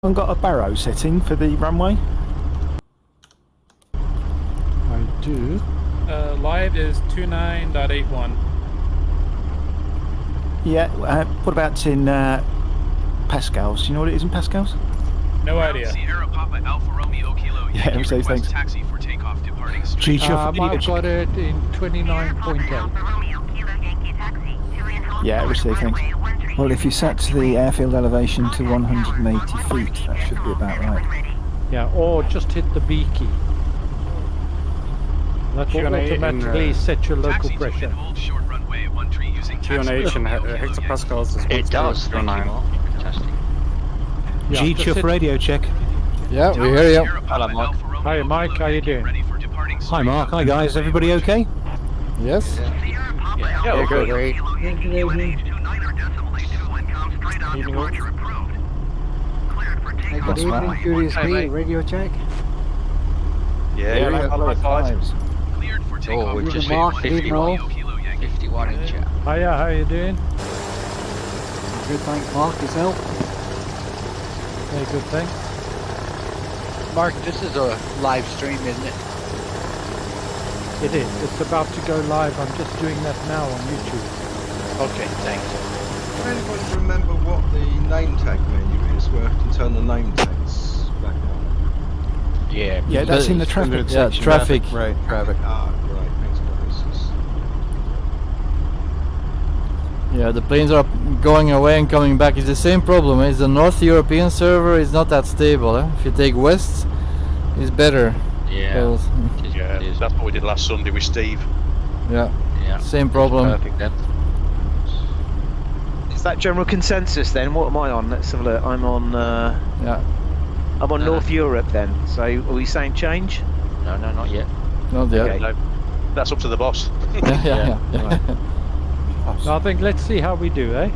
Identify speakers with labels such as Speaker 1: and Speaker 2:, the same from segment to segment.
Speaker 1: I've got a barrow setting for the runway.
Speaker 2: I do.
Speaker 3: Live is 29.81.
Speaker 1: Yeah, what about in pascals? Do you know what it is in pascals?
Speaker 3: No idea.
Speaker 4: Sierra Papa Alpha Romeo Kilo
Speaker 1: Yeah, so thanks.
Speaker 4: taxi for takeoff departing street.
Speaker 2: I've got it in 29.8.
Speaker 1: Yeah, receive, thanks. Well, if you set the airfield elevation to 180 feet, that should be about right.
Speaker 2: Yeah, or just hit the B key. That will automatically set your local
Speaker 4: Taxi to
Speaker 2: pressure.
Speaker 4: mid-hold short runway 13 using
Speaker 5: QNH and hectopascals is
Speaker 6: It does, thank you,
Speaker 5: 09.
Speaker 6: Mark. Fantastic.
Speaker 2: Yeah,
Speaker 1: G,
Speaker 2: just
Speaker 1: chuff
Speaker 2: hit-
Speaker 1: radio check.
Speaker 7: Yeah, we hear you.
Speaker 6: Hello, Mike.
Speaker 2: Hi, Mike, how you doing?
Speaker 1: Hi, Mark. Hi, guys. Everybody okay?
Speaker 7: Yes.
Speaker 6: Yeah, good.
Speaker 7: Great. Hey, good evening, Curious
Speaker 6: Hey,
Speaker 7: Bee,
Speaker 6: mate.
Speaker 7: radio check.
Speaker 5: Yeah, hello, fives.
Speaker 4: Cleared for
Speaker 6: Oh,
Speaker 4: takeoff.
Speaker 6: we're just
Speaker 7: Mark,
Speaker 6: hit
Speaker 7: evening all.
Speaker 6: 51 in chat.
Speaker 2: Hiya, how you doing?
Speaker 7: Good, thanks, Mark. Yourself?
Speaker 2: Very good, thanks.
Speaker 6: Mark, this is a live stream, isn't it?
Speaker 2: It is. It's about to go live. I'm just doing that now on YouTube.
Speaker 6: Okay, thanks.
Speaker 8: Does anybody remember what the name tag menu is, where I can turn the name tags back on?
Speaker 6: Yeah.
Speaker 1: Yeah, that's in the traffic
Speaker 7: Yeah,
Speaker 1: section.
Speaker 7: traffic.
Speaker 5: Right, traffic.
Speaker 8: Ah, right, thanks guys.
Speaker 7: Yeah, the planes are going away and coming back. It's the same problem. It's the North European server is not that stable. If you take West, it's better.
Speaker 6: Yeah.
Speaker 7: Because-
Speaker 9: Yeah, that's what we did last Sunday with Steve.
Speaker 7: yeah,
Speaker 6: Yeah.
Speaker 7: same problem.
Speaker 6: Perfect then.
Speaker 10: Is that general consensus then? What am I on? Let's have a look. I'm on
Speaker 7: Yeah,
Speaker 10: I'm on North Europe then. So are we saying change?
Speaker 6: No, not yet.
Speaker 7: not yet.
Speaker 10: Okay.
Speaker 9: No, that's up to the boss.
Speaker 7: Yeah.
Speaker 2: So I think let's see how we do, eh?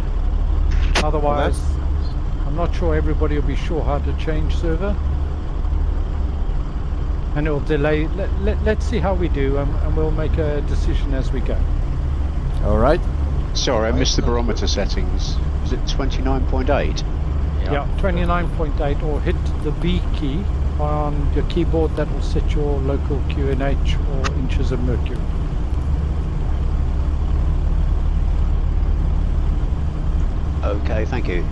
Speaker 2: Otherwise, I'm not sure everybody will be sure how to change server. And it'll delay. Let's see how we do, and we'll make a decision as we go.
Speaker 7: All right.
Speaker 5: Sorry, I missed the barometer settings. Is it 29.8?
Speaker 2: Yeah, 29.8, or hit the B key on your keyboard. That will set your local QNH or inches of mercury.
Speaker 5: Okay, thank you.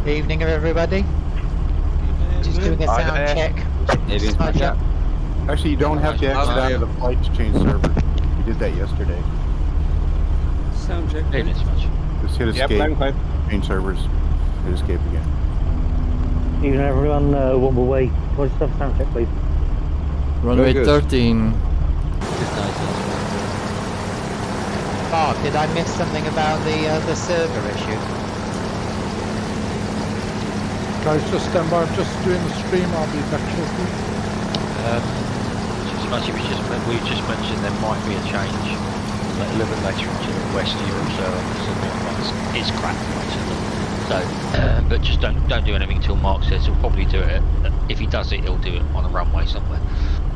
Speaker 11: Evening everybody. Just doing a sound check. Smudger.
Speaker 5: Actually, you don't have to exit out of the flight to change server. We did that yesterday.
Speaker 3: Sound check.
Speaker 6: Evening, Smudge.
Speaker 5: Just hit escape, change servers, hit escape again.
Speaker 12: Evening everyone, one more way. What's the sound check, please?
Speaker 7: Runway
Speaker 8: good.
Speaker 7: 13.
Speaker 11: Mark, did I miss something about the server issue?
Speaker 2: Guys, just stand by. I'm just doing the stream. I'll be back shortly.
Speaker 6: Smudge, we just mentioned there might be a change a little bit later into the West Europe server. It's crap, basically. So, but just don't do anything until Mark says. He'll probably do it. If he does it, he'll do it on a runway somewhere.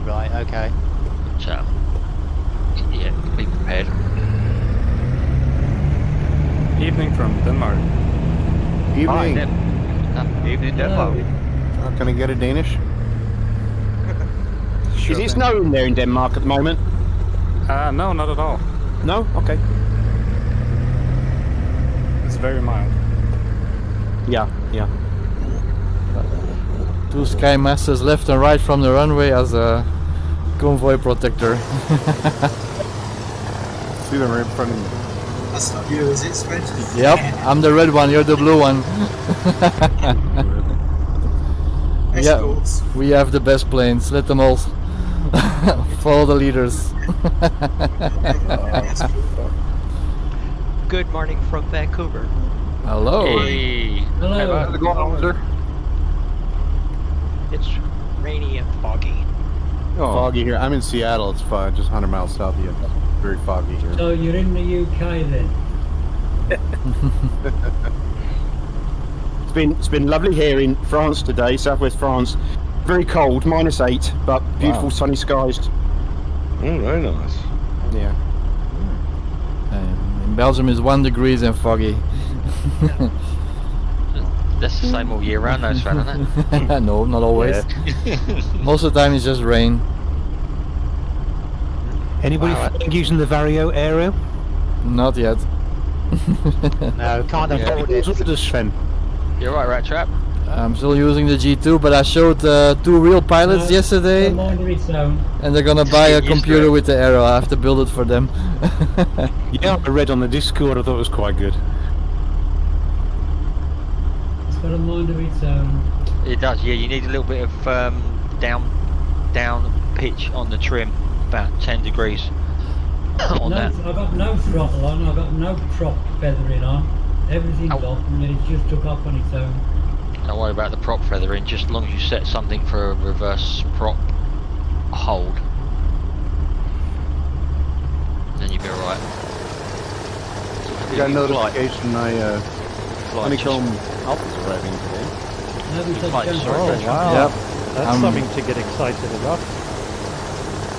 Speaker 11: Right, okay.
Speaker 6: So, yeah, be prepared.
Speaker 5: Evening from Denmark. Evening.
Speaker 6: Evening, Denmark.
Speaker 5: Can I get a Danish?
Speaker 1: Is it snowing there in Denmark at the moment?
Speaker 5: No, not at all.
Speaker 1: No? Okay.
Speaker 5: It's very mild.
Speaker 1: Yeah.
Speaker 7: Two Sky Masters left and right from the runway as a convoy protector.
Speaker 5: See them right in front of me.
Speaker 8: That's not you, is it, Spencer?
Speaker 7: Yep, I'm the red one, you're the blue one. Yeah, we have the best planes. Let them all follow the leaders.
Speaker 10: Good morning from Vancouver.
Speaker 7: Hello.
Speaker 6: Hey.
Speaker 5: How's it going, officer?
Speaker 10: It's rainy and foggy.
Speaker 5: Foggy here. I'm in Seattle. It's just 100 miles south of you. It's very foggy here.
Speaker 12: So you're in the UK then?
Speaker 1: It's been lovely here in France today, southwest France. Very cold, -8, but beautiful sunny skies.
Speaker 8: Oh, very nice.
Speaker 1: Yeah.
Speaker 7: In Belgium is 1 degree and foggy.
Speaker 6: That's the same all year round, though, Sven, isn't it?
Speaker 7: No, not always. Most of the time it's just rain.
Speaker 1: Anybody flying using the Vario aerial?
Speaker 7: Not yet.
Speaker 11: No, can't afford it.
Speaker 5: Sven.
Speaker 6: You're right, Rat Trap.
Speaker 7: I'm still using the G2, but I showed 2 real pilots yesterday, and they're gonna buy a computer with the Aero. I have to build it for them.
Speaker 13: Yeah, I read on the Discord. I thought it was quite good.
Speaker 14: It's got a mind of its own.
Speaker 6: It does, yeah. You need a little bit of down pitch on the trim, about 10 degrees on that.
Speaker 14: I've got no throttle on, I've got no prop feathering on. Everything's off, and then it just took off on its own.
Speaker 6: Don't worry about the prop feathering, just as long as you set something for a reverse prop hold, then you'll be alright.
Speaker 5: I got a notification Honeycomb Alpha's arriving today.
Speaker 12: Oh, wow.
Speaker 7: Yep.
Speaker 12: That's something to get excited about.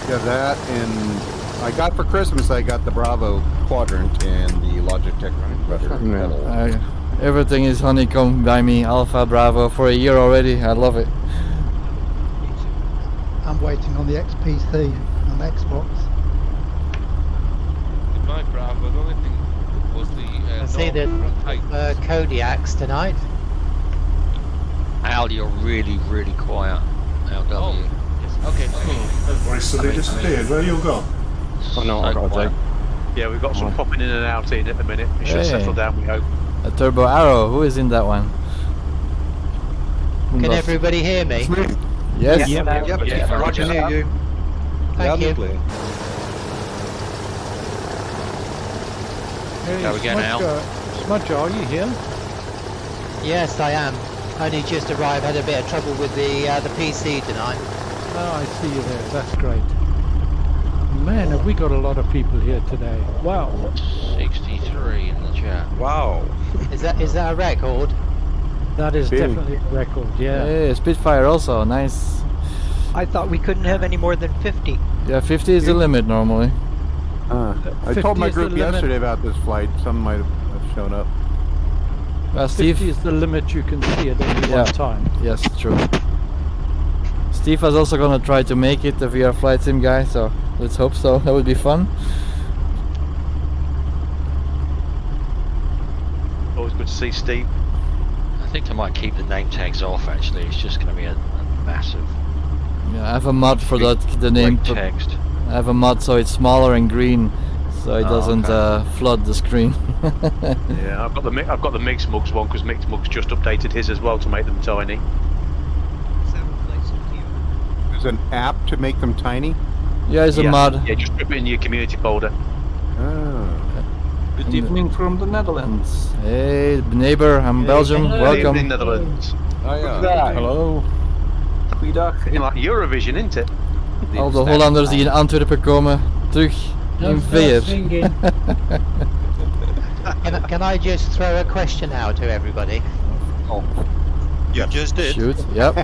Speaker 5: Yeah, that, and I got for Christmas, I got the Bravo Quadrant and the Logitech rudder pedal.
Speaker 7: Everything is honeycomb by me, Alpha, Bravo, for a year already. I love it.
Speaker 15: I'm waiting on the XPC on Xbox.
Speaker 16: Goodbye, Bravo. The only thing was the
Speaker 11: I see that Kodiaks tonight.
Speaker 6: Al, you're really, really quiet. LW.
Speaker 16: Okay.
Speaker 17: Why suddenly disappeared? Where you gone?
Speaker 9: Oh no, I've got to take. Yeah, we've got some popping in and out in at the minute. It should settle down, we hope.
Speaker 7: A Turbo Arrow, who is in that one?
Speaker 11: Can everybody hear me?
Speaker 7: Yes.
Speaker 8: Yep. I can hear you.
Speaker 11: Thank you.
Speaker 8: Clear.
Speaker 2: Hey,
Speaker 6: There we go now.
Speaker 2: Smudger, are you here?
Speaker 11: Yes, I am. Only just arrived. Had a bit of trouble with the PC tonight.
Speaker 2: Oh, I see you there. That's great. Man, have we got a lot of people here today. Wow.
Speaker 6: 63 in the chat.
Speaker 8: Wow.
Speaker 11: Is that a record?
Speaker 2: That is definitely a record, yeah.
Speaker 7: Hey, Spitfire also, nice.
Speaker 10: I thought we couldn't have any more than 50.
Speaker 7: Yeah, 50 is the limit normally.
Speaker 5: I told my group yesterday about this flight. Some might have shown up.
Speaker 7: Steve
Speaker 2: 50 is the limit you can see at any one time.
Speaker 7: Yes, true. Steve was also gonna try to make it, the VR flight sim guy, so let's hope so. That would be fun.
Speaker 9: Always good to see Steve.
Speaker 6: I think I might keep the name tags off, actually. It's just going to be a massive...
Speaker 7: Yeah, I have a mod for that, the name
Speaker 6: text.
Speaker 7: I have a mod so it's smaller and green, so it doesn't flood the screen.
Speaker 9: Yeah, I've got the Mixed Mugs one because Mixed Mugs just updated his as well to make them tiny.
Speaker 5: There's an app to make them tiny?
Speaker 7: Yeah, it's a mod.
Speaker 9: Yeah, just put it in your community folder.
Speaker 13: Good evening from the Netherlands.
Speaker 7: Hey, neighbor, I'm Belgium.
Speaker 9: Good
Speaker 7: Welcome.
Speaker 9: evening, Netherlands.
Speaker 5: Oh yeah.
Speaker 13: Hello. Goeiedag.
Speaker 9: In like Eurovision, isn't it?
Speaker 7: Al de Hollanders die in Antwerpen komen, terug in VR.
Speaker 11: Can I just throw a question out to everybody?
Speaker 9: Oh. You just did.
Speaker 7: Shoot, yep.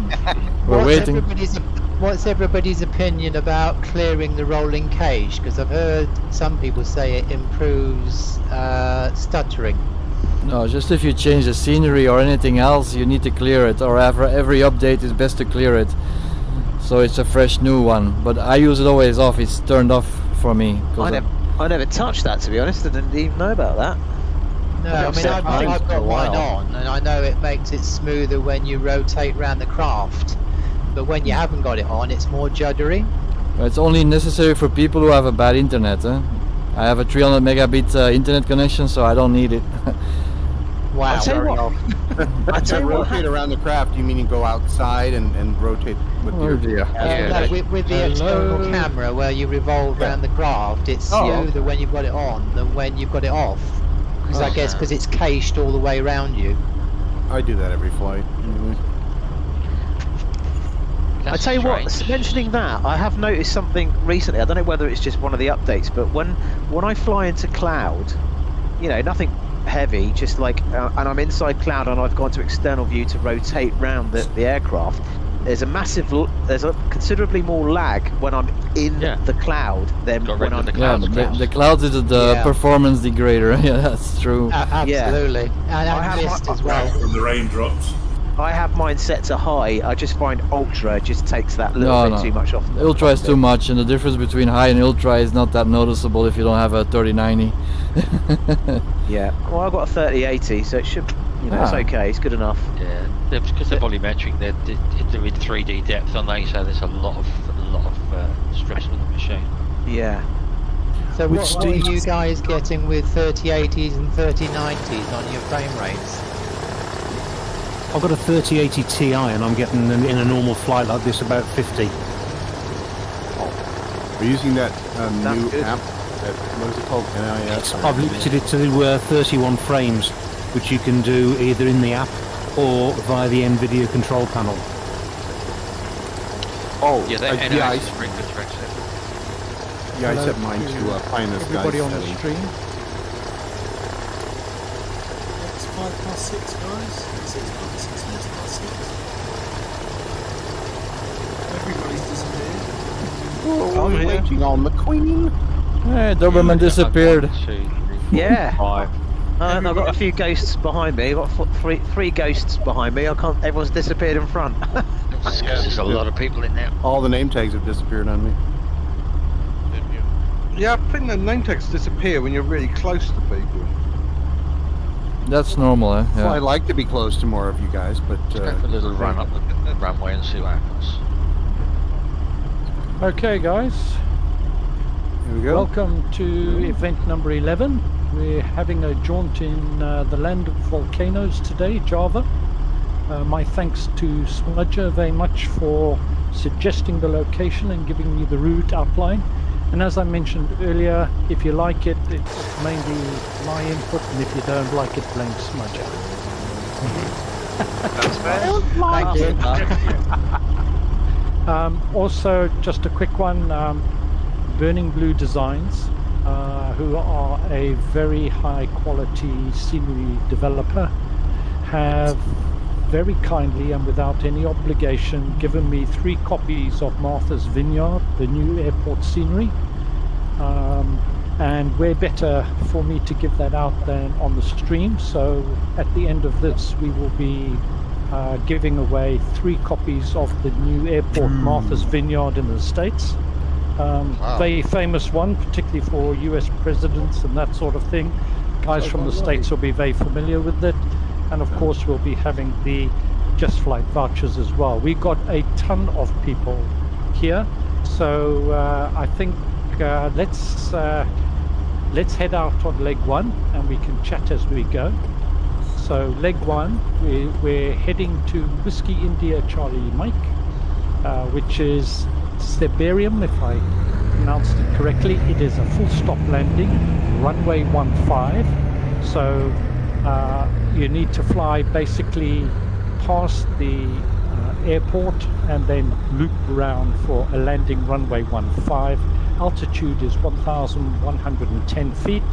Speaker 7: We're waiting.
Speaker 11: What's everybody's opinion about clearing the rolling cage? Because I've heard some people say it improves stuttering.
Speaker 7: No, just if you change the scenery or anything else, you need to clear it, or every update is best to clear it. So it's a fresh new one. But I use it always off, it's turned off for me.
Speaker 10: I never touched that, to be honest. I didn't even know about that.
Speaker 11: No, I mean, I've got mine on, and I know it makes it smoother when you rotate around the craft. But when you haven't got it on, it's more juddery.
Speaker 7: It's only necessary for people who have a bad internet. I have a 300 megabit internet connection, so I don't need it.
Speaker 11: Wow.
Speaker 10: I'll tell you what.
Speaker 5: I tell you rotate around the craft, you mean you go outside and rotate with your...
Speaker 11: No, with the external camera where you revolve around the craft, it's smoother when you've got it on than when you've got it off. Because I guess because it's cached all the way around you.
Speaker 5: I do that every flight.
Speaker 10: I tell you what, mentioning that, I have noticed something recently. I don't know whether it's just one of the updates, but when I fly into cloud, you know, nothing heavy, just like, and I'm inside cloud and I've gone to external view to rotate round the aircraft, there's a considerably more lag when I'm in the cloud than when I'm out of the cloud.
Speaker 7: The clouds is the
Speaker 10: Yeah.
Speaker 7: performance degrader. Yeah, that's true.
Speaker 11: Absolutely. And mist as well.
Speaker 17: From the raindrops.
Speaker 10: I have mine set to high. I just find ultra just takes that little bit too much off.
Speaker 7: Ultra is too much, and the difference between high and ultra is not that noticeable if you don't have a 3090.
Speaker 10: Yeah. Well, I've got a 3080, so it should, it's okay. It's good enough.
Speaker 6: Yeah, because they're volumetric, they're in 3D depth, aren't they? So there's a lot of stress on the machine.
Speaker 10: Yeah.
Speaker 11: So what are you guys getting with 3080s and 3090s on your frame rates?
Speaker 13: I've got a 3080 Ti and I'm getting them in a normal flight like this about 50.
Speaker 5: We're using that new app. What is it called? NIS?
Speaker 13: I've limited it to 31 frames, which you can do either in the app or via the NVIDIA control panel.
Speaker 5: Oh,
Speaker 6: yeah,
Speaker 5: I
Speaker 2: Hello
Speaker 5: set mine to Pine in the Sky
Speaker 2: everybody on the
Speaker 5: setting.
Speaker 2: stream.
Speaker 17: It's 6:05, guys. 6:06, minutes past 6. Everybody's disappeared.
Speaker 5: Oh, I'm waiting on the Queen.
Speaker 7: Hey, Doberman disappeared.
Speaker 10: Yeah. And I've got a few ghosts behind me. I've got three ghosts behind me. Everyone's disappeared in front.
Speaker 6: There's a lot of people in there.
Speaker 5: All the name tags have disappeared on me.
Speaker 8: Yeah, I think the name tags disappear when you're really close to people.
Speaker 7: That's normal, eh?
Speaker 5: Well,
Speaker 7: Yeah.
Speaker 5: I like to be close to more of you guys, but
Speaker 6: Go for a little run up the runway and see what happens.
Speaker 2: Okay, guys.
Speaker 5: Here we go.
Speaker 2: Welcome to event number 11. We're having a jaunt in the land of volcanoes today, Java. My thanks to SMUDGER very much for suggesting the location and giving me the route outline. And as I mentioned earlier, if you like it, it's mainly my input, and if you don't like it, blame SMUDGER.
Speaker 10: That's fair.
Speaker 11: Thank you.
Speaker 2: Also, just a quick one, Burning Blue Designs, who are a very high quality scenery developer, have very kindly and without any obligation given me 3 copies of Martha's Vineyard, the new airport scenery. And where better for me to give that out than on the stream. So at the end of this, we will be giving away 3 copies of the new airport Martha's Vineyard in the States. Very famous one, particularly for US presidents and that sort of thing. Guys from the States will be very familiar with it. And of course, we'll be having the Just Flight vouchers as well. We got a ton of people here. So I think let's head out on leg 1 and we can chat as we go. So leg 1, we're heading to Whiskey India Charlie Mike, which is Siberium, if I pronounced it correctly. It is a full stop landing, runway 15. So you need to fly basically past the airport and then loop around for a landing runway 15. Altitude is 1,110 feet.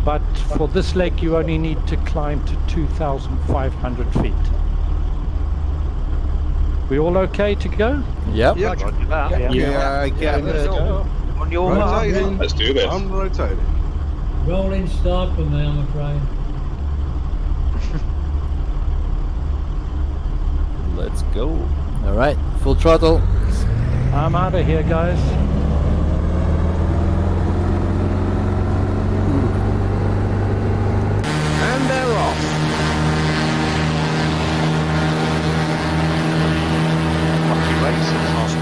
Speaker 2: But for this leg, you only need to climb to 2,500 feet. We all okay to go?
Speaker 7: Yep.
Speaker 8: Yep.
Speaker 3: Roger that.
Speaker 5: Yeah, I get it.
Speaker 10: On your mark.
Speaker 8: Rotating.
Speaker 17: Let's do this.
Speaker 8: I'm rotating.
Speaker 14: Rolling start for me, I'm afraid.
Speaker 5: Let's go.
Speaker 7: All right, full throttle.
Speaker 2: I'm out of here, guys.
Speaker 5: And they're off.
Speaker 9: Lucky racing, fast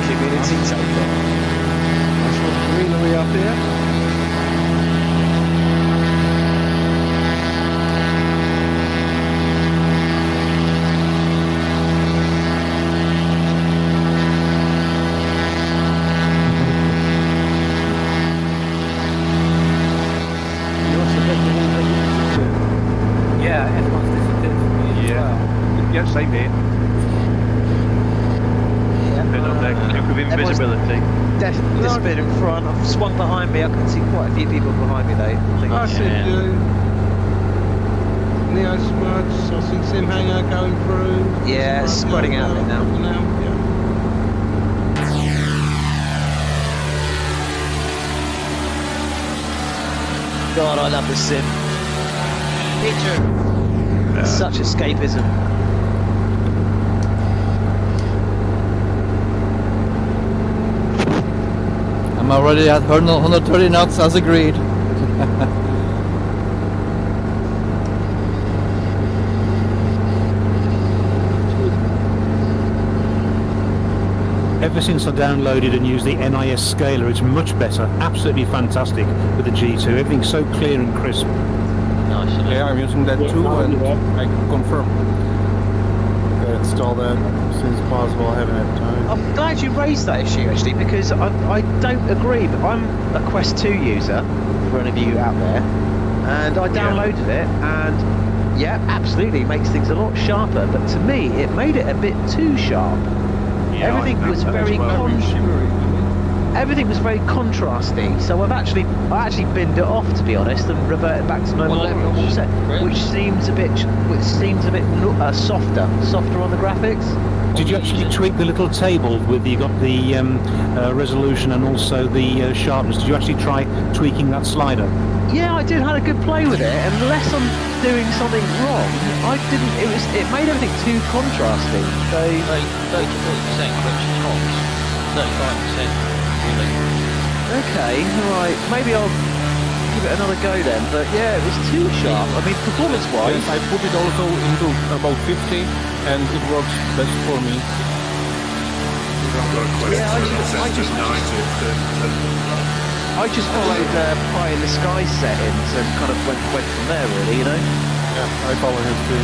Speaker 10: Community takeoff.
Speaker 8: Nice little greenery up here.
Speaker 3: Yeah, everyone's disappeared from me.
Speaker 9: Yeah, same here. Been up there,
Speaker 10: With invisibility. Definitely disappeared in front. I've swung behind me. I can see quite a few people behind me though.
Speaker 8: I see you. Neo Smudge, I see Simhanger going through.
Speaker 10: Yeah, it's spreading out a bit now.
Speaker 8: Yeah.
Speaker 10: God, I love this sim. Me too. Such escapism.
Speaker 7: I'm already at 130 knots as agreed.
Speaker 13: Ever since I downloaded and used the NIS scaler, it's much better. Absolutely fantastic with the G2. Everything's so clear and crisp.
Speaker 6: Nice.
Speaker 5: Yeah, I'm using that too, and I can confirm. Gotta install that as soon as possible. I haven't had time.
Speaker 10: I'm glad you raised that issue actually, because I don't agree, but I'm a Quest 2 user, for any of you out there, and I downloaded it, and yeah, absolutely, it makes things a lot sharper, but to me, it made it a bit too sharp.
Speaker 8: Yeah,
Speaker 10: Everything was very everything was very contrasty, so I actually binned it off, to be honest, and reverted back to normal set, which seems a bit softer on the graphics.
Speaker 13: Did you actually tweak the little table with you got the resolution and also the sharpness? Did you actually try tweaking that slider?
Speaker 10: Yeah, I did. Had a good play with it. Unless I'm doing something wrong, I didn't. It made everything too contrasty. So
Speaker 6: 30 to 40% which tops, 35% really.
Speaker 10: Okay, right. Maybe I'll give it another go then. But yeah, it was too sharp. I mean, performance-wise,
Speaker 5: Yes, I put it also into about 50, and it works best for me.
Speaker 10: I just followed Pie in the Sky settings and kind of went from there, really, you know?
Speaker 5: Yeah, I follow his too.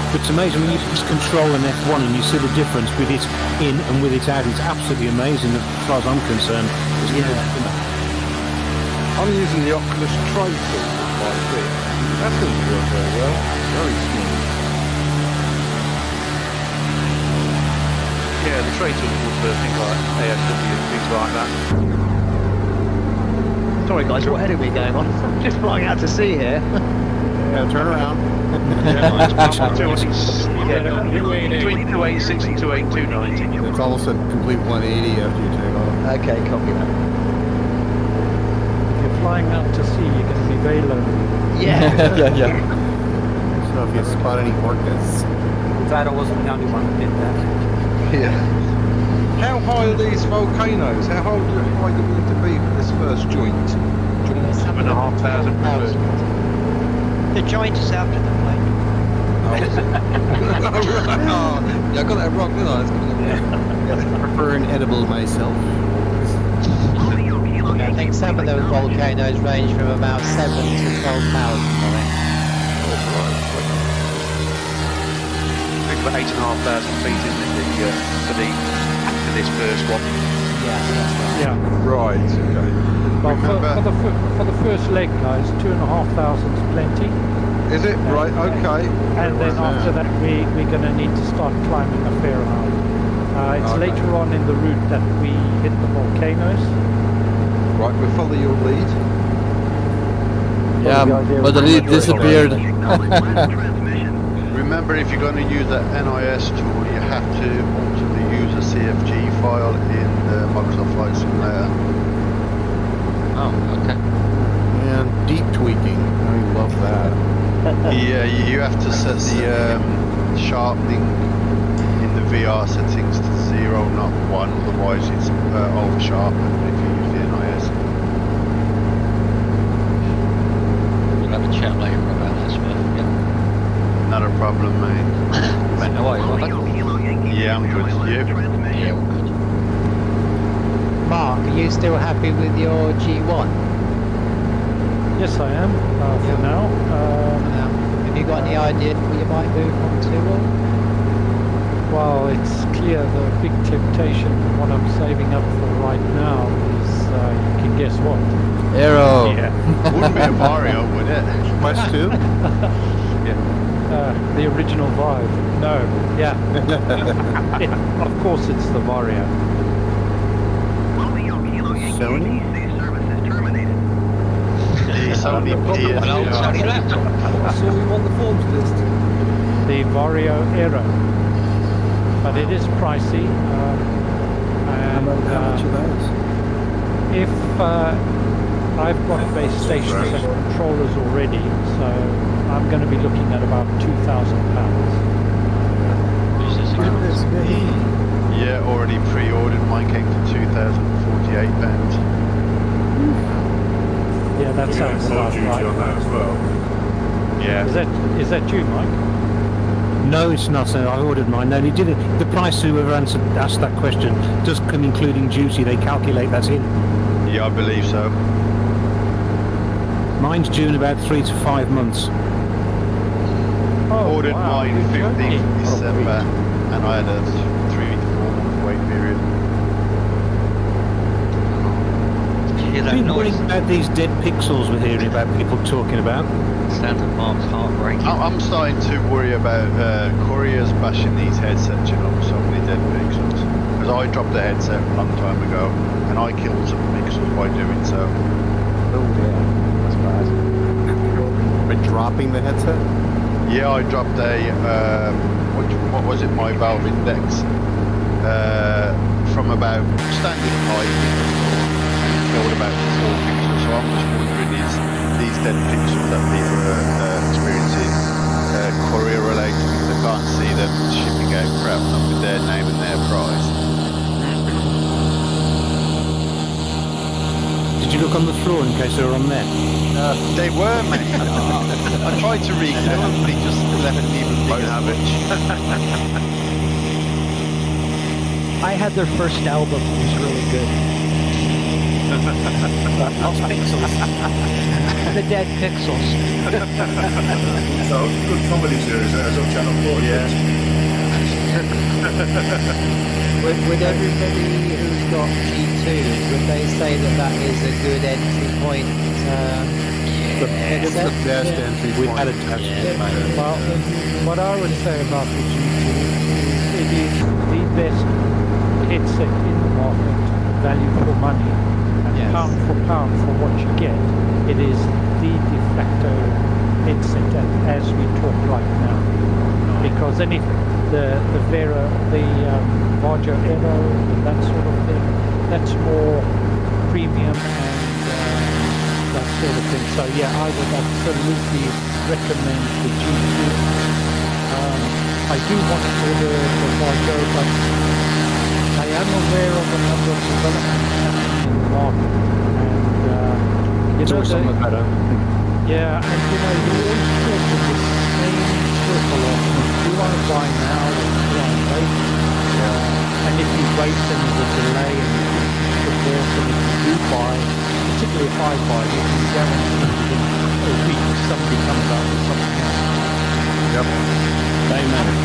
Speaker 13: But it's amazing when you just control an F1 and you see the difference with it in and with it out. It's absolutely amazing as far as I'm concerned.
Speaker 8: I'm using the Oculus Tray tool quite a bit. That doesn't work very well. Very smooth.
Speaker 9: Yeah, the tray tools for things like ASW and things like that.
Speaker 10: Sorry guys, what head are we going on? Just flying out to sea here.
Speaker 5: Yeah, turn around.
Speaker 9: Between 286 and 28290.
Speaker 5: It's almost a complete 180 after you take off.
Speaker 10: Okay, copy that.
Speaker 2: If you're flying out to sea, you're going to be very lonely.
Speaker 10: Yeah.
Speaker 7: yeah.
Speaker 5: So if you spot any orcas.
Speaker 18: Glad I wasn't the only one who did that.
Speaker 8: Yeah. How high are these volcanoes? How high do you need to be for this first joint?
Speaker 9: 7,500.
Speaker 11: The joint is after the plane.
Speaker 8: Yeah, I got that wrong, didn't I?
Speaker 5: I prefer an edible myself.
Speaker 11: I think some of those volcanoes range from about 7 to 12,000.
Speaker 9: I think about 8,500 feet, isn't it, after this first one?
Speaker 2: Yeah.
Speaker 8: Right, okay.
Speaker 2: Well, for the first leg, guys, 2,500 is plenty.
Speaker 8: Is it? Right, okay.
Speaker 2: And then after that, we're going to need to start climbing a fair amount. It's later on in the route that we hit the volcanoes.
Speaker 8: Right, we'll follow your lead.
Speaker 7: Yeah, but the lead disappeared.
Speaker 19: Remember, if you're going to use that NIS tool, you have to ultimately use a CFG file in the Microsoft Flight Simulator.
Speaker 6: Oh, okay.
Speaker 5: And deep tweaking. I love that.
Speaker 19: Yeah, you have to set the sharpening in the VR settings to 0, not 1, otherwise it's over sharpened if you use the NIS.
Speaker 6: We'll have a chat later about that, Smith. Yeah.
Speaker 19: Not a problem, mate.
Speaker 6: How are you? Well,
Speaker 19: yeah, I'm good. You?
Speaker 6: yeah, all good.
Speaker 11: Mark, are you still happy with your G1?
Speaker 2: Yes, I am, for now.
Speaker 11: Have you got any idea what you might move on to?
Speaker 2: Well, it's clear the big temptation, what I'm saving up for right now is, you can guess what?
Speaker 7: Arrow.
Speaker 2: Yeah.
Speaker 19: Wouldn't be a Mario, would it?
Speaker 5: Quest 2?
Speaker 2: The original Vive. No, yeah. Of course it's the Vario.
Speaker 5: Sony?
Speaker 19: The Sony
Speaker 2: An old Sony
Speaker 19: laptop.
Speaker 18: I saw him on the forms list.
Speaker 2: The Vario Aero, but it is pricey.
Speaker 1: How much are those?
Speaker 2: If I've got base stations and controllers already, so I'm going to be looking at about £2,000.
Speaker 19: Yeah, already pre-ordered. Mine came for £2,048.
Speaker 2: Yeah, that sounds about right.
Speaker 20: on that as well.
Speaker 19: Yeah.
Speaker 2: Is that you, Mike?
Speaker 13: No, it's not. I ordered mine. No, he did it. The price whoever asked that question does come including duty. They calculate that in.
Speaker 19: Yeah, I believe so.
Speaker 13: Mine's due in about 3 to 5 months.
Speaker 19: Ordered mine 15th December, and I had a 3 to 4 month wait period.
Speaker 13: Been worrying about these dead pixels we're hearing about people talking about.
Speaker 6: Sound of Mark's heartbreaking.
Speaker 19: I'm starting to worry about couriers bashing these headsets, you know, so many dead pixels. Because I dropped a headset a long time ago, and I killed some pixels by doing so.
Speaker 10: Oh dear, that's bad.
Speaker 5: By dropping the headset?
Speaker 19: Yeah, I dropped a, what was it, my valve index, from about standing height. Killed about 4 pixels, so I'm just wondering is these dead pixels that people are experiencing courier related because they can't see them shipping out crap not with their name and their price.
Speaker 13: Did you look on the floor in case they were on there?
Speaker 19: They were, mate. I tried to read them, but he just left an even bigger switch.
Speaker 2: I had their first album. It was really good.
Speaker 18: Lost pixels. The dead pixels.
Speaker 20: So, good comedy series there, on Channel 4.
Speaker 19: Yeah.
Speaker 11: Would everybody who's got G2, would they say that that is a good entry point
Speaker 5: It's the best entry point.
Speaker 13: We've had a test.
Speaker 2: Well, what I would say about the G2 is it is the best headset in the market, value for money. Pound for pound for what you get, it is the de facto headset as we talk right now. Because the Vera, the Varjo Aero, that sort of thing, that's more premium and that sort of thing. So yeah, I would absolutely recommend the G2. I do want to order the Varjo, but I am aware of a number of developments happening in the market, and you know,
Speaker 13: some are better.
Speaker 2: yeah, and you know, you always talk in the same circle of do I buy now or do I wait? And if you wait, then there's a delay and the course, and if you do buy, particularly if I buy, you can guarantee within a week somebody comes out with something else.
Speaker 5: Yep.
Speaker 13: They matter.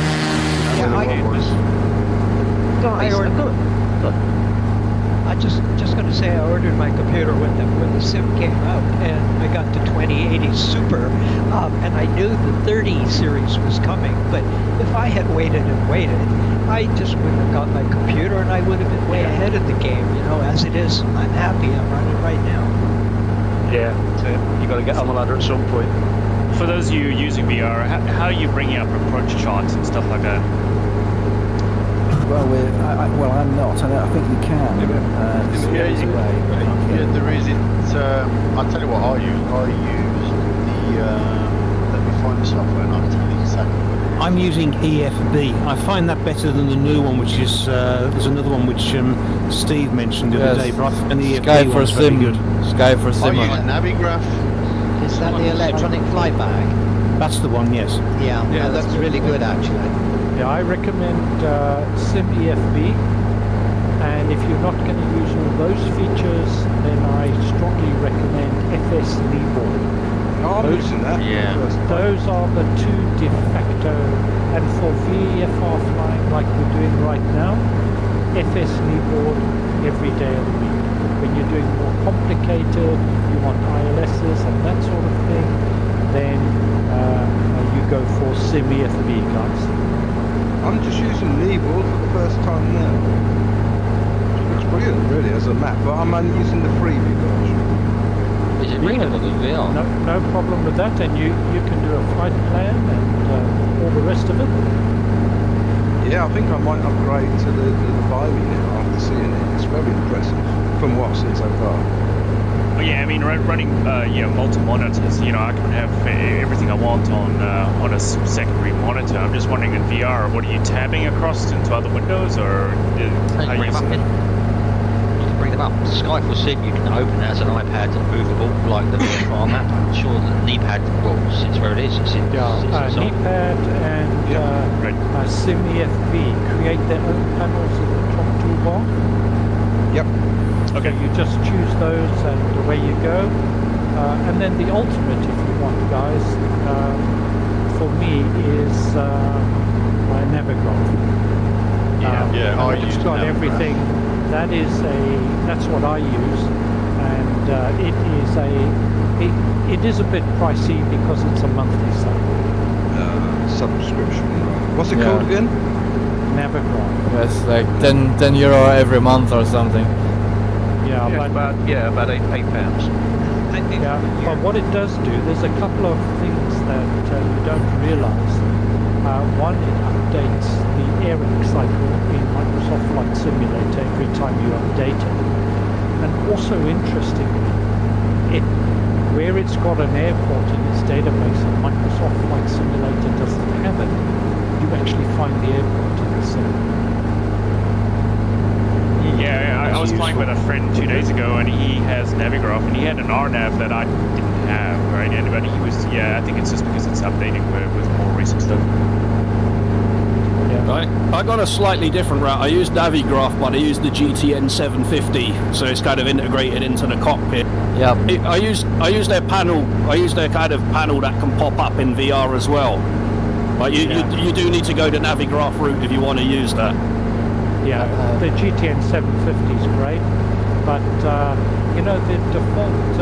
Speaker 21: I just going to say I ordered my computer when the SIM came out, and I got the 2080 Super, and I knew the 30 series was coming. But if I had waited, I just wouldn't have got my computer, and I would have been way ahead of the game. You know, as it is, I'm happy I'm running right now.
Speaker 9: Yeah, you got to get on the ladder at some point.
Speaker 22: For those of you using VR, how are you bringing up approach charts and stuff like that?
Speaker 1: Well, I'm not. I think you can.
Speaker 19: Yeah, there is it. I'll tell you what I use. I use the. Let me find the software and I'll tell you exactly what it is.
Speaker 13: I'm using EFB. I find that better than the new one, which is there's another one which Steve mentioned the other day. But I find the EFB
Speaker 7: Sky for
Speaker 13: one's very
Speaker 7: Sim.
Speaker 13: good.
Speaker 7: Sky for Sim.
Speaker 19: I use Navigraph.
Speaker 11: Is that the electronic fly bag?
Speaker 13: That's the one, yes.
Speaker 11: Yeah, no, that's really good actually.
Speaker 2: Yeah, I recommend Sim EFB, and if you're not going to use all those features, then I strongly recommend FS Kneeboard.
Speaker 8: Oh, I'm using that.
Speaker 6: Yeah.
Speaker 2: Those are the two de facto, and for VFR flying like we're doing right now, FS Kneeboard every day of the week. When you're doing more complicated, you want ILSs and that sort of thing, then you go for Sim EFB, guys.
Speaker 8: I'm just using Kneeboard for the first time now. It looks brilliant, really, as a map. But I'm only using the freebie version.
Speaker 6: Is it readable in VR?
Speaker 2: No problem with that, and you can do a flight plan and all the rest of it.
Speaker 8: Yeah, I think I might upgrade to the Vimy now after seeing it. It's very impressive from what I've seen so far.
Speaker 22: Well, yeah, I mean, running multi-monitors, I can have everything I want on a secondary monitor. I'm just wondering in VR, what are you tabbing across into other windows, or how you
Speaker 6: bring them up. Skype will see you can open it as an iPad and movable, like the VR map. I'm sure the knee pad sits where it is. It's knee
Speaker 2: pad and SimEFB create their own panels in the top toolbar.
Speaker 8: Yep.
Speaker 2: Okay. So you just choose those and away you go. And then the ultimate, if you want, guys, for me is my Navigraph. It's got everything. That's what I use, and it is a bit pricey because it's a monthly
Speaker 8: subscription. What's it called again?
Speaker 2: Navigraph.
Speaker 7: Yes, like 10 euro every month or something.
Speaker 2: Yeah,
Speaker 10: about £8.
Speaker 2: Yeah, but what it does do, there's a couple of things that you don't realise. One, it updates the airing cycle in Microsoft Flight Simulator every time you update it. And also, interestingly, where it's got an airport in its database and Microsoft Flight Simulator doesn't have it, you actually find the airport in the sim.
Speaker 22: Yeah, I was flying with a friend 2 days ago, and he has Navigraph, and he had an RNAV that I didn't have, right? But he was, I think it's just because it's updating with more recent stuff.
Speaker 13: I got a slightly different route. I used Navigraph, but I used the GTN 750, so it's kind of integrated into the cockpit.
Speaker 7: Yeah.
Speaker 13: I use their panel. I use their kind of panel that can pop up in VR as well. But you do need to go the Navigraph route if you want to use that.
Speaker 2: Yeah, the GTN 750 is great, but the default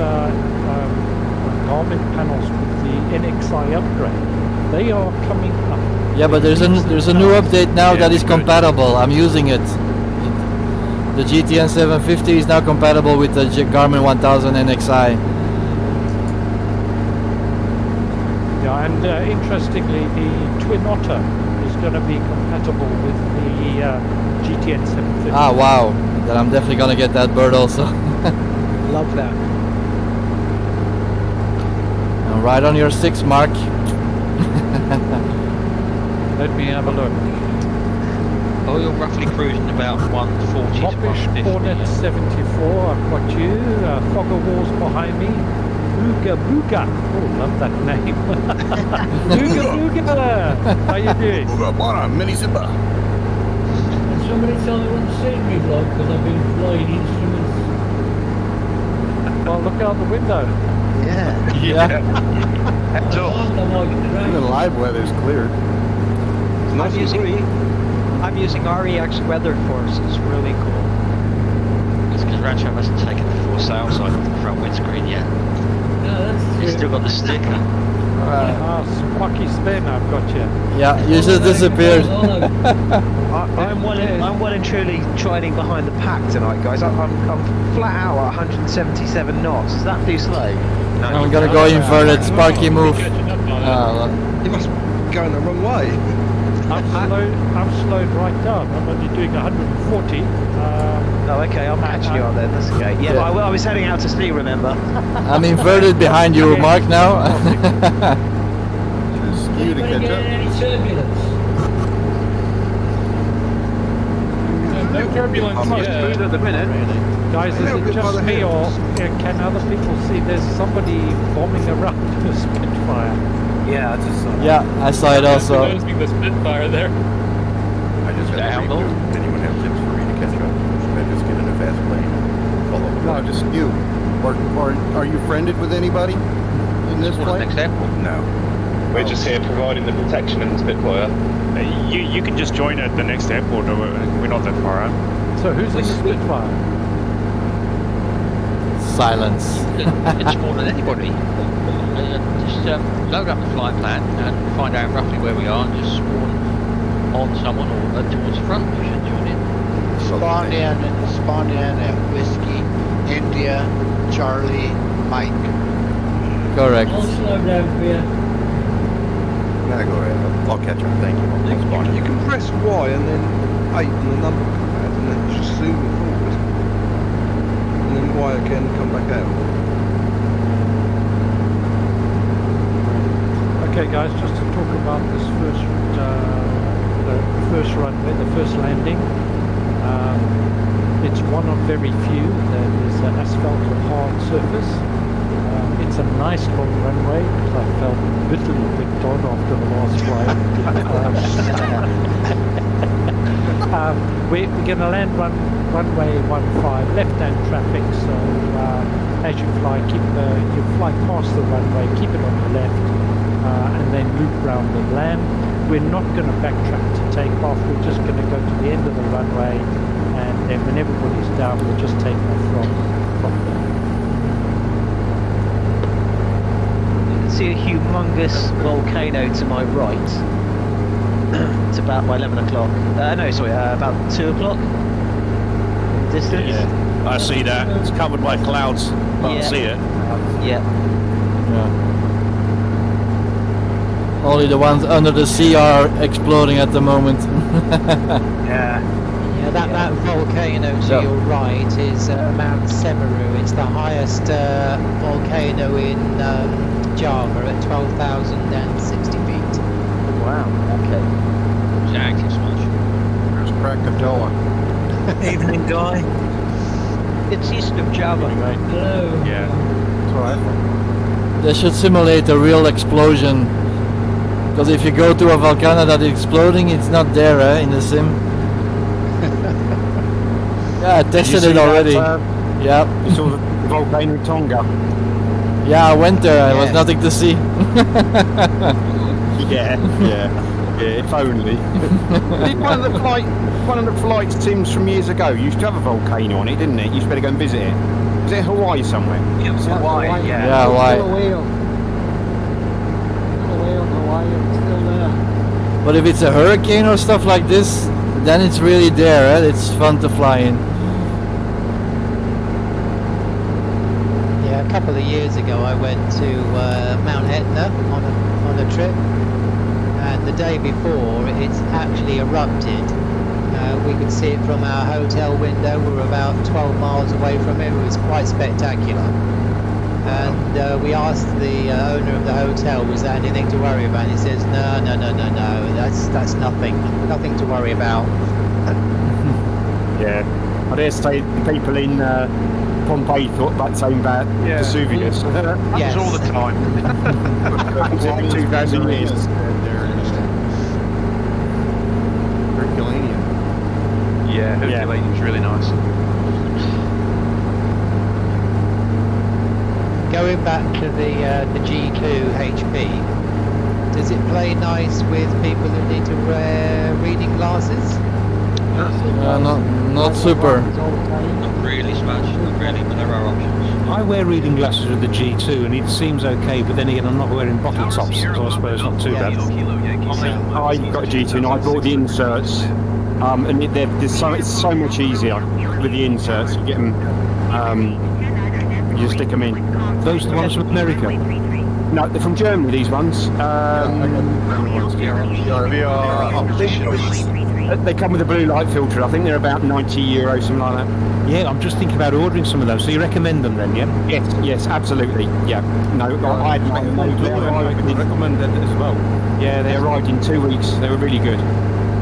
Speaker 2: Garmin panels with the NXI upgrade, they are coming up.
Speaker 7: Yeah, but there's a new update now that is compatible. I'm using it. The GTN 750 is now compatible with the Garmin 1000 NXI.
Speaker 2: Yeah, and interestingly, the Twin Otter is going to be compatible with the GTN 750.
Speaker 7: Ah, wow. Then I'm definitely going to get that bird also.
Speaker 21: Love that.
Speaker 7: Now, right on your 6 mark.
Speaker 2: Let me have a look.
Speaker 6: Oh, you're roughly cruising about 140 to 150.
Speaker 2: Hornet 74, I've got you. Fogger Wars behind me. Booga Booga. Oh, love that name. Booga Booga. How you doing?
Speaker 5: Booga Booga, mini zipper.
Speaker 14: And somebody tell me what to say to me, vlog, because I've been flying instruments.
Speaker 2: Well, look out the window.
Speaker 10: Yeah. Heads up.
Speaker 5: Even live weather's cleared.
Speaker 21: I'm using REX Weather Force. It's really cool.
Speaker 6: It's because Rancho hasn't taken the force outside of the front windscreen yet.
Speaker 14: No, that's
Speaker 6: He's still got the sticker.
Speaker 2: Squawky Spin, I've got you.
Speaker 7: Yeah, you just disappeared.
Speaker 10: I'm well and truly trailing behind the pack tonight, guys. I'm flat out at 177 knots. Is that too slow?
Speaker 7: No, I'm gonna go inverted, Sparky move.
Speaker 8: You must be going the wrong way.
Speaker 2: I'm slowed right down. I'm only doing 140.
Speaker 10: Okay, I'm catching you on there. That's okay. Yeah, but I was heading out to sea, remember?
Speaker 7: I'm inverted behind you, Mark, now.
Speaker 5: You to catch up.
Speaker 14: Any turbulence?
Speaker 3: No turbulence
Speaker 10: smooth at the minute.
Speaker 2: Guys, is it just me, or can other people see there's somebody bombing around the Spitfire?
Speaker 9: Yeah, I just saw that.
Speaker 7: Yeah, I saw it also.
Speaker 3: Noticing the Spitfire there.
Speaker 20: I just had to read through. Anyone have tips for me to catch up? Should I just get in a fast plane and follow the
Speaker 5: No, just you. Or are you friended with anybody in this plane?
Speaker 20: No.
Speaker 4: We're just here providing the protection in the Spitfire.
Speaker 22: You can just join at the next airport. We're not that far out.
Speaker 2: So who's in the Spitfire?
Speaker 7: Silence.
Speaker 6: It's more than anybody. Just load up the flight plan and find out roughly where we are and just spawn on someone or towards the front. You should join in.
Speaker 11: Spanian, Whiskey, India, Charlie, Mike.
Speaker 7: Correct.
Speaker 14: I'll slow down for you.
Speaker 20: No, go ahead. I'll catch up. Thank you. That's fine.
Speaker 8: You can press Y and then 8 and the number pad and then just zoom it forward. And then Y again, come back out.
Speaker 2: Okay, guys, just to talk about this the first runway, the first landing. It's one of very few that is asphalt or hard surface. It's a nice long runway because I felt bitterly picked on after the last flight. We're going to land runway 15, left-hand traffic. So as you fly, you fly past the runway, keep it on the left, and then loop round and land. We're not going to backtrack to take off. We're just going to go to the end of the runway, and then when everybody's down, we'll just take off from there.
Speaker 10: See a humongous volcano to my right. It's about 11 o'clock. About 2 o'clock distance.
Speaker 13: Yeah, I see that. It's covered by clouds, but I see it.
Speaker 10: Yeah.
Speaker 7: Only the ones under the sea are exploding at the moment.
Speaker 10: Yeah, that volcano to your right is Mount Semeru. It's the highest volcano in Java at 12,060 feet.
Speaker 6: Wow, okay. It's active smudge.
Speaker 5: There's Krakatoa.
Speaker 21: Evening, guy. It's east of Java.
Speaker 14: Hello.
Speaker 22: Yeah.
Speaker 5: That's what I thought.
Speaker 7: They should simulate a real explosion. Because if you go to a volcano that is exploding, it's not there in the sim. Yeah, I tested it already. Yeah.
Speaker 5: You saw the volcano Tonga.
Speaker 7: Yeah, I went there. There was nothing to see.
Speaker 5: Yeah. If only. One of the flight sims from years ago used to have a volcano on it, didn't it? You used to better go and visit it. Was it Hawaii somewhere?
Speaker 21: It was Hawaii, yeah.
Speaker 7: Yeah, Hawaii. But if it's a hurricane or stuff like this, then it's really there. It's fun to fly in.
Speaker 11: Yeah, a couple of years ago I went to Mount Etna on a trip, and the day before it's actually erupted. We could see it from our hotel window. We were about 12 miles away from it. It was quite spectacular. And we asked the owner of the hotel, was there anything to worry about? And he says, no, that's nothing to worry about.
Speaker 5: Yeah, I dare say people in Pompeii thought about saying about Vesuvius.
Speaker 11: Yes.
Speaker 9: All the time.
Speaker 5: 2,000 years.
Speaker 20: Herculaneum.
Speaker 9: Yeah, Herculaneum's really nice.
Speaker 11: Going back to the G2 HP, does it play nice with people who need to wear reading glasses?
Speaker 7: Not super.
Speaker 6: Not really, Smudge. Not really, but there are options.
Speaker 12: I wear reading glasses with the G2 and it seems okay, but then again I'm not wearing bottle tops, so I suppose not too bad.
Speaker 5: I got a G2 and I bought the inserts, and it's so much easier with the inserts. You get them, you just stick them in.
Speaker 12: Those are the ones from America?
Speaker 5: No, they're from Germany, these ones. They come with a blue light filter. I think they're about €90, something like that.
Speaker 12: Yeah, I'm just thinking about ordering some of those. So you recommend them then, yeah?
Speaker 5: Yes, absolutely. Yeah. No, I
Speaker 20: recommend that as well.
Speaker 5: Yeah, they arrived in 2 weeks. They were really good.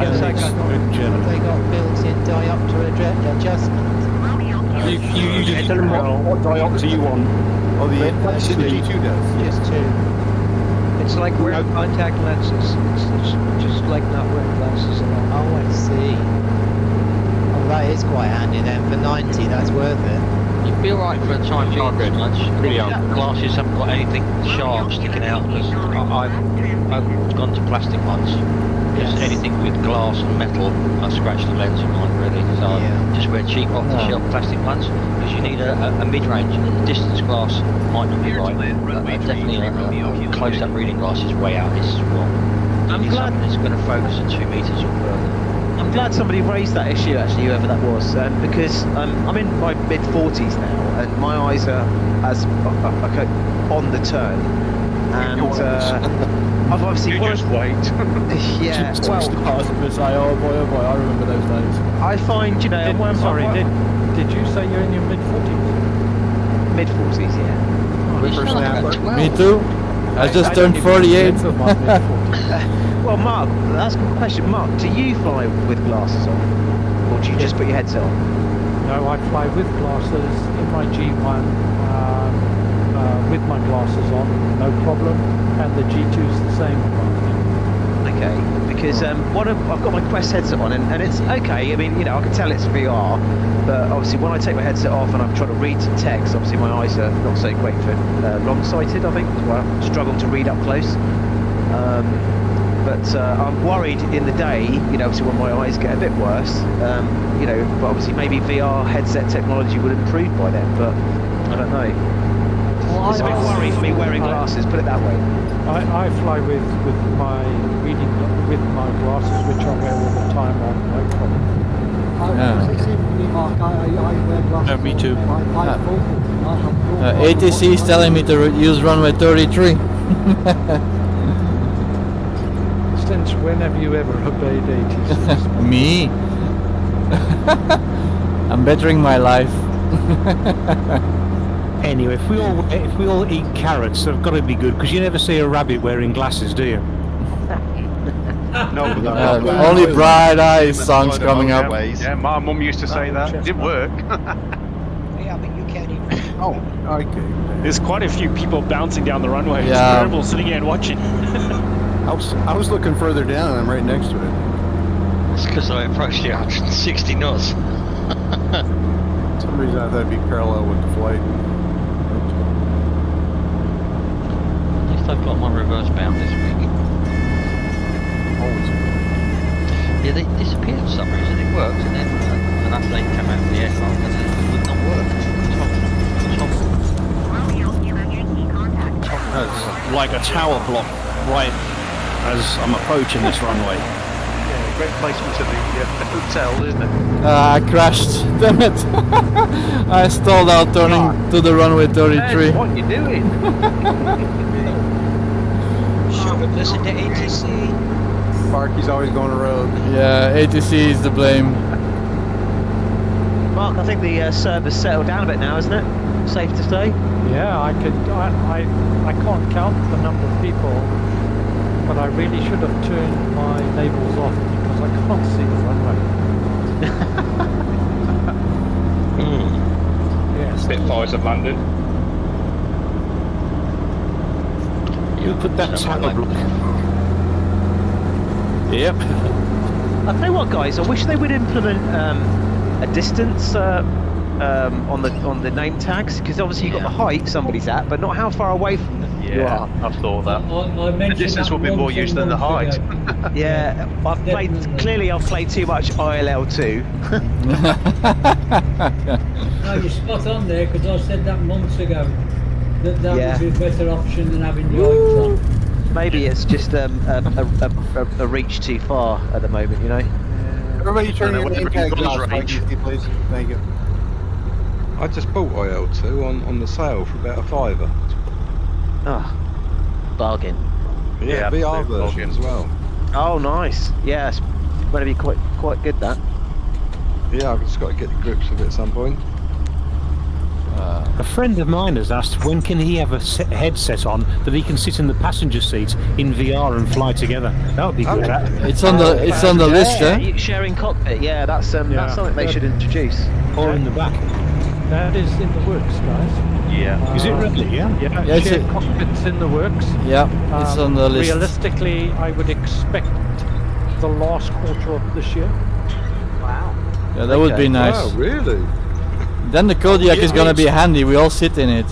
Speaker 11: Yes, they got built-in diopter adjustment.
Speaker 5: You just tell them what diopter you want.
Speaker 20: Oh, the G2 does.
Speaker 11: Yes, too.
Speaker 21: It's like wearing contact lenses. It's just like not wearing glasses at all.
Speaker 11: Oh, I see. Oh, that is quite handy then. For 90, that's worth it.
Speaker 6: You'd be alright for a time being,
Speaker 5: good.
Speaker 6: Smudge.
Speaker 5: Really
Speaker 6: Glasses haven't got anything sharp sticking out. I've gone to plastic ones. Just anything with glass and metal, I scratch the lens of mine really. So I just wear cheap off-the-shelf plastic ones because you need a mid-range. Distance glass might not be right, but definitely a close-up reading glass is way out. It's wrong. I'm glad it's going to focus at 2 meters or further.
Speaker 10: I'm glad somebody raised that issue, actually, whoever that was, because I'm in my mid-40s now, and my eyes are on the turn, and I've obviously...
Speaker 9: just wait.
Speaker 10: Yeah, well...
Speaker 7: Oh boy, I remember those days.
Speaker 10: I find, you know...
Speaker 2: Did you say you're in your mid-40s?
Speaker 10: Mid-40s, yeah.
Speaker 7: Me too. I just turned 48.
Speaker 10: Well, Mark, that's a good question. Mark, do you fly with glasses on? Or do you just put your headset on?
Speaker 2: No, I fly with glasses in my G1 with my glasses on, no problem. And the G2's the same.
Speaker 10: Okay, because I've got my Quest headset on, and it's okay. I mean, you know, I can tell it's VR, but obviously when I take my headset off and I'm trying to read some text, obviously my eyes are not so great for long-sighted, I think, as well. I struggle to read up close. But I'm worried in the day, you know, obviously when my eyes get a bit worse, you know, but obviously maybe VR headset technology would improve by then, but I don't know.
Speaker 2: Well,
Speaker 10: it's a bit worry for me wearing glasses, put it that way.
Speaker 2: I fly with my glasses, which I wear all the time on, no problem.
Speaker 17: Mark, I wear glasses.
Speaker 7: Me too.
Speaker 17: I
Speaker 7: ATC is telling me to use runway 33.
Speaker 2: Since when have you ever obeyed ATC?
Speaker 7: Me? I'm bettering my life.
Speaker 12: Anyway, if we all eat carrots, they've got to be good, because you never see a rabbit wearing glasses, do you?
Speaker 9: No,
Speaker 7: only bright eyes songs coming up.
Speaker 9: Yeah, my mum used to say that. It didn't work.
Speaker 21: Yeah, but you can't even.
Speaker 20: Oh, okay.
Speaker 22: There's quite a few people bouncing down the runway.
Speaker 7: Yeah.
Speaker 22: It's terrible sitting here and watching.
Speaker 20: I was looking further down and I'm right next to it.
Speaker 6: It's because I approached you 160 knots.
Speaker 20: For some reason I thought it'd be parallel with the flight.
Speaker 6: At least I've got my reverse bound this week.
Speaker 20: Always.
Speaker 6: Yeah, they disappeared for some reason. It worked, and then an update came out of the aircraft and it would not work.
Speaker 13: That's like a tower block right as I'm approaching this runway.
Speaker 9: Yeah, great placement of the hotel, isn't it?
Speaker 7: I crashed. Damn it! I stalled out turning to the runway 33.
Speaker 10: What are you doing?
Speaker 21: Should have listened to ATC.
Speaker 20: Sparky's always going rogue.
Speaker 7: Yeah, ATC is to blame.
Speaker 10: Mark, I think the server's settled down a bit now, isn't it? Safe to say?
Speaker 2: Yeah, I can't count the number of people, but I really should have turned my labels off because I can't see the runway. Yes.
Speaker 4: Spitfires have landed.
Speaker 12: You put that tower block.
Speaker 13: Yep.
Speaker 10: I'll tell you what, guys, I wish they would implement a distance on the name tags, because obviously you've got the height somebody's at, but not how far away from them you are.
Speaker 9: I've thought that.
Speaker 14: The
Speaker 9: distance will be more used than the height.
Speaker 10: Yeah, I've played too much ILL2.
Speaker 14: No, you're spot on there, because I said that months ago. That would be a better option than having the heights on.
Speaker 10: Maybe it's just a reach too far at the moment, you know.
Speaker 20: Everybody turn your name tags off, please. Thank you.
Speaker 8: I just bought IL2 on the sale for about £5.
Speaker 10: Ah, bargain.
Speaker 8: Yeah, VR version as well.
Speaker 10: Oh, nice. Yeah, it's going to be quite good, that.
Speaker 8: Yeah, I've just got to get the grips of it at some point.
Speaker 12: A friend of mine has asked when can he have a headset on that he can sit in the passenger seat in VR and fly together. That would be good.
Speaker 7: It's on the list, yeah.
Speaker 10: Sharing cockpit. Yeah, that's something they should introduce.
Speaker 12: Or in the back.
Speaker 2: That is in the works, guys.
Speaker 9: Yeah.
Speaker 12: Is it really? Yeah.
Speaker 2: Yeah, shared cockpit's in the works.
Speaker 7: Yeah, it's on the list.
Speaker 2: Realistically, I would expect the last quarter of this year.
Speaker 10: Wow.
Speaker 7: Yeah, that would be nice.
Speaker 8: Wow, really?
Speaker 7: Then the Kodiak is going to be handy. We all sit in it.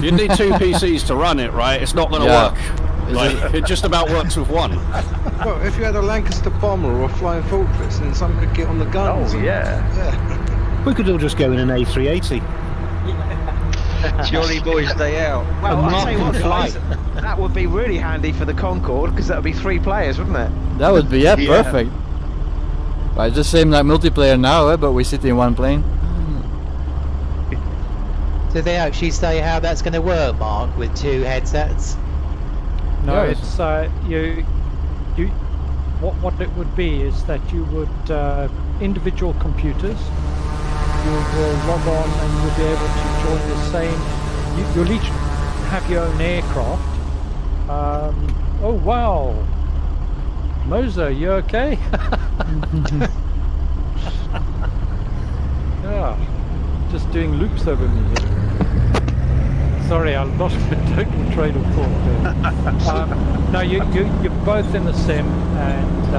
Speaker 13: You need two PCs to run it, right? It's not going to work. Like, it just about works with one.
Speaker 8: Well, if you had a Lancaster bomber or a Flying Fortress, then someone could get on the guns.
Speaker 9: Oh, yeah.
Speaker 12: We could all just go in an A380.
Speaker 6: Jolly boys day out.
Speaker 10: Well, I'll tell you what, guys, that would be really handy for the Concorde, because that would be 3 players, wouldn't it?
Speaker 7: That would be perfect. Well, it's the same like multiplayer now, but we sit in one plane.
Speaker 11: Did they actually say how that's going to work, Mark, with 2 headsets?
Speaker 2: No,
Speaker 7: Yes.
Speaker 2: it's what it would be is that you would individual computers. You will log on and you'll be able to join the same. You'll each have your own aircraft. Oh wow, Moser, you okay? Yeah, just doing loops over me here. Sorry, I lost my total train of thought there. No, you're both in the sim, and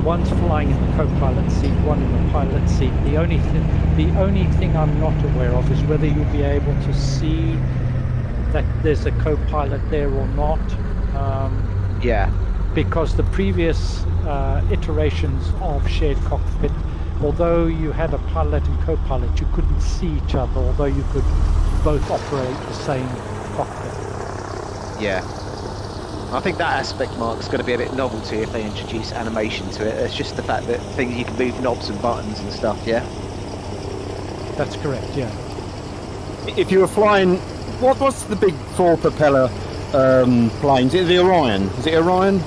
Speaker 2: one's flying in the co-pilot seat, one in the pilot seat. The only thing I'm not aware of is whether you'll be able to see that there's a co-pilot there or not.
Speaker 10: Yeah.
Speaker 2: Because the previous iterations of shared cockpit, although you had a pilot and co-pilot, you couldn't see each other, although you could both operate the same cockpit.
Speaker 10: Yeah. I think that aspect, Mark, is going to be a bit novelty if they introduce animation to it. It's just the fact that things you can move knobs and buttons and stuff, yeah?
Speaker 2: That's correct, yeah.
Speaker 5: If you were flying, what's the big 4 propeller planes? Is it the Orion? Is it Orion?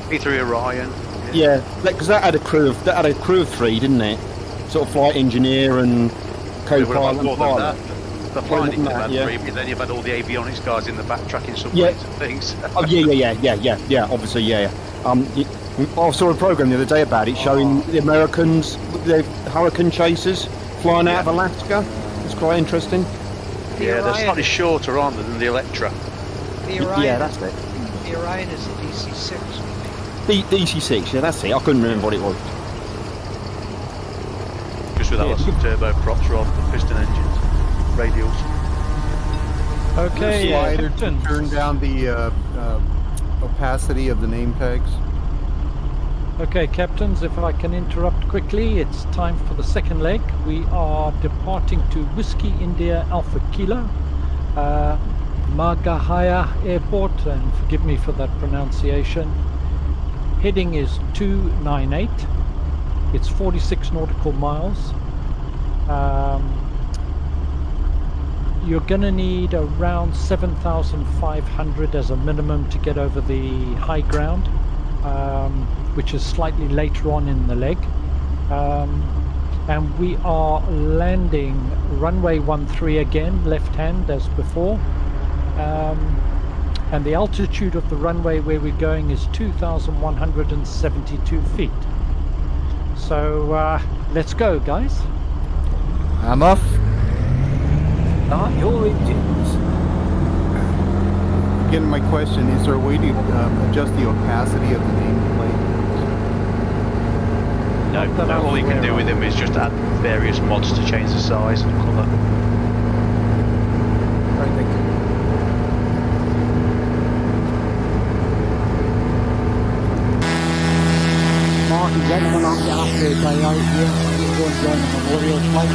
Speaker 9: E3 Orion.
Speaker 5: Yeah, because that had a crew of 3, didn't it? Sort of flight engineer and co-pilot and pilot.
Speaker 9: The flying it had
Speaker 5: yeah.
Speaker 9: 3, but then you've had all the avionics guys in the back tracking subplanes
Speaker 5: Yeah.
Speaker 9: and things.
Speaker 5: Oh yeah. Obviously, yeah. I saw a program the other day about it showing the Americans, the Hurricane chasers flying out of Alaska. It's quite interesting.
Speaker 9: Yeah, they're slightly shorter, aren't they, than the Electra?
Speaker 21: The Orion,
Speaker 5: Yeah, that's it.
Speaker 21: The Orion is a DC-6.
Speaker 5: The DC-6, yeah, that's it. I couldn't remember what it was.
Speaker 9: Just with lots of turboprops rather than piston engines, radials.
Speaker 2: Okay,
Speaker 20: Slider to
Speaker 2: Captain.
Speaker 20: turn down the opacity of the name tags.
Speaker 2: Okay, captains, if I can interrupt quickly, it's time for the second leg. We are departing to Whiskey India Alpha Kilo, Magahaya Airport, and forgive me for that pronunciation. Heading is 298. It's 46 nautical miles. You're going to need around 7,500 as a minimum to get over the high ground, which is slightly later on in the leg. And we are landing runway 13 again, left hand as before. And the altitude of the runway where we're going is 2,172 feet. So let's go, guys.
Speaker 7: I'm off.
Speaker 17: Start your engines.
Speaker 20: Again, my question, is there a way to adjust the opacity of the nameplate?
Speaker 9: No, all you can do with them is just add various mods to change the size and colour.
Speaker 20: Right, thank you.
Speaker 15: Mark and gentlemen, I'm getting off the day out here. I'm going to go and join the memorial flight.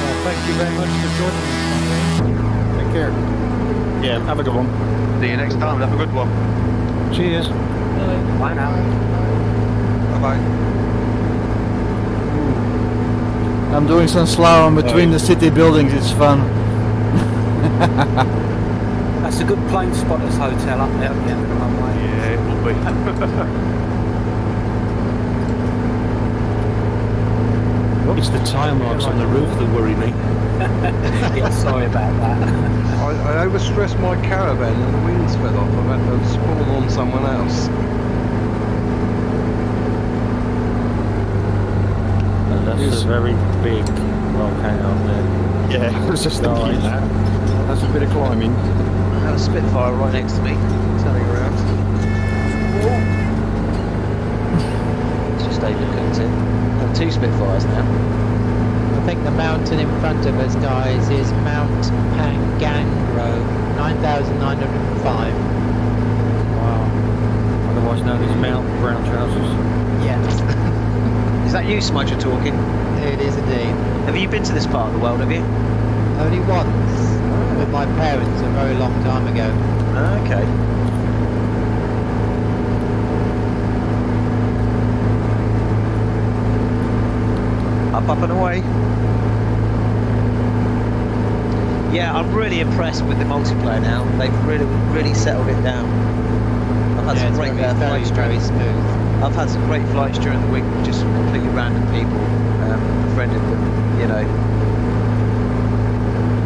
Speaker 2: Well, thank you very much for joining us, my friend.
Speaker 5: Take care. Yeah, have a good one.
Speaker 9: See you next time, have a good one.
Speaker 12: Cheers.
Speaker 21: Bye now.
Speaker 8: Bye-bye.
Speaker 7: I'm doing some slalom between the city buildings. It's fun.
Speaker 17: That's a good plane spotters hotel up there at the end of the runway.
Speaker 9: Yeah, it will be.
Speaker 12: It's the tire marks on the roof that worry me.
Speaker 17: Yeah, sorry about that.
Speaker 8: I overstressed my caravan and the wings fell off. I've had to spawn on someone else.
Speaker 12: That's a very big volcano up there.
Speaker 5: Yeah, I was just thinking that. That's a bit of climbing.
Speaker 10: I had a Spitfire right next to me, turning around. Just overcooked it. Got 2 Spitfires now.
Speaker 11: I think the mountain in front of us, guys, is Mount Pangangro, 9,905.
Speaker 12: Wow. Otherwise known as Mount Brown Trousers.
Speaker 11: Yes.
Speaker 10: Is that you, Smudger, talking?
Speaker 11: It is indeed.
Speaker 10: Have you been to this part of the world, have you?
Speaker 11: Only once, with my parents a very long time ago.
Speaker 10: Okay. up and away. Yeah, I'm really impressed with the multiplayer now. They've really settled it down. I've had some great flights
Speaker 11: very smooth.
Speaker 10: I've had some great flights during the week with just completely random people. Befriended them, you know.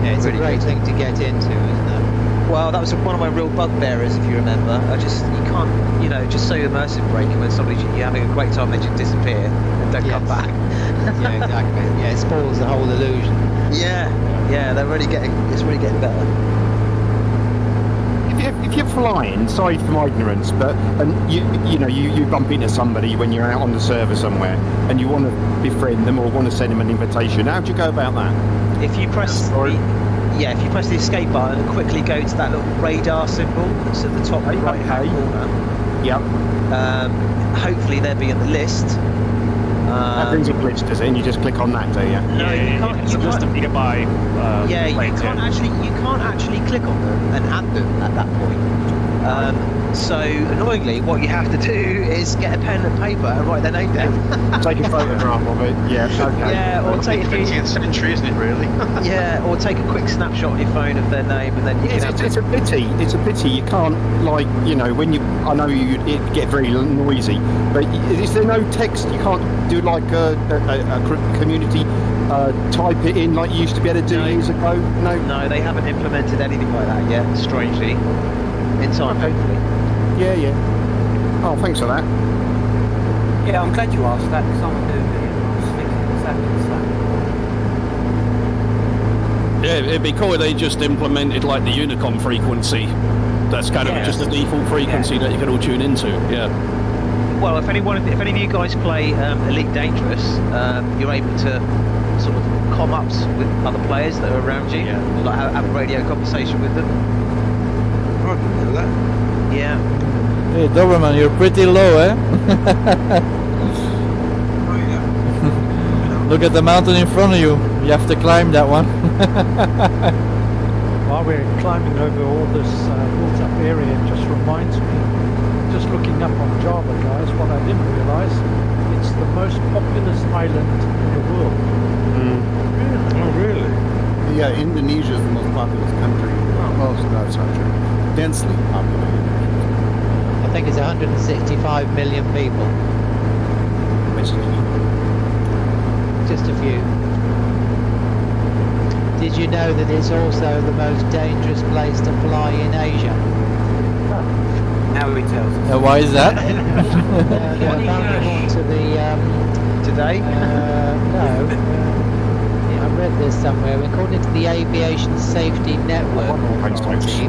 Speaker 11: Yeah, it's a great thing to get into, isn't it?
Speaker 10: Well, that was one of my real bugbearers, if you remember. You can't, you know, just so immersive breaking when you're having a great time, they just disappear and don't come back.
Speaker 11: Yeah, exactly. Yeah, it spoils the whole illusion.
Speaker 10: Yeah, it's really getting better.
Speaker 5: If you're flying, sorry for my ignorance, but you bump into somebody when you're out on the server somewhere, and you want to befriend them or want to send them an invitation, how do you go about that?
Speaker 10: If you press the escape button and quickly go to that little radar symbol that's at the top right hand corner.
Speaker 5: Yep.
Speaker 10: Hopefully they'll be in the list.
Speaker 5: That brings up glitch, does it? And you just click on that, do you?
Speaker 10: No, you can't.
Speaker 22: It's a list of nearby.
Speaker 10: Yeah, you can't actually click on them and add them at that point. So annoyingly, what you have to do is get a pen and paper and write their name down.
Speaker 5: Take a photograph of it. Yeah. Okay.
Speaker 10: Yeah, or take
Speaker 19: 20th century, isn't it? Really?
Speaker 10: Yeah, or take a quick snapshot on your phone of their name, and then you can.
Speaker 5: It's a pity. It's a pity you can't, like, you know, when you. I know it get very noisy, but is there no text? You can't do like a community type it in like you used to be able to do years ago.
Speaker 10: No, they haven't implemented anything like that yet. Strangely, in time, hopefully.
Speaker 5: Yeah. Oh, thanks for that.
Speaker 15: Yeah, I'm glad you asked that because I'm doing it. I was thinking exactly the same.
Speaker 13: Yeah, it'd be cool if they just implemented like the Unicom frequency. That's kind of just the default frequency that you can all tune into. Yeah.
Speaker 10: Well, if any of you guys play Elite Dangerous, you're able to sort of comm ups with other players that are around you, like have a radio conversation with them.
Speaker 8: I didn't know that.
Speaker 10: Yeah.
Speaker 7: Hey, Doberman, you're pretty low, eh?
Speaker 8: Oh yeah.
Speaker 7: Look at the mountain in front of you. You have to climb that one.
Speaker 2: While we're climbing over all this built-up area, it just reminds me, just looking up on Java, guys, what I didn't realise, it's the most populous island in the world.
Speaker 20: Oh, really? Yeah, Indonesia is the most populous country. Well, no, it's not true. Densely populated.
Speaker 11: I think it's 165 million people. Just a few. Did you know that it's also the most dangerous place to fly in Asia?
Speaker 15: Now he tells us.
Speaker 7: Why is that?
Speaker 11: To the
Speaker 10: today?
Speaker 11: No. I read this somewhere. According to the Aviation Safety Network Authority,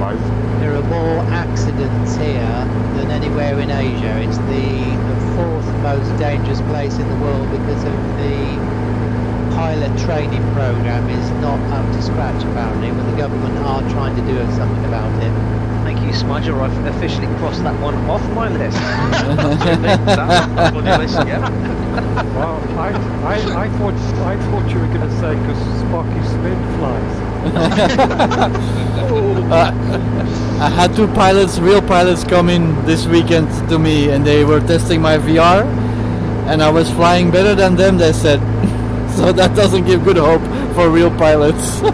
Speaker 11: there are more accidents here than anywhere in Asia. It's the fourth most dangerous place in the world because of the pilot training program is not up to scratch apparently, but the government are trying to do something about it.
Speaker 10: Thank you, Smudger. I've officially crossed that one off my list. That's on your list, yeah.
Speaker 2: Well, I thought you were going to say because Sparky Smith flies.
Speaker 7: I had two real pilots come in this weekend to me, and they were testing my VR, and I was flying better than them, they said. So that doesn't give good hope for real pilots.
Speaker 2: No,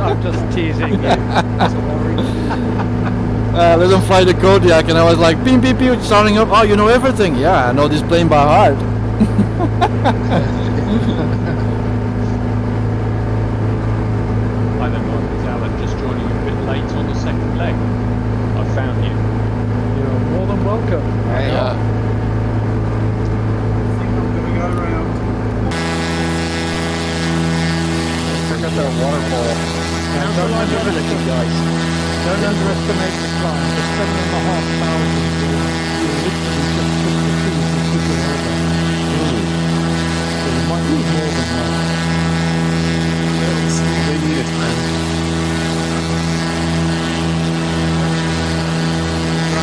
Speaker 2: I'm just teasing you.
Speaker 7: Let them fly the Kodiak, and I was like, beep, beep, beep, starting up. Oh, you know everything. Yeah, I know this plane by heart.
Speaker 3: Hi there, Mike. It's Alan, just joining you a bit late on the second leg. I found you.
Speaker 2: You're more than welcome.
Speaker 7: Yeah.
Speaker 8: I think I'm going to go around.
Speaker 15: Check out that waterfall.
Speaker 2: Don't underestimate the climb. The 7,500 you literally just took the trees and took it over. So you might need more than that.
Speaker 20: They need it, man.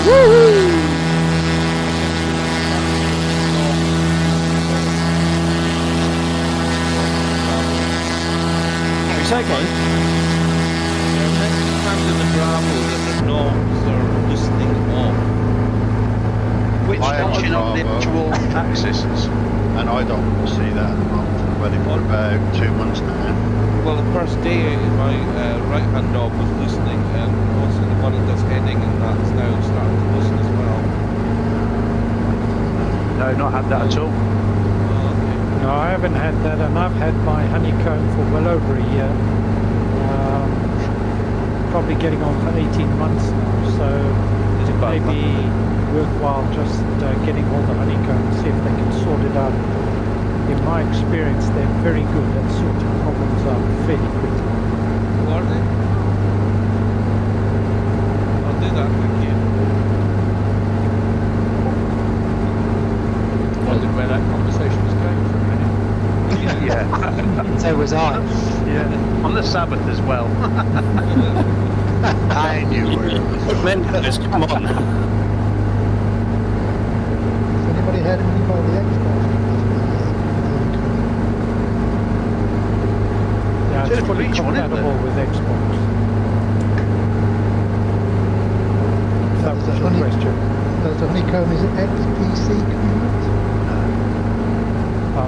Speaker 7: Woohoo!
Speaker 5: It's okay.
Speaker 16: The gravel that the norms are listening on.
Speaker 19: Which option on the actual axis? and I don't see that at the moment. I've had it for about 2 months now.
Speaker 16: Well, the first day my right-hand dog was listening, and also the one that does heading and that's now starting to listen as well.
Speaker 9: No, not had that at all.
Speaker 2: No, I haven't had that, and I've had my honeycomb for well over a year. Probably getting on for 18 months now, so it may be worthwhile just getting all the honeycomb, see if they can sort it out. In my experience, they're very good at sorting problems out fairly quickly.
Speaker 16: Who are they? I'll do that, thank you.
Speaker 3: Wondered where that conversation was going for a minute.
Speaker 9: Yeah.
Speaker 11: So was I.
Speaker 9: Yeah. On the Sabbath as well.
Speaker 19: I knew where it was.
Speaker 13: Mendes, come on.
Speaker 15: Has anybody heard anything about the Xbox?
Speaker 2: Yeah, it's fully compatible with Xbox. That was the question.
Speaker 15: Does the honeycomb, is it XPC coming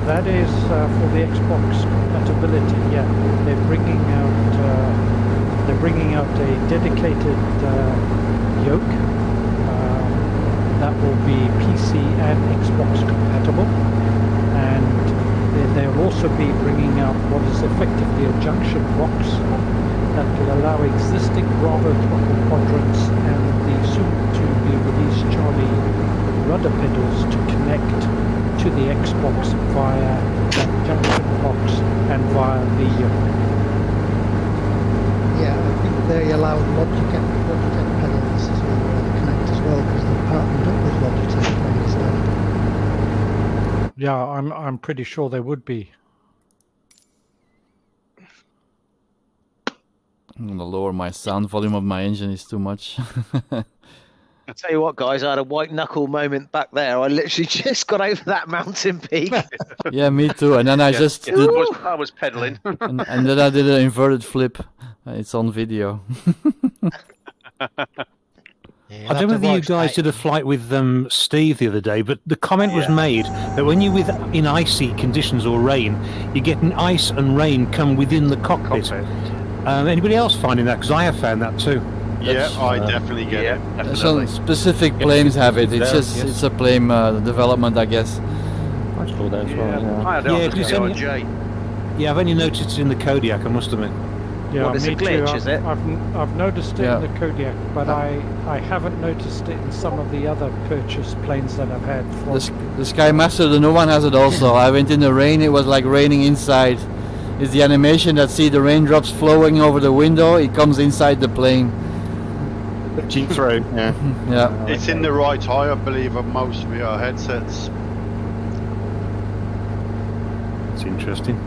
Speaker 2: That is for the Xbox compatibility. Yeah, they're bringing out a dedicated yoke that will be PC and Xbox compatible, and then they'll also be bringing out what is effectively a junction box that will allow existing Bravo throttle quadrants and the soon-to-be-released Charlie rudder pedals to connect to the Xbox via that junction box and via the yoke.
Speaker 15: Yeah, I think they allow Logitech pedals to connect as well, because they're partnered up with Logitech and stuff.
Speaker 2: Yeah, I'm pretty sure they would be.
Speaker 7: I'm gonna lower my sound volume of my engine, is too much.
Speaker 10: I'll tell you what, guys, I had a white knuckle moment back there. I literally just got over that mountain peak.
Speaker 7: Yeah, me too. And then I just did,
Speaker 9: I was pedaling.
Speaker 7: and then I did an inverted flip. It's on video.
Speaker 12: I don't know whether you guys did a flight with Steve the other day, but the comment was made that when you're in icy conditions or rain, you're getting ice and rain come within the cockpit. Anybody else finding that? Because I have found that too.
Speaker 19: Yeah, I definitely get it.
Speaker 7: Some specific planes have it. It's just it's a plane development, I guess.
Speaker 12: I saw that as well.
Speaker 9: Yeah,
Speaker 12: I've only noticed it in the Kodiak, I must admit.
Speaker 2: Yeah,
Speaker 10: What, it's a
Speaker 2: me
Speaker 10: glitch,
Speaker 2: too.
Speaker 10: is it?
Speaker 2: I've noticed it in the Kodiak, but I haven't noticed it in some of the other purchased planes that I've had. For
Speaker 7: The Sky Master, the new one, has it also. I went in the rain, it was like raining inside. It's the animation that see the raindrops flowing over the window, it comes inside the plane.
Speaker 5: Through, yeah.
Speaker 7: Yeah.
Speaker 19: It's in the right eye, I believe, of most VR headsets.
Speaker 12: It's interesting.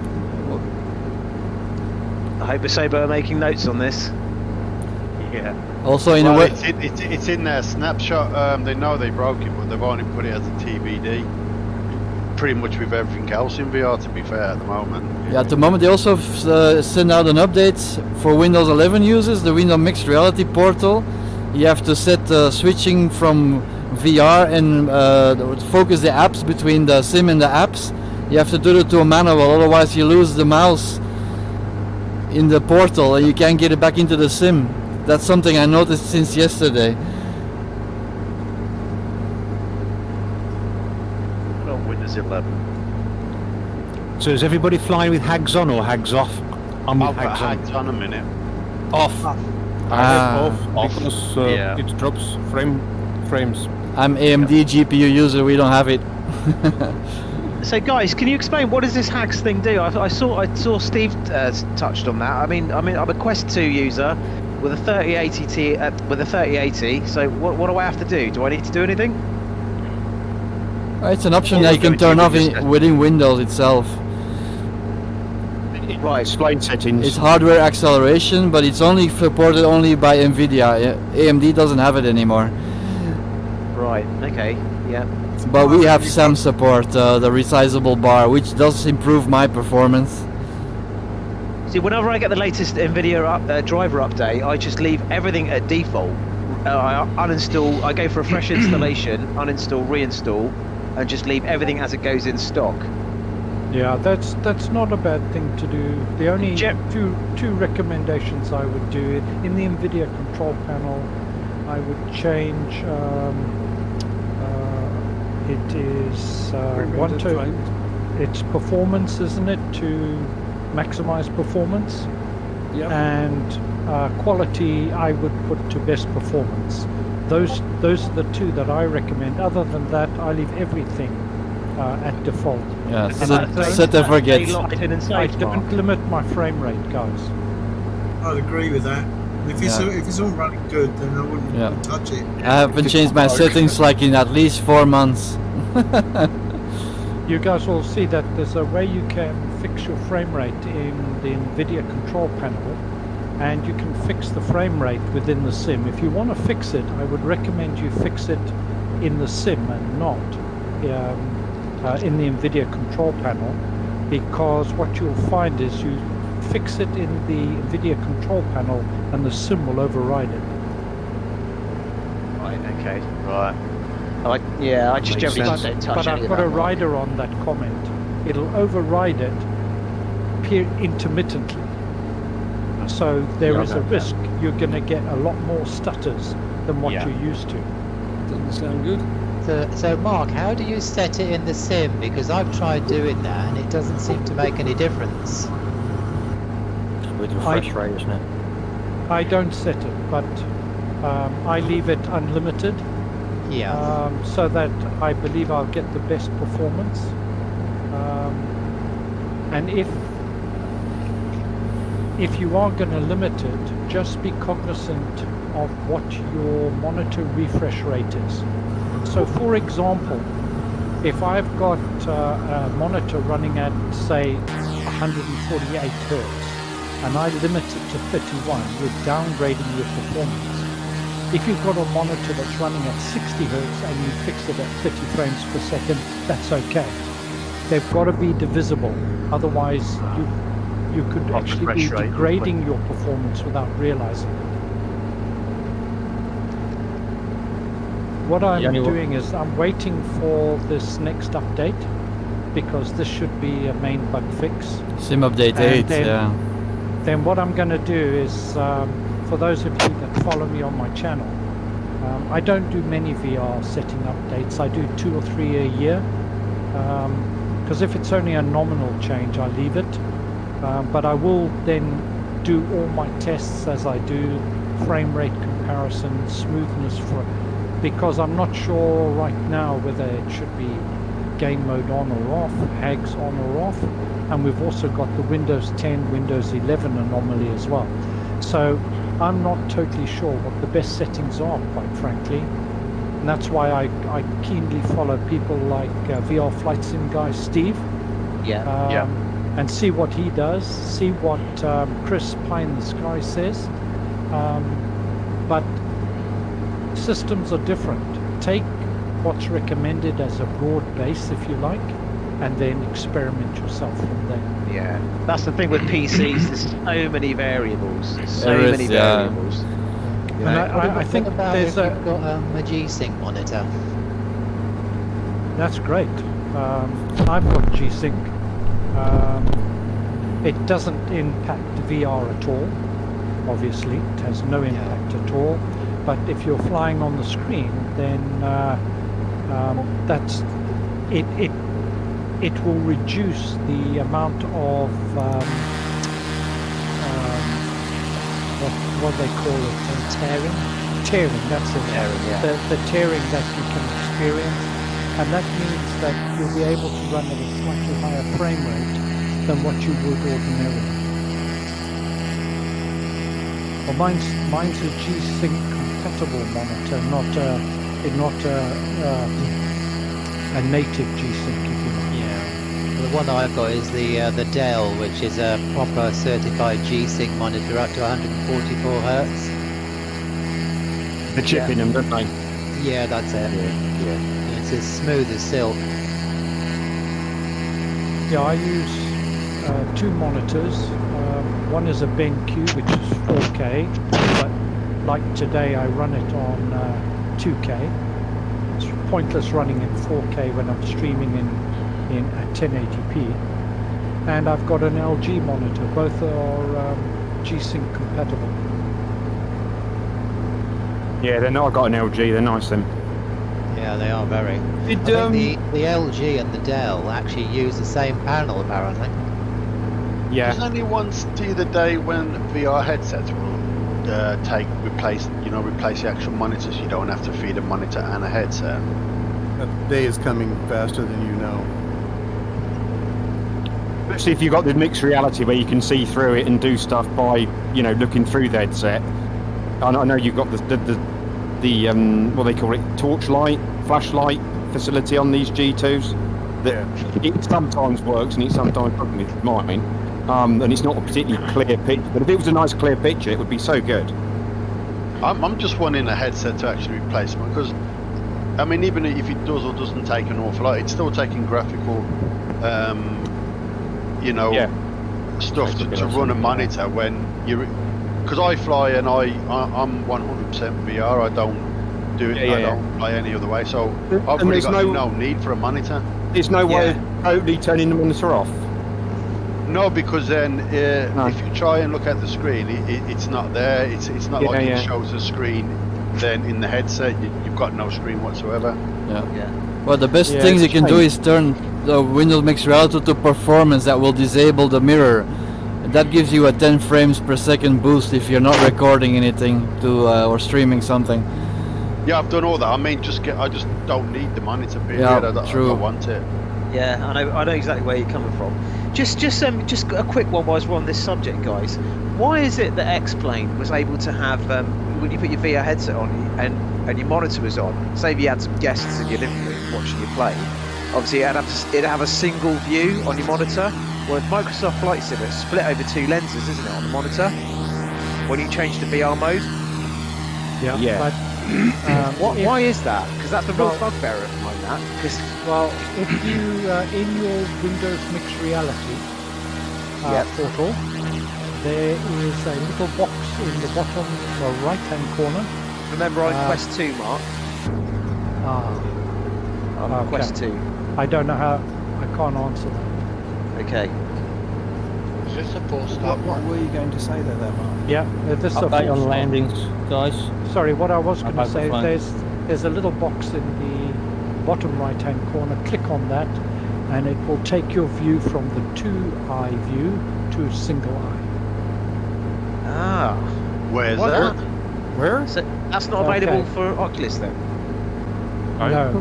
Speaker 10: I hope Asobo are making notes on this.
Speaker 9: Yeah.
Speaker 7: Also, in a way,
Speaker 19: it's in their snapshot. They know they broke it, but they've only put it as a TBD. Pretty much with everything else in VR, to be fair, at the moment.
Speaker 7: yeah, at the moment they also send out an update for Windows 11 users, the Windows Mixed Reality portal. You have to set switching from VR and focus the apps between the sim and the apps. You have to do it to a manual, otherwise you lose the mouse in the portal and you can't get it back into the sim. That's something I noticed since yesterday.
Speaker 9: On Windows 11.
Speaker 12: So is everybody flying with hags on or hags off? I'm with
Speaker 19: I've got
Speaker 12: hags
Speaker 19: hags on a minute.
Speaker 12: Off.
Speaker 7: Ah.
Speaker 12: Because it drops frames.
Speaker 7: I'm AMD GPU user, we don't have it.
Speaker 10: So, guys, can you explain what does this HAGS thing do? I saw Steve touched on that. I mean, I'm a Quest 2 user with a 3080 with a 3080. So, what do I have to do? Do I need to do anything?
Speaker 7: It's an option that you can turn off within Windows itself.
Speaker 10: Right.
Speaker 5: Explain settings.
Speaker 7: It's hardware acceleration, but it's only supported only by NVIDIA. AMD doesn't have it anymore.
Speaker 10: Right. Okay. Yeah.
Speaker 7: But we have SAM support, the resizable bar, which does improve my performance.
Speaker 10: See, whenever I get the latest NVIDIA driver update, I just leave everything at default. I uninstall. I go for a fresh installation, uninstall, reinstall, and just leave everything as it goes in stock.
Speaker 2: Yeah, that's not a bad thing to do. The only two recommendations I would do in the NVIDIA control panel, I would change. It is it's performance, isn't it, to maximize performance?
Speaker 20: Yep.
Speaker 2: And quality, I would put to best performance. Those are the two that I recommend. Other than that, I leave everything at default.
Speaker 7: Yeah,
Speaker 2: And
Speaker 7: set and forget.
Speaker 2: I don't limit my frame rate, guys.
Speaker 17: I'd agree with that. If it's all running good, then I wouldn't touch it.
Speaker 7: I haven't changed my settings like in at least 4 months.
Speaker 2: You guys will see that there's a way you can fix your frame rate in the NVIDIA control panel, and you can fix the frame rate within the sim. If you want to fix it, I would recommend you fix it in the sim and not in the NVIDIA control panel, because what you'll find is you fix it in the NVIDIA control panel and the sim will override it.
Speaker 10: Right, okay, right. I just generally don't touch
Speaker 2: But I put a rider on that comment. It'll override it intermittently. So there is a risk you're going to get a lot more stutters than what you're used to.
Speaker 20: Doesn't sound good.
Speaker 11: So Mark, how do you set it in the sim? Because I've tried doing that and it doesn't seem to make any difference.
Speaker 12: With refresh rate, isn't it?
Speaker 2: I don't set it, but I leave it unlimited.
Speaker 11: Yeah.
Speaker 2: So that I believe I'll get the best performance. And if you are going to limit it, just be cognizant of what your monitor refresh rate is. So for example, if I've got a monitor running at say 148 Hertz and I limit it to 31, you're downgrading your performance. If you've got a monitor that's running at 60 Hertz and you fix it at 30 frames per second, that's okay. They've got to be divisible, otherwise you could actually be degrading your performance without realizing it. What I'm doing is I'm waiting for this next update, because this should be a main bug fix.
Speaker 7: Sim update 8,
Speaker 2: Then what I'm going to do is, for those of you that follow me on my channel, I don't do many VR setting updates. I do 2 or 3 a year, because if it's only a nominal change, I leave it. But I will then do all my tests as I do, frame rate comparison, smoothness, because I'm not sure right now whether it should be game mode on or off, hags on or off, and we've also got the Windows 10, Windows 11 anomaly as well. So I'm not totally sure what the best settings are, quite frankly. And that's why I keenly follow people like VR Flight Sim guy Steve. And see what he does, see what Chris Pie in the Sky says. But systems are different. Take what's recommended as a broad base, if you like, and then experiment yourself from there.
Speaker 10: Yeah, that's the thing with PCs. There's so many variables. Variables.
Speaker 2: And I think there's
Speaker 11: you've got a G-Sync monitor.
Speaker 2: That's great. I've got G-Sync. It doesn't impact VR at all. Obviously, it has no impact at all. But if you're flying on the screen, then that's it. It will reduce the amount of what they call it, tearing. That's it. The tearing that you can experience, and that means that you'll be able to run at a slightly higher frame rate than what you would ordinarily. Well, mine's a G-Sync compatible monitor, not a native G-Sync, if you like.
Speaker 11: The one I've got is the Dell, which is a proper certified G-Sync monitor up to 144 Hertz.
Speaker 5: The chip in them, don't they?
Speaker 11: Yeah, that's it. Yeah. It's as smooth as silk.
Speaker 2: Yeah, I use 2 monitors. One is a BenQ, which is 4K, but like today I run it on 2K. It's pointless running in 4K when I'm streaming in at 1080p. And I've got an LG monitor. Both are G-Sync compatible.
Speaker 5: Yeah, they're not. I got an LG. They're nice then.
Speaker 11: Yeah, they are very. I think the LG and the Dell actually use the same panel apparently.
Speaker 5: Yeah.
Speaker 19: There's only one the other day when VR headsets will replace the actual monitor, so you don't have to feed a monitor and a headset.
Speaker 20: That day is coming faster than you know.
Speaker 5: Especially if you've got the mixed reality where you can see through it and do stuff by, looking through the headset. I know you've got the what they call it, torchlight, flashlight facility on these G2s. That it sometimes works and it sometimes doesn't with mine. And it's not a particularly clear picture, but if it was a nice clear picture, it would be so good.
Speaker 19: I'm just wanting a headset to actually replace them, because, I mean, even if it does or doesn't take an awful lot, it's still taking graphical, stuff to run a monitor when you. Because I fly and I'm 100% VR. I don't do it. I don't fly any other way. So I've really got no need for a monitor.
Speaker 5: There's no way of totally turning the monitor off.
Speaker 19: No, because then if you try and look at the screen, it's not there. It's not like it shows the screen. Then in the headset, you've got no screen whatsoever.
Speaker 7: Yeah. Well, the best thing you can do is turn the Windows Mixed Reality to performance. That will disable the mirror. That gives you a 10 frames per second boost if you're not recording anything or streaming something.
Speaker 19: Yeah, I've done all that. I mean, I just don't need the monitor. Period.
Speaker 7: Yeah,
Speaker 19: I don't want it.
Speaker 10: Yeah, I know exactly where you're coming from. Just a quick one whilst we're on this subject, guys. Why is it that X-Plane was able to have when you put your VR headset on and your monitor was on? Say if you had some guests in your living room watching you play, obviously it'd have a single view on your monitor. Well, Microsoft Flight Sim, it's split over two lenses, isn't it, on the monitor? When you change to VR mode?
Speaker 2: Yeah. But,
Speaker 10: why is that? Because that's the real bugbear behind that.
Speaker 2: If you, in your Windows Mixed Reality portal, there is a little box in the bottom right-hand corner.
Speaker 10: Remember on Quest 2, Mark? Quest 2.
Speaker 2: I don't know how, I can't answer that.
Speaker 10: Okay.
Speaker 19: Is this a full
Speaker 20: stop? What were you going to say there, Mark?
Speaker 2: Yeah, this is
Speaker 1: update on landings, guys.
Speaker 2: Sorry, what I was going to say, there's a little box in the bottom right-hand corner. Click on that, and it will take your view from the 2-eye view to single eye.
Speaker 19: Where's that?
Speaker 10: Where? So that's not available for Oculus then?
Speaker 2: No,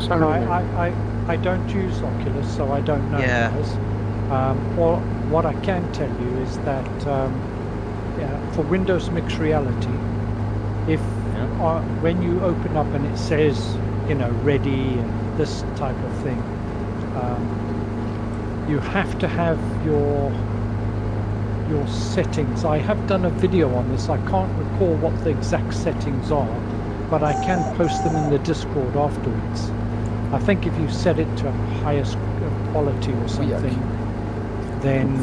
Speaker 2: I don't use Oculus, so I don't know. Guys. Well, what I can tell you is that for Windows Mixed Reality, if when you open up and it says, ready and this type of thing, you have to have your settings. I have done a video on this. I can't recall what the exact settings are, but I can post them in the Discord afterwards. I think if you set it to highest quality or something, then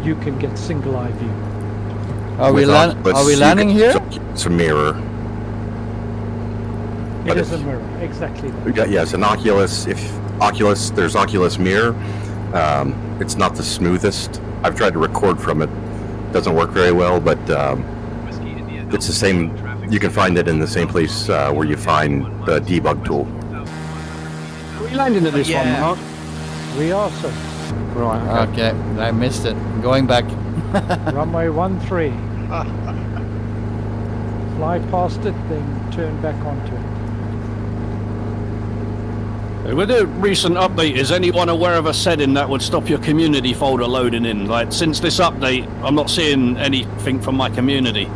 Speaker 2: you can get single eye view.
Speaker 7: Are we landing here?
Speaker 18: It's a mirror.
Speaker 2: It is a mirror, exactly.
Speaker 18: Yeah, it's an Oculus. There's Oculus Mirror. It's not the smoothest. I've tried to record from it. Doesn't work very well, but it's the same. You can find it in the same place where you find the debug tool.
Speaker 5: Are we landing at this one, Mark?
Speaker 2: We are, sir.
Speaker 5: Right.
Speaker 7: Okay, I missed it. Going back.
Speaker 2: Runway 13. Fly past it, then turn back onto it.
Speaker 13: With the recent update, is anyone aware of a setting that would stop your community folder loading in? Like, since this update, I'm not seeing anything from my community.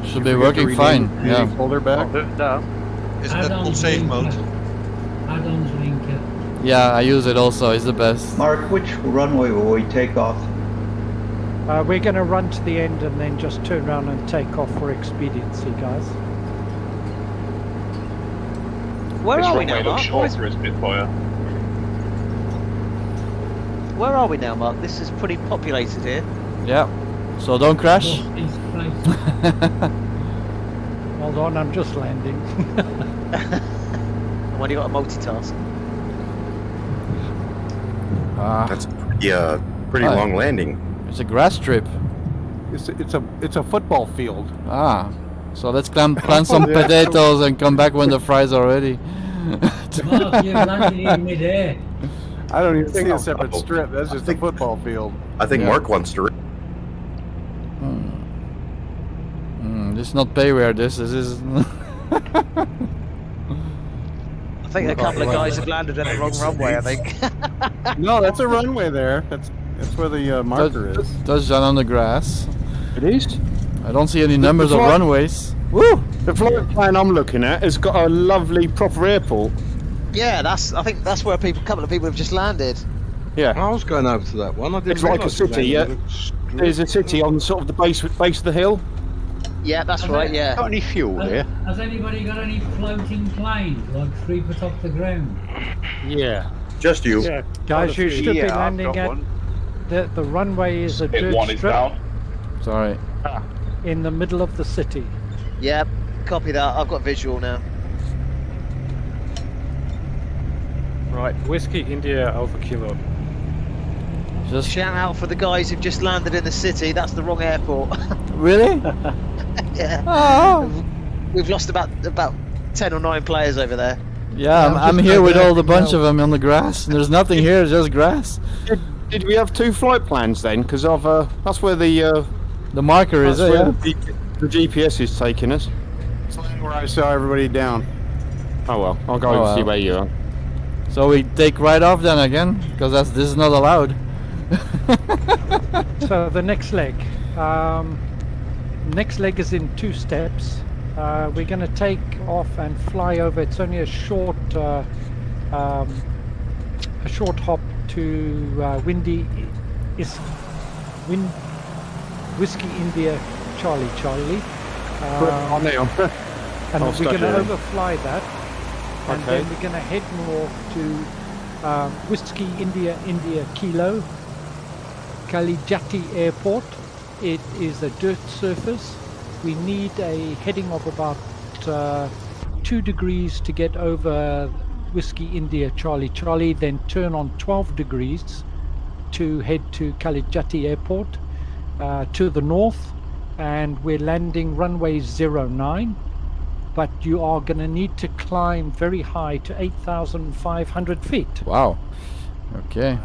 Speaker 7: Should be working fine. Yeah.
Speaker 5: Folder back.
Speaker 8: Isn't it full safe mode?
Speaker 14: Add-ons link.
Speaker 7: Yeah, I use it also. It's the best.
Speaker 23: Mark, which runway will we take off?
Speaker 2: We're going to run to the end and then just turn around and take off for expediency, guys.
Speaker 10: Where are we now, Mark? Where are we now, Mark? This is pretty populated here.
Speaker 7: Yeah. So don't crash.
Speaker 2: Hold on, I'm just landing.
Speaker 10: when you got to multitask.
Speaker 18: That's pretty long landing.
Speaker 7: It's a grass strip.
Speaker 20: It's a football field.
Speaker 7: So let's plant some potatoes and come back when the fries are ready.
Speaker 14: Mark, you landed in mid-air.
Speaker 20: I don't even see a separate strip. That's just a football field.
Speaker 18: I think Mark wants to.
Speaker 7: This is not payware. This is.
Speaker 10: I think a couple of guys have landed on the wrong runway. I think.
Speaker 20: No, that's a runway there. That's where the marker is.
Speaker 7: Touchdown on the grass.
Speaker 5: It is.
Speaker 7: I don't see any numbers of runways.
Speaker 5: Woo! The flight plan I'm looking at has got a lovely proper airport.
Speaker 10: Yeah, I think that's where a couple of people have just landed.
Speaker 5: Yeah.
Speaker 8: I was going over to that one. I didn't
Speaker 5: It's like a
Speaker 8: realise
Speaker 5: city.
Speaker 8: it
Speaker 5: Yeah.
Speaker 8: was-
Speaker 5: There's a city on sort of the base of the hill.
Speaker 10: Yeah, that's right. Yeah.
Speaker 19: Got any fuel here?
Speaker 14: Has anybody got any floating planes, like 3 foot off the ground?
Speaker 5: Yeah.
Speaker 18: Just you.
Speaker 2: Yeah. Guys, you should be
Speaker 19: I've
Speaker 2: landing
Speaker 19: got
Speaker 2: at
Speaker 19: one.
Speaker 2: the runway is a dirt
Speaker 1: One is
Speaker 2: strip
Speaker 1: down.
Speaker 7: Sorry.
Speaker 2: in the middle of the city.
Speaker 10: Yeah, copy that. I've got visual now.
Speaker 4: Right, Whiskey India Alpha Kilo.
Speaker 7: Just
Speaker 10: shout out for the guys who've just landed in the city. That's the wrong airport.
Speaker 7: Really?
Speaker 10: Yeah.
Speaker 7: Oh.
Speaker 10: We've lost about 10 or 9 players over there.
Speaker 7: Yeah, I'm here with all the bunch of them on the grass. And there's nothing here, just grass.
Speaker 5: Did we have 2 flight plans then? Because of that's where the
Speaker 7: marker is.
Speaker 5: where
Speaker 7: Yeah.
Speaker 5: the GPS is taking us.
Speaker 20: That's where I saw everybody down.
Speaker 5: Oh well, I'll go and see where you are.
Speaker 7: So we take right off then again, because this is not allowed.
Speaker 2: So the next leg. Next leg is in 2 steps. We're going to take off and fly over. It's only a short hop to Whiskey India Charlie.
Speaker 5: On there.
Speaker 2: And
Speaker 5: I'll
Speaker 2: we're
Speaker 5: start
Speaker 2: going to
Speaker 5: there.
Speaker 2: overfly that, and
Speaker 5: Okay.
Speaker 2: then we're going to head north to Whiskey India Kilo, Kalijati Airport. It is a dirt surface. We need a heading of about 2 degrees to get over Whiskey India Charlie, then turn on 12 degrees to head to Kalijati Airport to the north, and we're landing runway 09. But you are going to need to climb very high to 8,500 feet.
Speaker 7: Wow. Okay.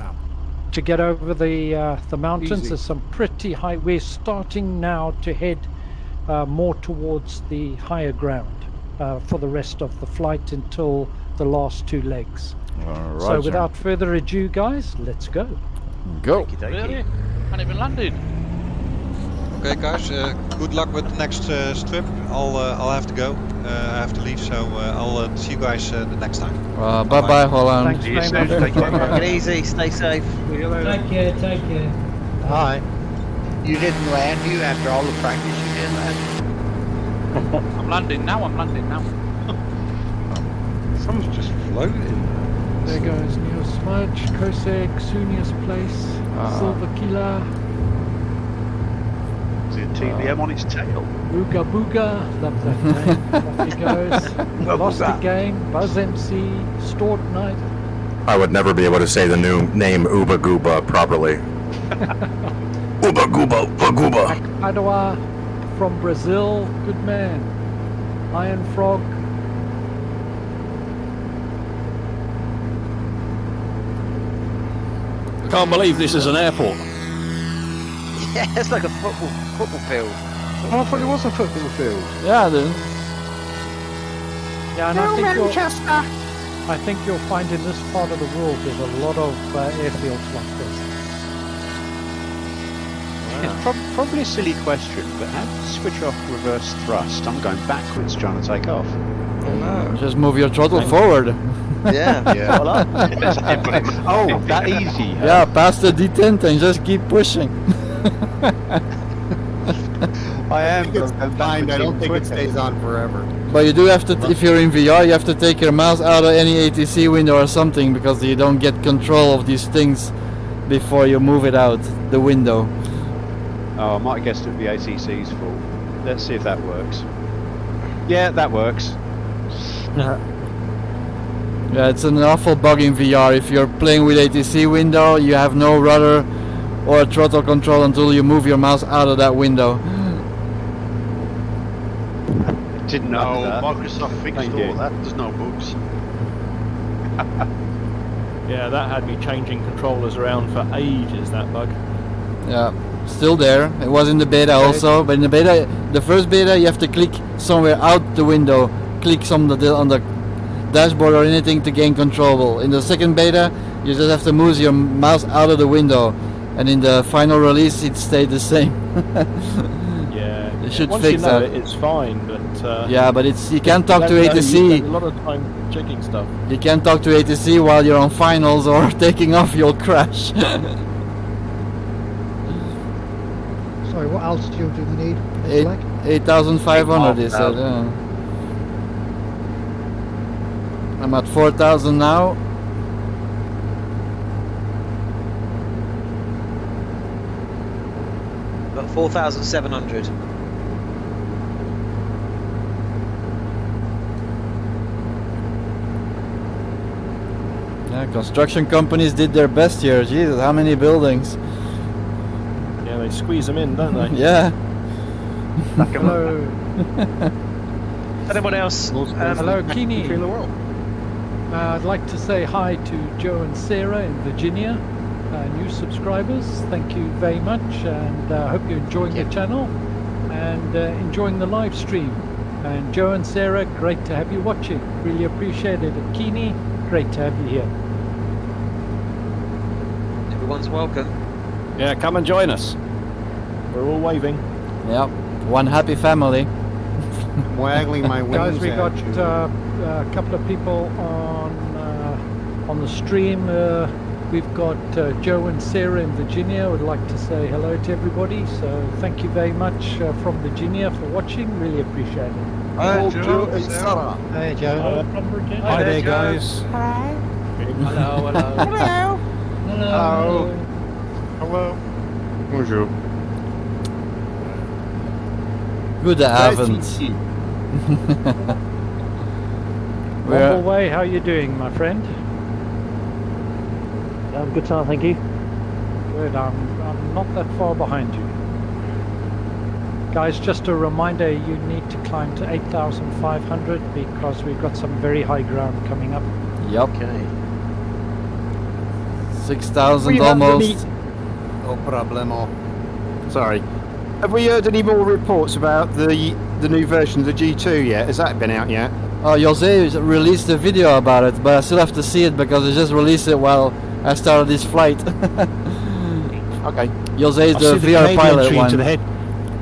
Speaker 2: To get over the mountains.
Speaker 5: Easy.
Speaker 2: There's some pretty high. We're starting now to head more towards the higher ground for the rest of the flight until the last 2 legs. So without further ado, guys, let's go.
Speaker 7: Go.
Speaker 1: Really? Can't even landed.
Speaker 6: Okay, guys. Good luck with the next strip. I'll have to go. I have to leave, so I'll see you guys the next time.
Speaker 7: Bye bye, Holland.
Speaker 2: Thanks very much.
Speaker 10: Take it easy. Stay safe.
Speaker 14: Take care, take care.
Speaker 11: Hi.
Speaker 19: You didn't land, you, after all the practice you did land?
Speaker 1: I'm landing now.
Speaker 8: Someone's just floating.
Speaker 2: There goes Neo Smudge, Kosek, Sunia's Place, Silver Killer,
Speaker 19: Is it TVM on its tail?
Speaker 2: Booga Booga, love that name. Off he goes. Lost the Game, Buzz MC, Stort Night.
Speaker 18: I would never be able to say the new name Uba Gooba properly. Uba Gooba, Uba Gooba.
Speaker 2: Padua from Brazil, good man. Iron Frog.
Speaker 13: I can't believe this is an airport.
Speaker 10: Yeah, it's like a football field.
Speaker 8: Oh, I thought it was a football field.
Speaker 7: Yeah, then.
Speaker 2: Yeah, and I think you'll find in this part of the world there's a lot of airfields like this.
Speaker 19: It's probably a silly question, but how do you switch off reverse thrust? I'm going backwards trying to take off.
Speaker 7: Just move your throttle forward.
Speaker 10: Yeah.
Speaker 19: Oh, that easy. Huh?
Speaker 7: Yeah, past the detent and just keep pushing.
Speaker 19: I am.
Speaker 20: It's fine. I don't think it stays on forever.
Speaker 7: But you do have to, if you're in VR, you have to take your mouse out of any ATC window or something, because you don't get control of these things before you move it out the window.
Speaker 19: Oh, I might have guessed it would be ATC's fault. Let's see if that works. Yeah, that works.
Speaker 7: Yeah, it's an awful bug in VR. If you're playing with ATC window, you have no rudder or a throttle control until you move your mouse out of that window.
Speaker 19: Didn't know that. Microsoft fixed all that. There's no bugs.
Speaker 4: Yeah, that had me changing controllers around for ages, that bug.
Speaker 7: Yeah, still there. It was in the beta also, but in the beta, the first beta, you have to click somewhere out the window, click on the dashboard or anything to gain control. In the second beta, you just have to move your mouse out of the window, and in the final release, it stayed the same.
Speaker 4: Yeah,
Speaker 7: you should
Speaker 4: once
Speaker 7: fix
Speaker 4: you know
Speaker 7: that.
Speaker 4: it's fine, but
Speaker 7: yeah, but you can't talk to
Speaker 4: You
Speaker 7: ATC.
Speaker 4: spend a lot of time checking stuff.
Speaker 7: You can't talk to ATC while you're on finals or taking off. You'll crash.
Speaker 15: Sorry, what altitude do we need?
Speaker 7: 8,500 they said, yeah. I'm at 4,000 now.
Speaker 10: About 4,700.
Speaker 7: Yeah, construction companies did their best here. Jesus, how many buildings?
Speaker 4: Yeah, they squeeze them in, don't they?
Speaker 7: Yeah.
Speaker 2: Hello.
Speaker 10: Anyone else?
Speaker 2: Hello, Keeney. I'd like to say hi to Joe and Sarah in Virginia, new subscribers. Thank you very much, and I hope you're enjoying the channel and enjoying the live stream. And Joe and Sarah, great to have you watching. Really appreciate it. And Keeney, great to have you here.
Speaker 10: Everyone's welcome.
Speaker 13: Yeah, come and join us.
Speaker 4: We're all waving.
Speaker 7: Yep, one happy family.
Speaker 20: Waggling my wings.
Speaker 2: Guys, we got
Speaker 20: at you.
Speaker 2: a couple of people on the stream. We've got Joe and Sarah in Virginia. I would like to say hello to everybody. So thank you very much from Virginia for watching. Really appreciate it.
Speaker 20: Hi, Joe and Sarah.
Speaker 11: Hey, Joe.
Speaker 2: From Virginia.
Speaker 12: Hi there, guys.
Speaker 11: Hi.
Speaker 2: Hello, hello.
Speaker 11: Hello.
Speaker 19: Hello. Hello.
Speaker 20: Bonjour.
Speaker 7: Good avond.
Speaker 2: Wombleway, how you doing, my friend?
Speaker 16: Good time, thank you.
Speaker 2: Good, I'm not that far behind you. Guys, just a reminder, you need to climb to 8,500 because we've got some very high ground coming up.
Speaker 7: Yep.
Speaker 10: Okay.
Speaker 7: 6,000 almost.
Speaker 5: No problemo. Sorry. Have we heard any more reports about the new version of the G2 yet? Has that been out yet?
Speaker 7: Oh, Jose released a video about it, but I still have to see it because I just released it while I started this flight.
Speaker 5: Okay.
Speaker 7: Jose is
Speaker 12: I
Speaker 7: the
Speaker 12: see
Speaker 7: VR
Speaker 12: cable
Speaker 7: pilot
Speaker 12: entry
Speaker 7: one.
Speaker 12: into the head.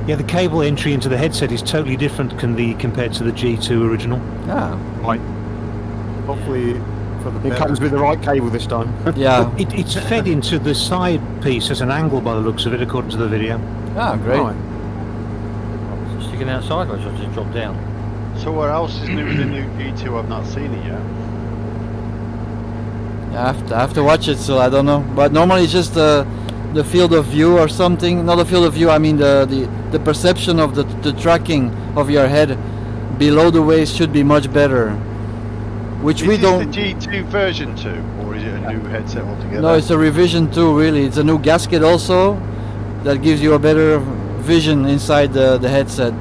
Speaker 12: Yeah, the cable entry into the headset is totally different compared to the G2 original.
Speaker 7: Ah.
Speaker 5: Right.
Speaker 20: Hopefully for the
Speaker 5: It
Speaker 20: better.
Speaker 5: comes with the right cable this time.
Speaker 7: Yeah.
Speaker 12: It's fed into the side piece at an angle by the looks of it, according to the video.
Speaker 7: Ah, great.
Speaker 5: Right.
Speaker 16: Sticking out sideways or just drop down?
Speaker 19: So what else is new with the new G2? I've not seen it yet.
Speaker 7: I have to watch it, so I don't know. But normally it's just the field of view or something. Not the field of view, I mean the perception of the tracking of your head below the waist should be much better. Which we don't.
Speaker 19: Is this the G2 version 2, or is it a new headset altogether?
Speaker 7: No, it's a revision 2 really. It's a new gasket also that gives you a better vision inside the headset.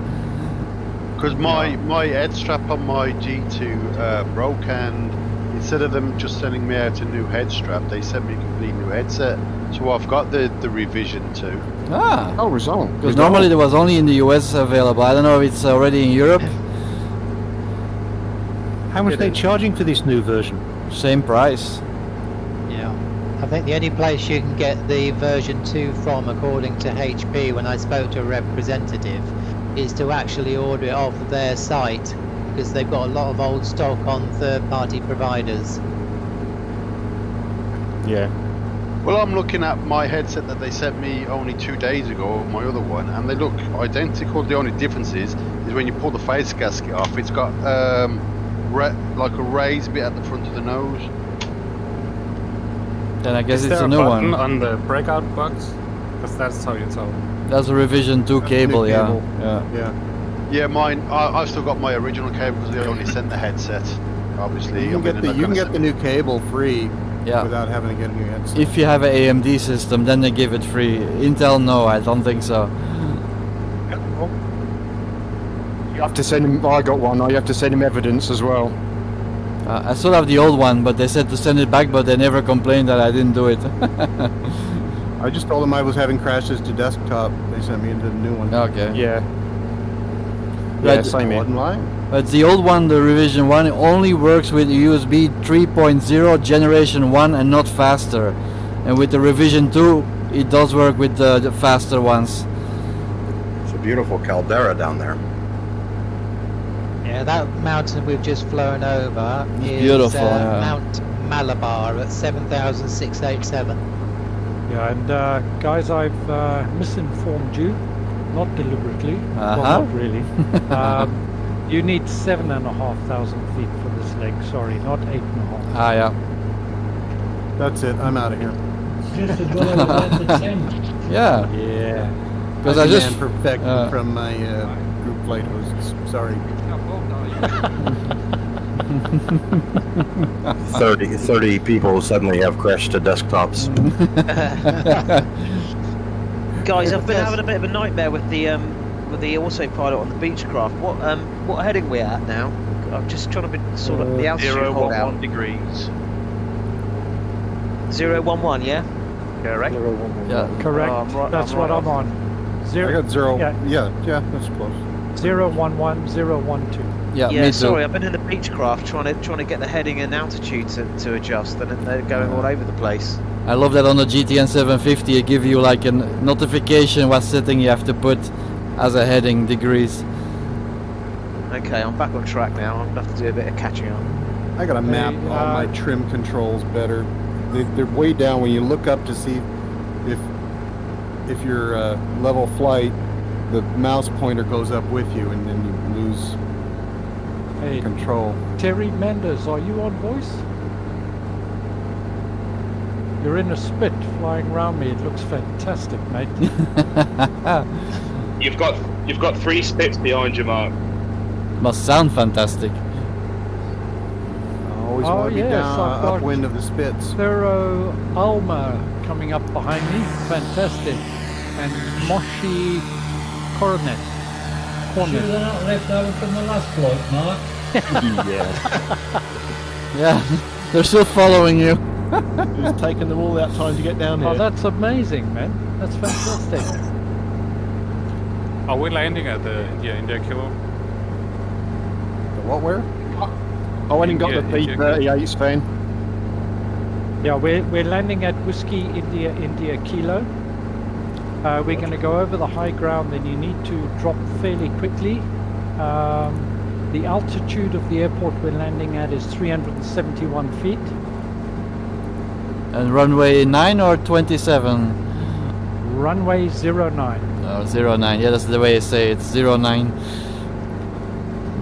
Speaker 19: Because my head strap on my G2 broke, and instead of them just sending me out a new head strap, they sent me a complete new headset. So I've got the revision 2.
Speaker 7: Ah.
Speaker 5: Oh, result.
Speaker 7: Because normally it was only in the US available. I don't know if it's already in Europe.
Speaker 12: How much are they charging for this new version?
Speaker 7: Same price.
Speaker 11: Yeah. I think the only place you can get the version 2 from, according to HP, when I spoke to a representative, is to actually order it off their site, because they've got a lot of old stock on third-party providers.
Speaker 19: Yeah. Well, I'm looking at my headset that they sent me only 2 days ago, my other one, and they look identical. The only difference is when you pull the face gasket off, it's got like a raised bit at the front of the nose.
Speaker 7: Then I guess
Speaker 4: Is
Speaker 7: it's
Speaker 4: there
Speaker 7: a new
Speaker 4: button
Speaker 7: one.
Speaker 4: on the breakout box? Because that's how you tell.
Speaker 7: That's a revision 2 cable, yeah.
Speaker 19: Yeah, mine. I still got my original cable because they only sent the headset. Obviously,
Speaker 20: You can get the new cable free without having to get a new headset.
Speaker 7: If you have an AMD system, then they give it free. Intel, no, I don't think so.
Speaker 5: You have to send him. I got one. You have to send him evidence as well.
Speaker 7: I still have the old one, but they said to send it back, but they never complained that I didn't do it.
Speaker 20: I just told them I was having crashes to desktop. They sent me into the new one.
Speaker 7: Okay.
Speaker 5: Yeah.
Speaker 7: Yeah,
Speaker 5: same here.
Speaker 20: Wasn't lying.
Speaker 7: But the old one, the revision 1, only works with USB 3.0 generation 1 and not faster. And with the revision 2, it does work with the faster ones.
Speaker 18: It's a beautiful caldera down there.
Speaker 11: Yeah, that mountain we've just flown over is
Speaker 7: beautiful,
Speaker 11: Mount Malabar at 7,687.
Speaker 2: Yeah, and guys, I've misinformed you, not deliberately, well, not really. You need 7,500 feet for this leg. Sorry, not 8,500.
Speaker 7: Ah, yeah.
Speaker 20: That's it. I'm out of here.
Speaker 14: Just as well as the 10.
Speaker 7: Yeah.
Speaker 2: Yeah.
Speaker 7: Because I just
Speaker 20: perfected from my group flight hosts. Sorry.
Speaker 18: 30 people suddenly have crashed to desktops.
Speaker 10: Guys, I've been having a bit of a nightmare with the autopilot on the Beechcraft. What heading we at now? I'm just trying to sort of the altitude hold out.
Speaker 9: 011 degrees.
Speaker 10: 011, yeah?
Speaker 9: Correct.
Speaker 7: Yeah.
Speaker 2: Correct. That's what I'm on.
Speaker 20: I got 0. Yeah, that's close.
Speaker 2: 011, 012.
Speaker 7: Yeah,
Speaker 10: Yeah,
Speaker 7: me
Speaker 10: sorry,
Speaker 7: too.
Speaker 10: I've been in the Beechcraft trying to get the heading and altitude to adjust, and they're going all over the place.
Speaker 7: I love that on the GTN 750 it gives you like a notification what setting you have to put as a heading degrees.
Speaker 10: Okay, I'm back on track now. I'm gonna have to do a bit of catching up.
Speaker 20: I gotta map all my trim controls better. They're way down when you look up to see if you're level flight. The mouse pointer goes up with you, and then you lose control.
Speaker 2: Terry Mendes, are you on voice? You're in a spit flying around me. It looks fantastic, mate.
Speaker 3: You've got 3 spits behind you, Mark.
Speaker 7: Must sound fantastic.
Speaker 20: I always want to be down upwind of the spits.
Speaker 2: Pharaoh Alma coming up behind me. Fantastic. And Moshi Coronet.
Speaker 14: Sure they're not left over from the last flight, Mark?
Speaker 7: Yeah, they're still following you.
Speaker 4: It's taken them all that time to get down here.
Speaker 2: Oh, that's amazing, man. That's fantastic.
Speaker 1: Are we landing at the India Kilo?
Speaker 5: The what, where? Oh, I didn't got the P38, Spain.
Speaker 2: Yeah, we're landing at Whiskey India Kilo. We're going to go over the high ground, then you need to drop fairly quickly. The altitude of the airport we're landing at is 371 feet.
Speaker 7: And runway 9 or 27?
Speaker 2: Runway 09.
Speaker 7: Oh, 09. Yeah, that's the way I say it. 09.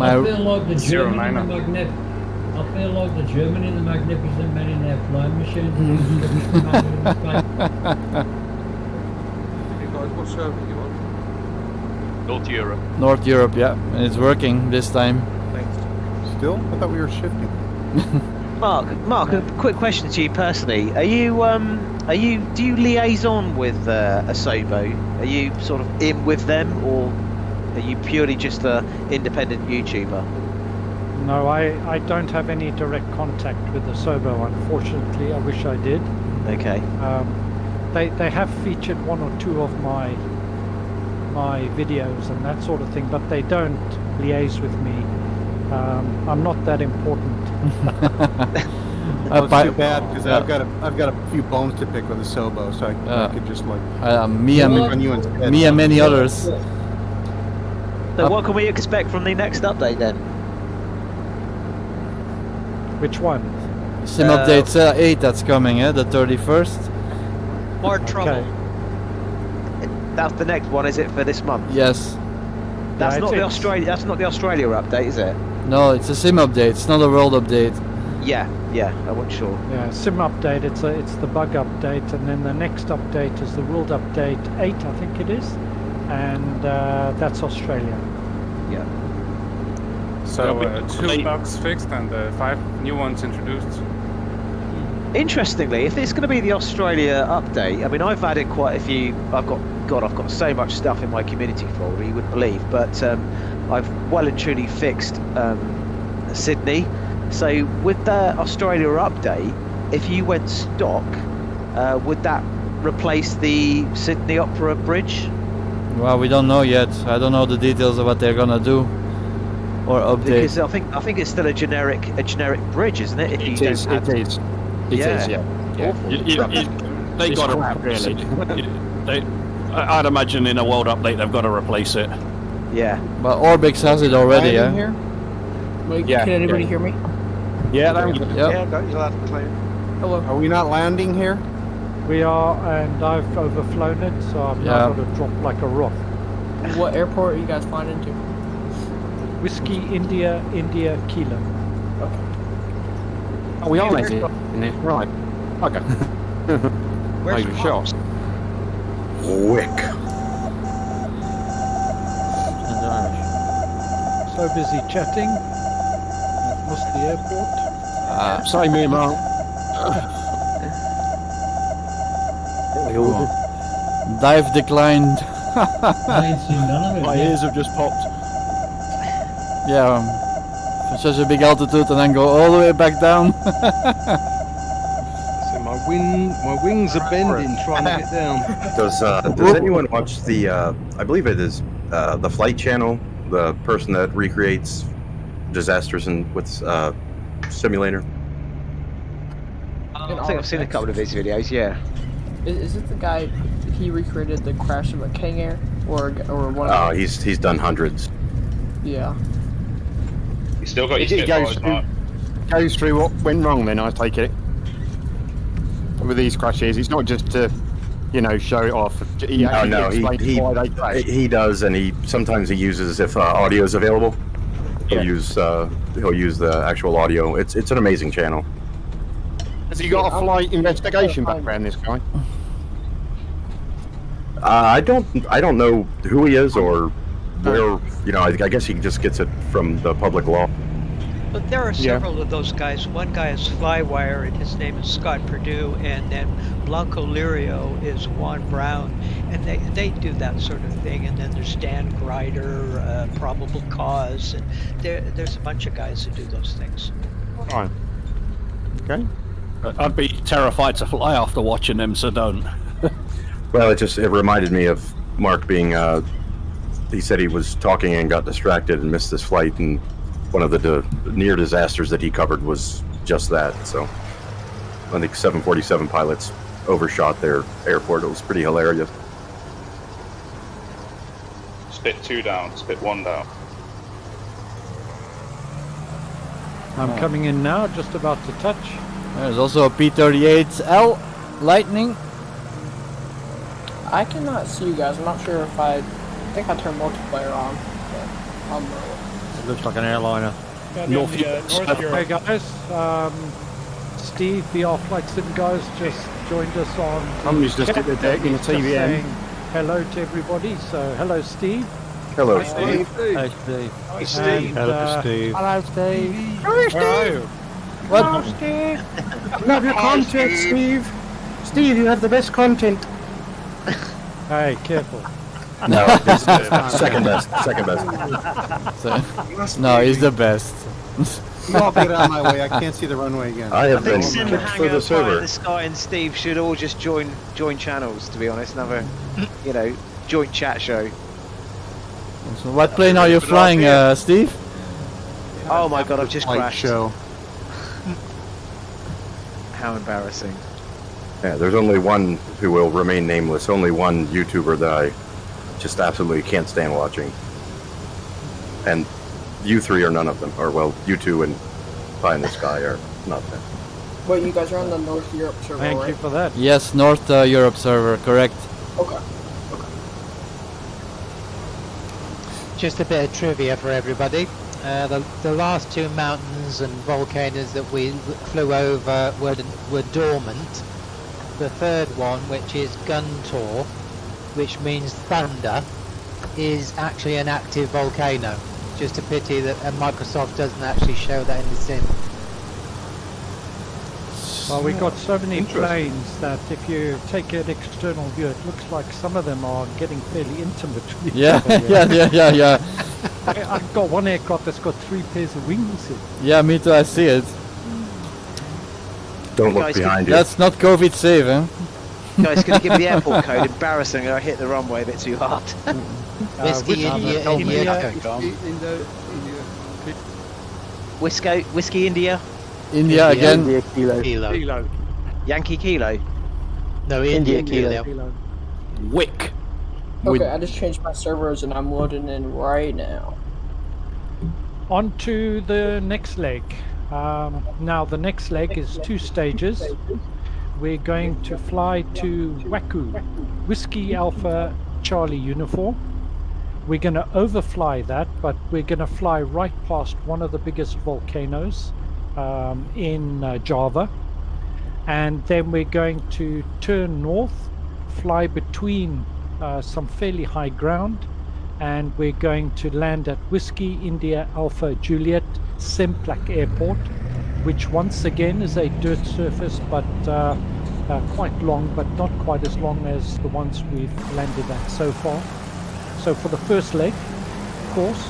Speaker 14: I feel like the German in the I feel like the German in the Magnificent Men in their flying machines.
Speaker 3: What server you on?
Speaker 9: North Europe.
Speaker 7: North Europe, yeah. And it's working this time.
Speaker 20: Still? I thought we were shifting.
Speaker 10: Mark, a quick question to you personally. Do you liaison with Asobo? Are you sort of in with them, or are you purely just an independent YouTuber?
Speaker 2: No, I don't have any direct contact with Asobo, unfortunately. I wish I did.
Speaker 10: Okay.
Speaker 2: They have featured 1 or 2 of my videos and that sort of thing, but they don't liaise with me. I'm not that important.
Speaker 20: Well, it's too bad because I've got a few bones to pick with Asobo, so I could just like
Speaker 7: me and many others.
Speaker 10: So what can we expect from the next update then?
Speaker 2: Which one?
Speaker 7: Sim update 8 that's coming, the 31st.
Speaker 10: More trouble. That's the next one, is it, for this month?
Speaker 7: Yes.
Speaker 10: That's not the Australia. That's not the Australia update, is it?
Speaker 7: No, it's a sim update. It's not a world update.
Speaker 10: Yeah, I wasn't sure.
Speaker 2: Yeah, sim update. It's the bug update, and then the next update is the world update 8, I think it is, and that's Australia.
Speaker 10: Yeah.
Speaker 1: So 2 bugs fixed and 5 new ones introduced.
Speaker 10: Interestingly, if it's going to be the Australia update, I mean, I've added quite a few. I've got so much stuff in my community folder you wouldn't believe. But I've well and truly fixed Sydney. So with the Australia update, if you went stock, would that replace the Sydney Opera Bridge?
Speaker 7: Well, we don't know yet. I don't know the details of what they're gonna do or update.
Speaker 10: Because I think it's still a generic bridge, isn't it? If you don't add...
Speaker 5: It is. It is, yeah.
Speaker 13: They got to really. I'd imagine in a world update they've got to replace it.
Speaker 10: Yeah.
Speaker 7: But Orbix has it already, yeah.
Speaker 17: Here? Wait,
Speaker 5: Yeah,
Speaker 17: can anybody
Speaker 5: yeah.
Speaker 17: hear me?
Speaker 5: Yeah,
Speaker 8: Yeah, got you loud and clear.
Speaker 17: Hello.
Speaker 20: Are we not landing here?
Speaker 2: We are, and I've overflown it, so I'm now going to drop like a rock.
Speaker 17: What airport are you guys flying into?
Speaker 2: Whiskey, India, Kilo.
Speaker 5: Oh, we are landing in it. Right. Okay.
Speaker 3: Where's
Speaker 5: Maybe sure.
Speaker 18: Wick.
Speaker 2: So busy chatting. I've missed the airport.
Speaker 5: Same here, Mark.
Speaker 7: Dive declined.
Speaker 14: I ain't seen none of it.
Speaker 13: My
Speaker 14: yet.
Speaker 13: ears have just popped.
Speaker 7: Yeah, for such a big altitude and then go all the way back down.
Speaker 8: So my wings are bending trying to get down.
Speaker 18: Does anyone watch the? I believe it is the Flight Channel, the person that recreates disasters with simulator.
Speaker 10: I think I've seen a couple of his videos. Yeah.
Speaker 17: Is it the guy? He recreated the crash of a King Air or one?
Speaker 18: Oh, he's done hundreds.
Speaker 17: Yeah.
Speaker 3: You still got your
Speaker 5: It goes
Speaker 3: Spitfires,
Speaker 5: through,
Speaker 3: Mark.
Speaker 5: goes through what went wrong then, I take it. With these crashes, it's not just to, show it off. He explains why they crash.
Speaker 18: he does, and sometimes he uses if audio is available. He'll use the actual audio. It's an amazing channel.
Speaker 5: Has he got a flight investigation background, this guy?
Speaker 18: I don't know who he is or where. I guess he just gets it from the public law.
Speaker 21: But there are several of those guys. One guy is Flywire, and his name is Scott Perdue, and then Blanco Lirio is Juan Brown, and they do that sort of thing. And then there's Dan Grider, Probable Cause, and there's a bunch of guys who do those things.
Speaker 5: Right. Okay.
Speaker 13: I'd be terrified to fly after watching them, so don't.
Speaker 18: Well, it reminded me of Mark being. He said he was talking and got distracted and missed this flight, and one of the near disasters that he covered was just that. So I think 747 pilots overshot their airport. It was pretty hilarious.
Speaker 3: Spit 2 down, spit 1 down.
Speaker 2: I'm coming in now, just about to touch.
Speaker 7: There's also a P-38L Lightning.
Speaker 17: I cannot see you guys. I'm not sure if I think I turned multiplayer on.
Speaker 16: It looks like an airliner.
Speaker 2: North Hey guys, Steve, VR Flight Sim guys, just joined us on.
Speaker 5: Somebody's just at the deck in the TVM.
Speaker 2: Saying hello to everybody. So hello, Steve.
Speaker 18: Hello,
Speaker 2: Steve.
Speaker 18: Steve.
Speaker 2: Hey, Steve.
Speaker 8: Hi, Steve.
Speaker 2: Hello,
Speaker 12: Steve.
Speaker 2: Hello, Steve.
Speaker 5: Hello, Steve.
Speaker 7: What?
Speaker 5: Hello, Steve. Love your content, Steve. Steve, you have the best content.
Speaker 2: Hey, careful.
Speaker 18: No, he's second best. Second best.
Speaker 7: No, he's the best.
Speaker 20: I'll get out of my way. I can't see the runway again.
Speaker 18: I have been
Speaker 10: think
Speaker 18: kicked for the
Speaker 10: Simhanger,
Speaker 18: server.
Speaker 10: This guy, and Steve should all just join channels. To be honest, and have a joint chat show.
Speaker 7: So what plane are you flying, Steve?
Speaker 10: Oh my god, I've just crashed.
Speaker 20: Show.
Speaker 10: How embarrassing.
Speaker 18: Yeah, there's only one who will remain nameless. Only one YouTuber that I just absolutely can't stand watching. And you three are none of them. Or, well, you two and Pie in the Sky are not them.
Speaker 17: Wait, you guys are on the North Europe server,
Speaker 2: Thank
Speaker 17: right?
Speaker 2: you for that.
Speaker 7: Yes, North Europe server, correct.
Speaker 17: Okay.
Speaker 11: Just a bit of trivia for everybody. The last 2 mountains and volcanoes that we flew over were dormant. The third one, which is Guntor, which means thunder, is actually an active volcano. just a pity that Microsoft doesn't actually show that in the sim.
Speaker 2: Well, we've got so many planes that if you take an external view, it looks like some of them are getting fairly intimate with each
Speaker 7: Yeah,
Speaker 2: other.
Speaker 7: yeah.
Speaker 2: I've got one aircraft that's got 3 pairs of wings here.
Speaker 7: Yeah, me too, I see it.
Speaker 18: Don't look behind you.
Speaker 7: That's not COVID safe, huh?
Speaker 10: Guys, can you give me the airport code? Embarrassing, I hit the runway a bit too hard.
Speaker 11: Whiskey India.
Speaker 10: Whiskey India.
Speaker 7: India again.
Speaker 11: India Kilo.
Speaker 2: Kilo.
Speaker 10: Yankee Kilo.
Speaker 11: No, India Kilo.
Speaker 13: Wick.
Speaker 17: Okay, I just changed my servers and I'm loading in right now.
Speaker 2: On to the next leg. Now the next leg is 2 stages. We're going to fly to Waku, Whiskey Alpha Charlie uniform. We're going to overfly that, but we're going to fly right past one of the biggest volcanoes in Java. And then we're going to turn north, fly between some fairly high ground, and we're going to land at Whiskey India Alpha Juliet Semplak Airport, which once again is a dirt surface, but quite long, but not quite as long as the ones we've landed at so far. So for the first leg, of course,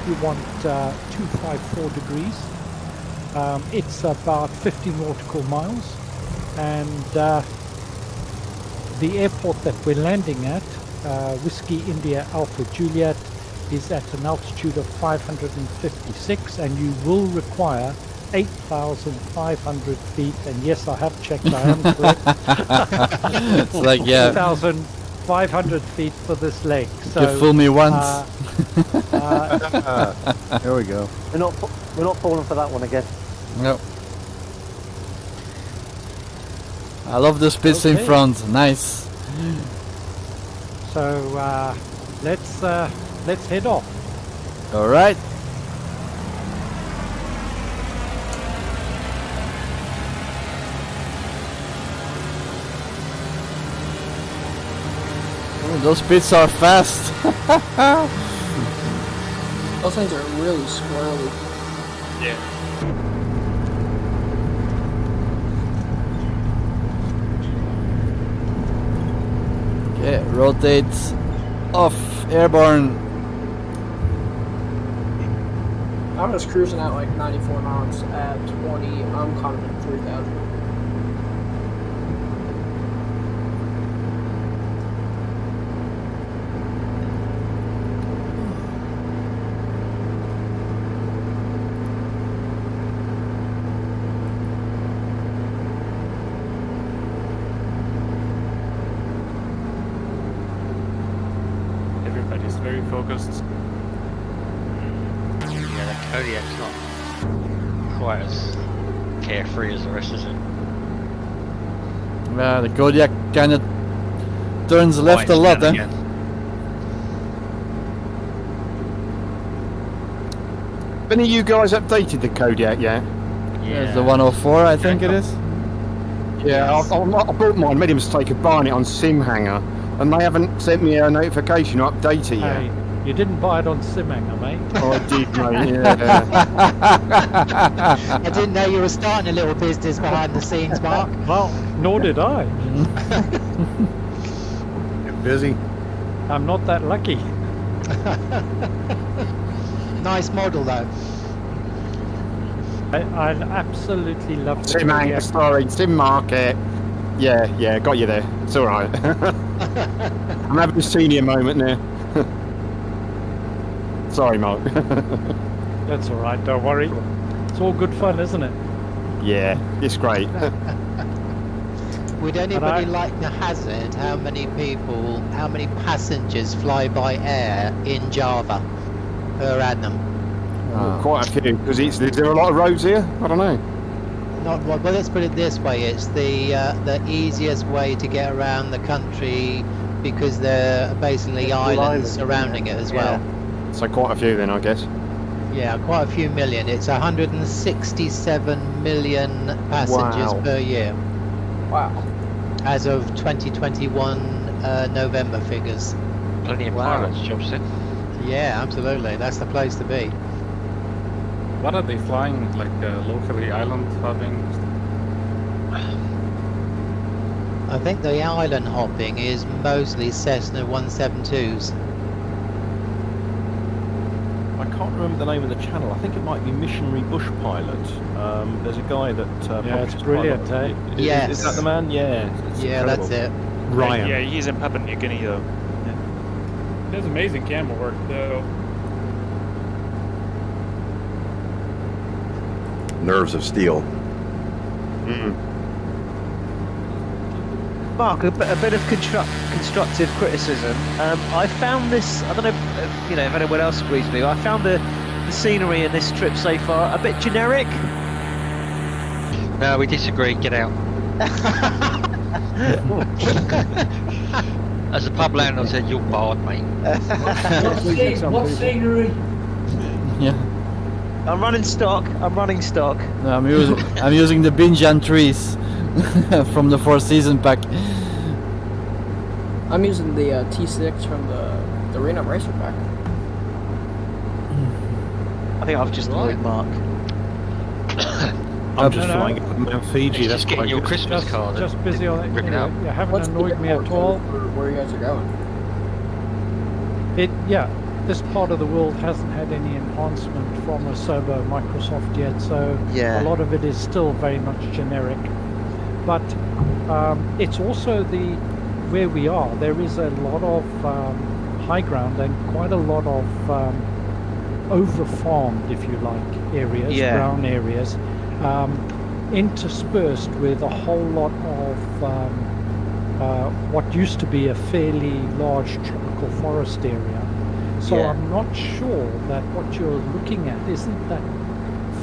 Speaker 2: you want 254 degrees. It's about 50 nautical miles, and the airport that we're landing at, Whiskey India Alpha Juliet, is at an altitude of 556, and you will require 8,500 feet, and yes, I have checked, I am correct.
Speaker 7: It's like, yeah.
Speaker 2: 8,500 feet for this leg. So,
Speaker 7: you fool me once.
Speaker 20: There we go.
Speaker 16: We're not falling for that one again.
Speaker 7: No. I love the spits in front. Nice.
Speaker 2: So let's head off.
Speaker 7: All right. Oh, those pits are fast.
Speaker 17: Those things are really squirrely.
Speaker 9: Yeah.
Speaker 7: Okay, rotate off airborne.
Speaker 17: I'm just cruising at like 94 knots at 20. I'm coming at 3,000.
Speaker 1: Everybody's very focused.
Speaker 6: Yeah, the Kodiak's not quite as carefree as the rest, is it?
Speaker 7: Yeah, the Kodiak kind of turns left a lot, eh?
Speaker 5: Any of you guys updated the Kodiak yet?
Speaker 7: Yeah. It's the 104, I think it is.
Speaker 5: Yeah, I bought mine, made a mistake of buying it on Simhanger, and they haven't sent me a notification to update it yet.
Speaker 2: Hey, you didn't buy it on Simhanger, mate.
Speaker 5: Oh, I did, mate, yeah.
Speaker 11: I didn't know you were starting a little business behind the scenes, Mark.
Speaker 2: Well, nor did I.
Speaker 20: You're busy.
Speaker 2: I'm not that lucky.
Speaker 11: Nice model, though.
Speaker 2: I absolutely love the
Speaker 5: Simhanger,
Speaker 2: Kodiak.
Speaker 5: sorry, Sim Market. Yeah, got you there. It's alright. I'm having a senior moment there. Sorry, Mark.
Speaker 2: That's all right, don't worry. It's all good fun, isn't it?
Speaker 5: Yeah, it's great.
Speaker 11: Would anybody like to hazard how many passengers fly by air in Java per annum?
Speaker 5: Quite a few, because is there a lot of roads here? I don't know.
Speaker 11: Not well. Let's put it this way: it's the easiest way to get around the country because there are basically islands surrounding it as well.
Speaker 5: So quite a few then, I guess.
Speaker 11: Yeah, quite a few million. It's 167 million passengers per year.
Speaker 17: Wow.
Speaker 11: As of 2021 November figures.
Speaker 6: Plenty of pilots' jobs then.
Speaker 11: Yeah, absolutely. That's the place to be.
Speaker 1: What are they flying? Like locally island hopping?
Speaker 11: I think the island hopping is mostly Cessna 172s.
Speaker 4: I can't remember the name of the channel. I think it might be Missionary Bush Pilot. There's a guy that.
Speaker 2: Yeah, it's
Speaker 4: publishes
Speaker 2: brilliant,
Speaker 4: quite a lot.
Speaker 2: eh?
Speaker 11: Yes.
Speaker 4: Is that the man? Yeah. it's
Speaker 11: Yeah,
Speaker 4: incredible.
Speaker 11: that's it.
Speaker 12: Ryan.
Speaker 6: Yeah, he's in Papua New Guinea though.
Speaker 1: There's amazing camera work though.
Speaker 18: Nerves of steel.
Speaker 10: Mark, a bit of constructive criticism. I found this. I don't know if, if anyone else agrees with me. I found the scenery in this trip so far a bit generic.
Speaker 6: No, we disagree. Get out. As a pub landlord said, you're barred, mate.
Speaker 14: What scenery?
Speaker 7: Yeah.
Speaker 10: I'm running stock.
Speaker 7: No, I'm using the Binjan trees from the Four Season pack.
Speaker 17: I'm using the T6 from the Arena Racer pack.
Speaker 10: I think I've just annoyed Mark.
Speaker 12: I'm just flying up Mount Fiji. That's
Speaker 6: getting
Speaker 12: quite
Speaker 6: your
Speaker 12: good.
Speaker 6: Christmas card.
Speaker 2: Just busy on it.
Speaker 6: Rip it out.
Speaker 2: You haven't
Speaker 17: What's
Speaker 2: annoyed me at all.
Speaker 17: Where you guys are going?
Speaker 2: This part of the world hasn't had any enhancement from Asobo Microsoft yet, so
Speaker 10: Yeah.
Speaker 2: a lot of it is still very much generic. But it's also where we are. There is a lot of high ground and quite a lot of over-farmed, if you like, areas,
Speaker 10: Yeah.
Speaker 2: brown areas, interspersed with a whole lot of what used to be a fairly large tropical forest area. So
Speaker 10: Yeah.
Speaker 2: I'm not sure that what you're looking at isn't that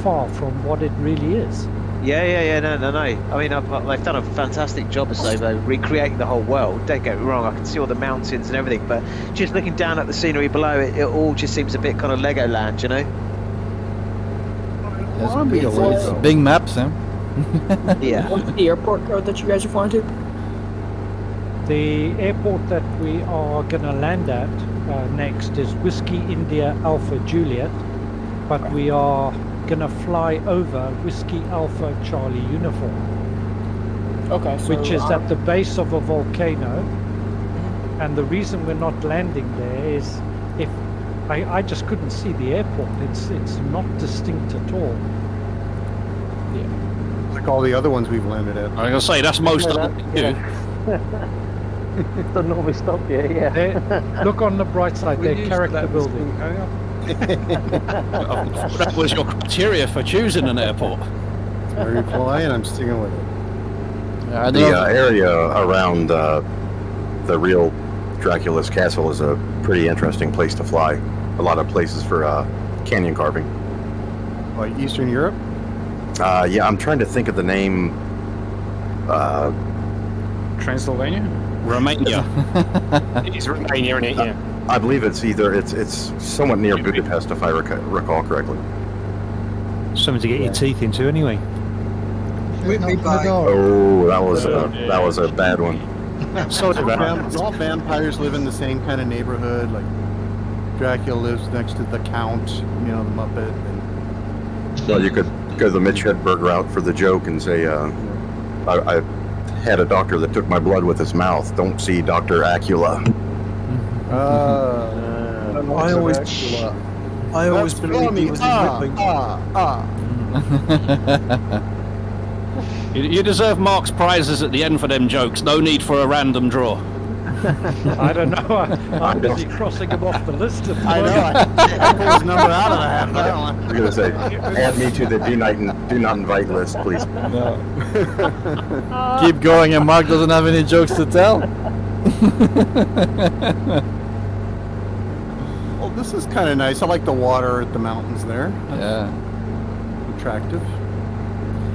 Speaker 2: far from what it really is.
Speaker 10: Yeah, no. I mean, they've done a fantastic job of Sobo recreating the whole world. Don't get me wrong, I can see all the mountains and everything, but just looking down at the scenery below, it all just seems a bit kind of Legoland, you know?
Speaker 7: It's big maps, huh?
Speaker 10: Yeah.
Speaker 17: What's the airport code that you guys are flying to?
Speaker 2: The airport that we are going to land at next is Whiskey India Alpha Juliet, but we are going to fly over Whiskey Alpha Charlie Uniform,
Speaker 17: Okay, so
Speaker 2: which is at the base of a volcano. And the reason we're not landing there is if I just couldn't see the airport. It's not distinct at all.
Speaker 20: Like all the other ones we've landed at.
Speaker 13: I was going to say, that's most of them.
Speaker 10: Doesn't normally stop you, yeah.
Speaker 2: Look on the bright side, they're character building.
Speaker 13: That was your criteria for choosing an airport.
Speaker 20: Where you flying? I'm sticking with it.
Speaker 18: The area around the real Dracula's castle is a pretty interesting place to fly. A lot of places for canyon carving.
Speaker 20: Like Eastern Europe?
Speaker 18: Yeah, I'm trying to think of the name.
Speaker 1: Transylvania?
Speaker 9: Romania. It's Romania, isn't it? Yeah.
Speaker 18: I believe it's somewhat near Budapest, if I recall correctly.
Speaker 12: Something to get your teeth into, anyway.
Speaker 18: Oh, that was a bad one.
Speaker 20: So all vampires live in the same kind of neighborhood. Like Dracula lives next to the Count, the Muppet. And...
Speaker 18: Well, you could go the Mitch Hedberg route for the joke and say, I had a doctor that took my blood with his mouth. Don't see Dr. Acula.
Speaker 15: I always believed he was ripping.
Speaker 13: You deserve Mark's prizes at the end for them jokes. No need for a random draw.
Speaker 2: I don't know. I'm busy crossing him off the list.
Speaker 20: I know. I pulled his number out of the hat.
Speaker 18: I was going to say, add me to the do not invite list, please.
Speaker 7: No. Keep going, and Mark doesn't have any jokes to tell.
Speaker 20: Well, this is kind of nice. I like the water at the mountains there.
Speaker 7: Yeah.
Speaker 20: Attractive.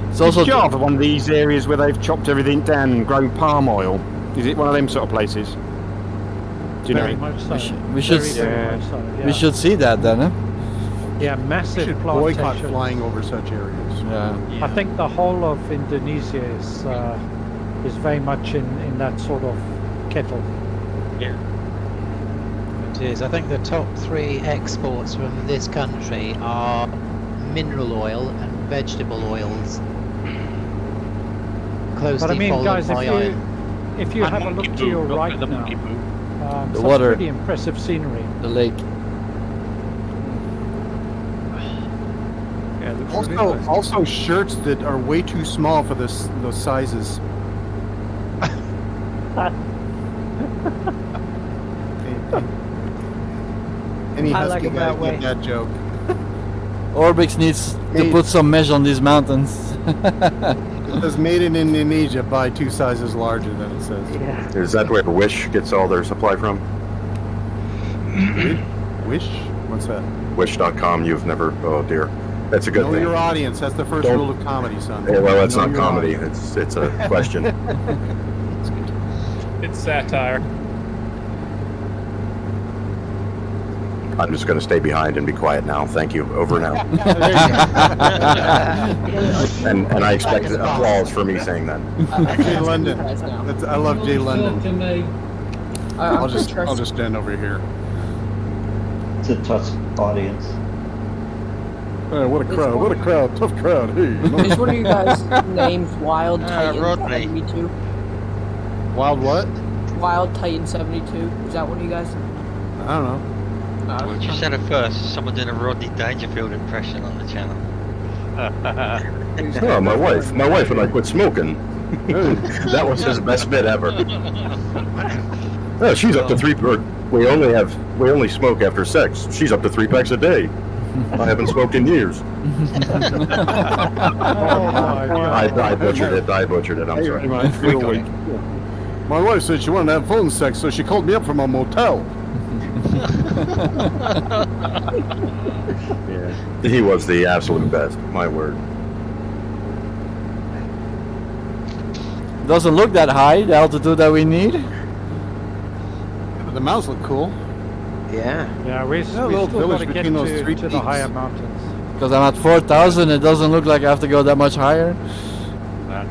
Speaker 9: It's also Java, one of these areas where they've chopped everything down and grown palm oil. Is it one of them sort of places? Do you
Speaker 2: Very
Speaker 9: know?
Speaker 2: much so.
Speaker 7: We should
Speaker 2: Very much so, yeah.
Speaker 7: We should see that then, huh?
Speaker 2: Yeah, massive
Speaker 20: Should boycott
Speaker 2: plantations.
Speaker 20: flying over such areas.
Speaker 7: Yeah.
Speaker 2: I think the whole of Indonesia is very much in that sort of kettle.
Speaker 6: Yeah.
Speaker 11: is I think the top 3 exports from this country are mineral oil and vegetable oils. Closely
Speaker 2: But I mean,
Speaker 11: followed
Speaker 2: guys,
Speaker 11: by iron.
Speaker 2: if you have a look to your right now,
Speaker 7: The
Speaker 2: some
Speaker 7: water.
Speaker 2: pretty impressive scenery.
Speaker 7: The lake.
Speaker 1: Yeah, it looks really nice.
Speaker 20: Also shirts that are way too small for those sizes. Any
Speaker 17: I
Speaker 20: husky
Speaker 17: like it
Speaker 20: guy
Speaker 17: that way.
Speaker 20: get that joke.
Speaker 7: Orbix needs to put some mesh on these mountains.
Speaker 20: It says made in Indonesia, buy 2 sizes larger than it says.
Speaker 2: Yeah.
Speaker 18: Is that where Wish gets all their supply from?
Speaker 20: Wish? What's that?
Speaker 18: Wish.com, you've never... Oh, dear. That's a good
Speaker 20: Know
Speaker 18: thing.
Speaker 20: your audience. That's the 1st
Speaker 18: Don't-
Speaker 20: rule of comedy, son.
Speaker 18: Yeah, well, that's
Speaker 20: Know
Speaker 18: not
Speaker 20: your
Speaker 18: comedy.
Speaker 20: audience.
Speaker 18: It's a question.
Speaker 1: It's satire.
Speaker 18: I'm just going to stay behind and be quiet now. Thank you. Over now. and I expect applause for me saying that.
Speaker 20: Jay London. I love Jay London.
Speaker 14: Talk to me.
Speaker 20: I'll just stand over here.
Speaker 19: It's a tough audience.
Speaker 20: What a crowd! What a crowd! Tough crowd! Hey.
Speaker 17: Is one of you guys named Wild Titan
Speaker 6: Rodney.
Speaker 17: 72?
Speaker 20: Wild what?
Speaker 17: Wild Titan 72. Is that one of you guys?
Speaker 20: I don't know.
Speaker 6: Well, you said it first. Someone did a Rodney Dangerfield impression on the channel.
Speaker 18: Oh, my wife. My wife and I quit smoking. That was his best bit ever. Oh, she's up to 3. We only smoke after sex. She's up to 3 packs a day. I haven't smoked in years. I butchered it. I'm sorry.
Speaker 20: My wife said she wanted to have phone sex, so she called me up from a motel.
Speaker 18: Yeah. He was the absolute best. My word.
Speaker 7: Doesn't look that high, the altitude that we need.
Speaker 20: But the mountains look cool.
Speaker 10: Yeah.
Speaker 2: Yeah, we
Speaker 20: a
Speaker 2: still
Speaker 20: little
Speaker 2: got
Speaker 20: village
Speaker 2: to get
Speaker 20: between those 3
Speaker 2: to the
Speaker 20: peaks.
Speaker 2: higher mountains.
Speaker 7: Because I'm at 4,000, it doesn't look like I have to go that much higher.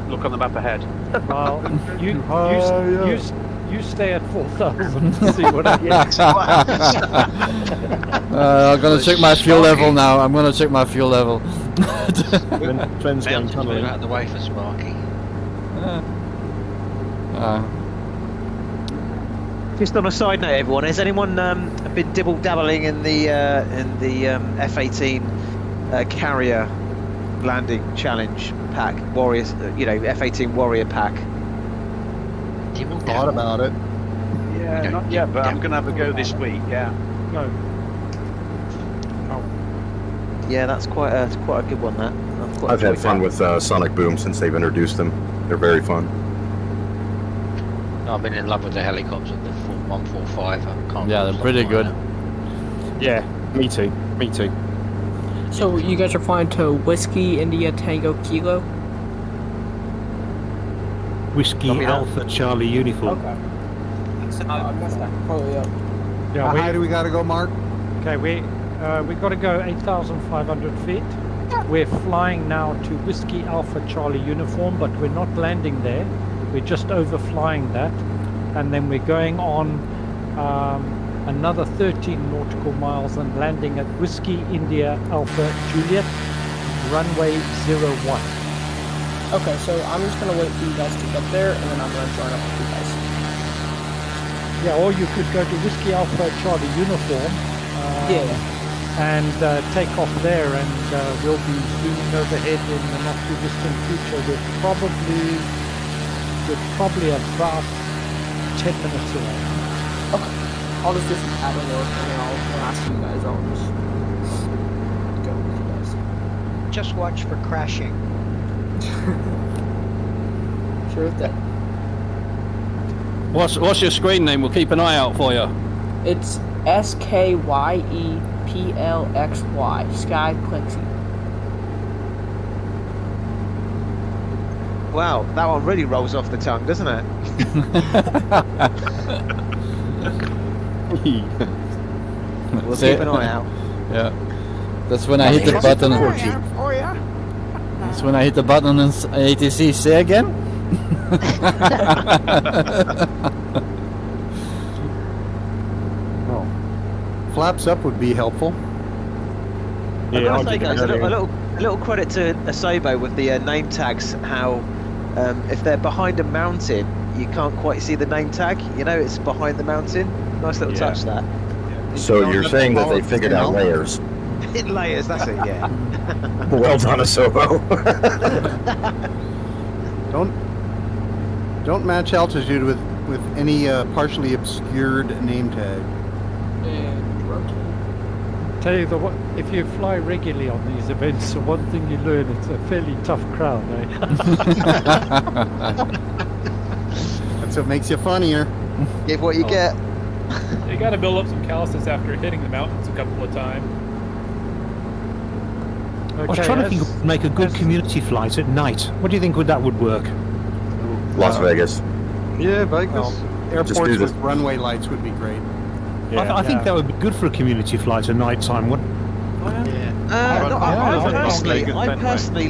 Speaker 4: Look on the map ahead.
Speaker 2: Well, you stay at 4,000 to see what happens.
Speaker 7: I'm gonna check my fuel level now. I'm gonna check my fuel level.
Speaker 15: Friends going
Speaker 6: Mountains move out of the way for Sparky.
Speaker 10: Just on a side note, everyone, has anyone been dibble-dabbling in the F-18 carrier landing challenge pack, Warriors, F-18 Warrior pack?
Speaker 20: Thought about it.
Speaker 4: Yeah, not yet, but I'm going to have a go this week, yeah.
Speaker 2: No.
Speaker 10: Yeah, that's quite a good one. That
Speaker 18: I've had fun with Sonic Boom since they've introduced them. They're very fun.
Speaker 6: I've been in love with the helicopters, the 145. I can't
Speaker 7: Yeah, they're pretty good.
Speaker 5: Yeah, me too. Me too.
Speaker 17: So you guys are flying to Whiskey India Tango Kilo?
Speaker 12: Whiskey Alpha Charlie uniform.
Speaker 17: Okay. I messed that completely up.
Speaker 2: Yeah,
Speaker 20: How high do we got to go, Mark?
Speaker 2: Okay, we got to go 8,500 feet. We're flying now to Whiskey Alpha Charlie uniform, but we're not landing there. We're just overflying that, and then we're going on another 13 nautical miles and landing at Whiskey India Alpha Juliet, runway 01.
Speaker 17: Okay, so I'm just gonna wait for you guys to get there, and then I'm gonna join up with you guys.
Speaker 2: Yeah, or you could go to Whiskey Alpha Charlie uniform. And take off there, and we'll be zooming overhead in the not too distant future. We're probably about 10 minutes away.
Speaker 17: Okay. I'll just do some paddle work, and then I'll ask you guys. I'll just go with you guys.
Speaker 21: Just watch for crashing.
Speaker 17: Sure thing.
Speaker 13: What's your screen name? We'll keep an eye out for you.
Speaker 17: It's SKYEPLXY, Sky Plexi.
Speaker 10: Wow, that one really rolls off the tongue, doesn't it? We'll keep an eye out.
Speaker 7: Yeah. That's when I hit the button. That's when I hit the button on ATC. Say again?
Speaker 20: flaps up would be helpful.
Speaker 10: I gotta say, guys, a little credit to Asobo with the name tags. How if they're behind a mountain, you can't quite see the name tag. You know, it's behind the mountain. Nice little touch that.
Speaker 18: So you're saying that they figured out layers?
Speaker 10: In layers, that's it. Yeah.
Speaker 18: Well done, Asobo.
Speaker 20: Don't match altitude with any partially obscured name tag.
Speaker 2: Tell you if you fly regularly on these events, the one thing you learn, it's a fairly tough crowd, eh?
Speaker 20: That's what makes you funnier.
Speaker 10: Give what you get.
Speaker 3: You got to build up some calluses after hitting the mountains a couple of times.
Speaker 12: I was trying to think of make a good community flight at night. What do you think that would work?
Speaker 18: Las Vegas.
Speaker 8: Yeah, Vegas.
Speaker 20: Well, airports with runway lights would be great.
Speaker 12: Yeah. I think that would be good for a community flight at night time. What?
Speaker 10: I personally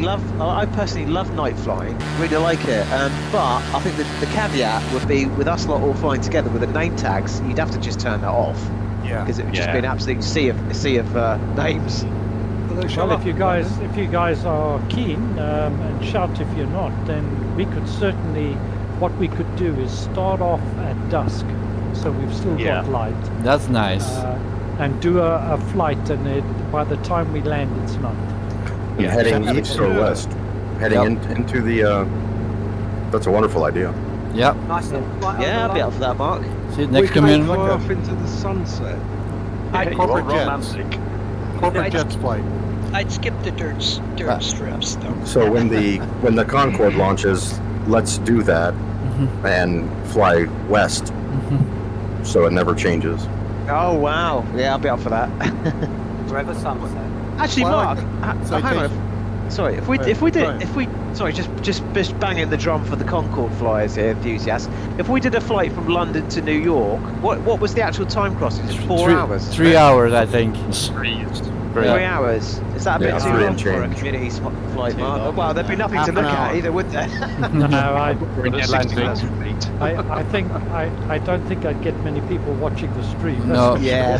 Speaker 10: love night flying. Really like it. But I think the caveat would be with us lot all flying together with the name tags. You'd have to just turn that off.
Speaker 20: Yeah.
Speaker 10: Because it would just be an absolute sea of names.
Speaker 2: Well, if you guys are keen, and shout if you're not, then we could certainly. What we could do is start off at dusk, so we've still got light.
Speaker 7: That's nice.
Speaker 2: And do a flight, and by the time we land, it's night.
Speaker 18: Yeah. Heading east or west? Heading into the. That's a wonderful idea.
Speaker 7: Yep.
Speaker 17: Nice little flight.
Speaker 10: Yeah, I'll be up for that, Mark.
Speaker 7: See you next community.
Speaker 8: Go off into the sunset.
Speaker 20: Corporate jets. Corporate jets flight.
Speaker 21: I'd skip the dirt strips though.
Speaker 18: So when the Concorde launches, let's do that and fly west, so it never changes.
Speaker 10: Oh wow! Yeah, I'll be up for that.
Speaker 17: Wherever sunset.
Speaker 10: Actually, Mark, hang on. Sorry, if we just banging the drum for the Concorde flyers here, enthusiasts. If we did a flight from London to New York, what was the actual time crossing? 4 hours.
Speaker 7: 3 hours, I think.
Speaker 10: 3 hours. Is that a bit too long for a community flight, Mark? Well, there'd be nothing to look at either, would there?
Speaker 2: No, I don't think I'd get many people watching the stream.
Speaker 7: No.
Speaker 10: Yeah,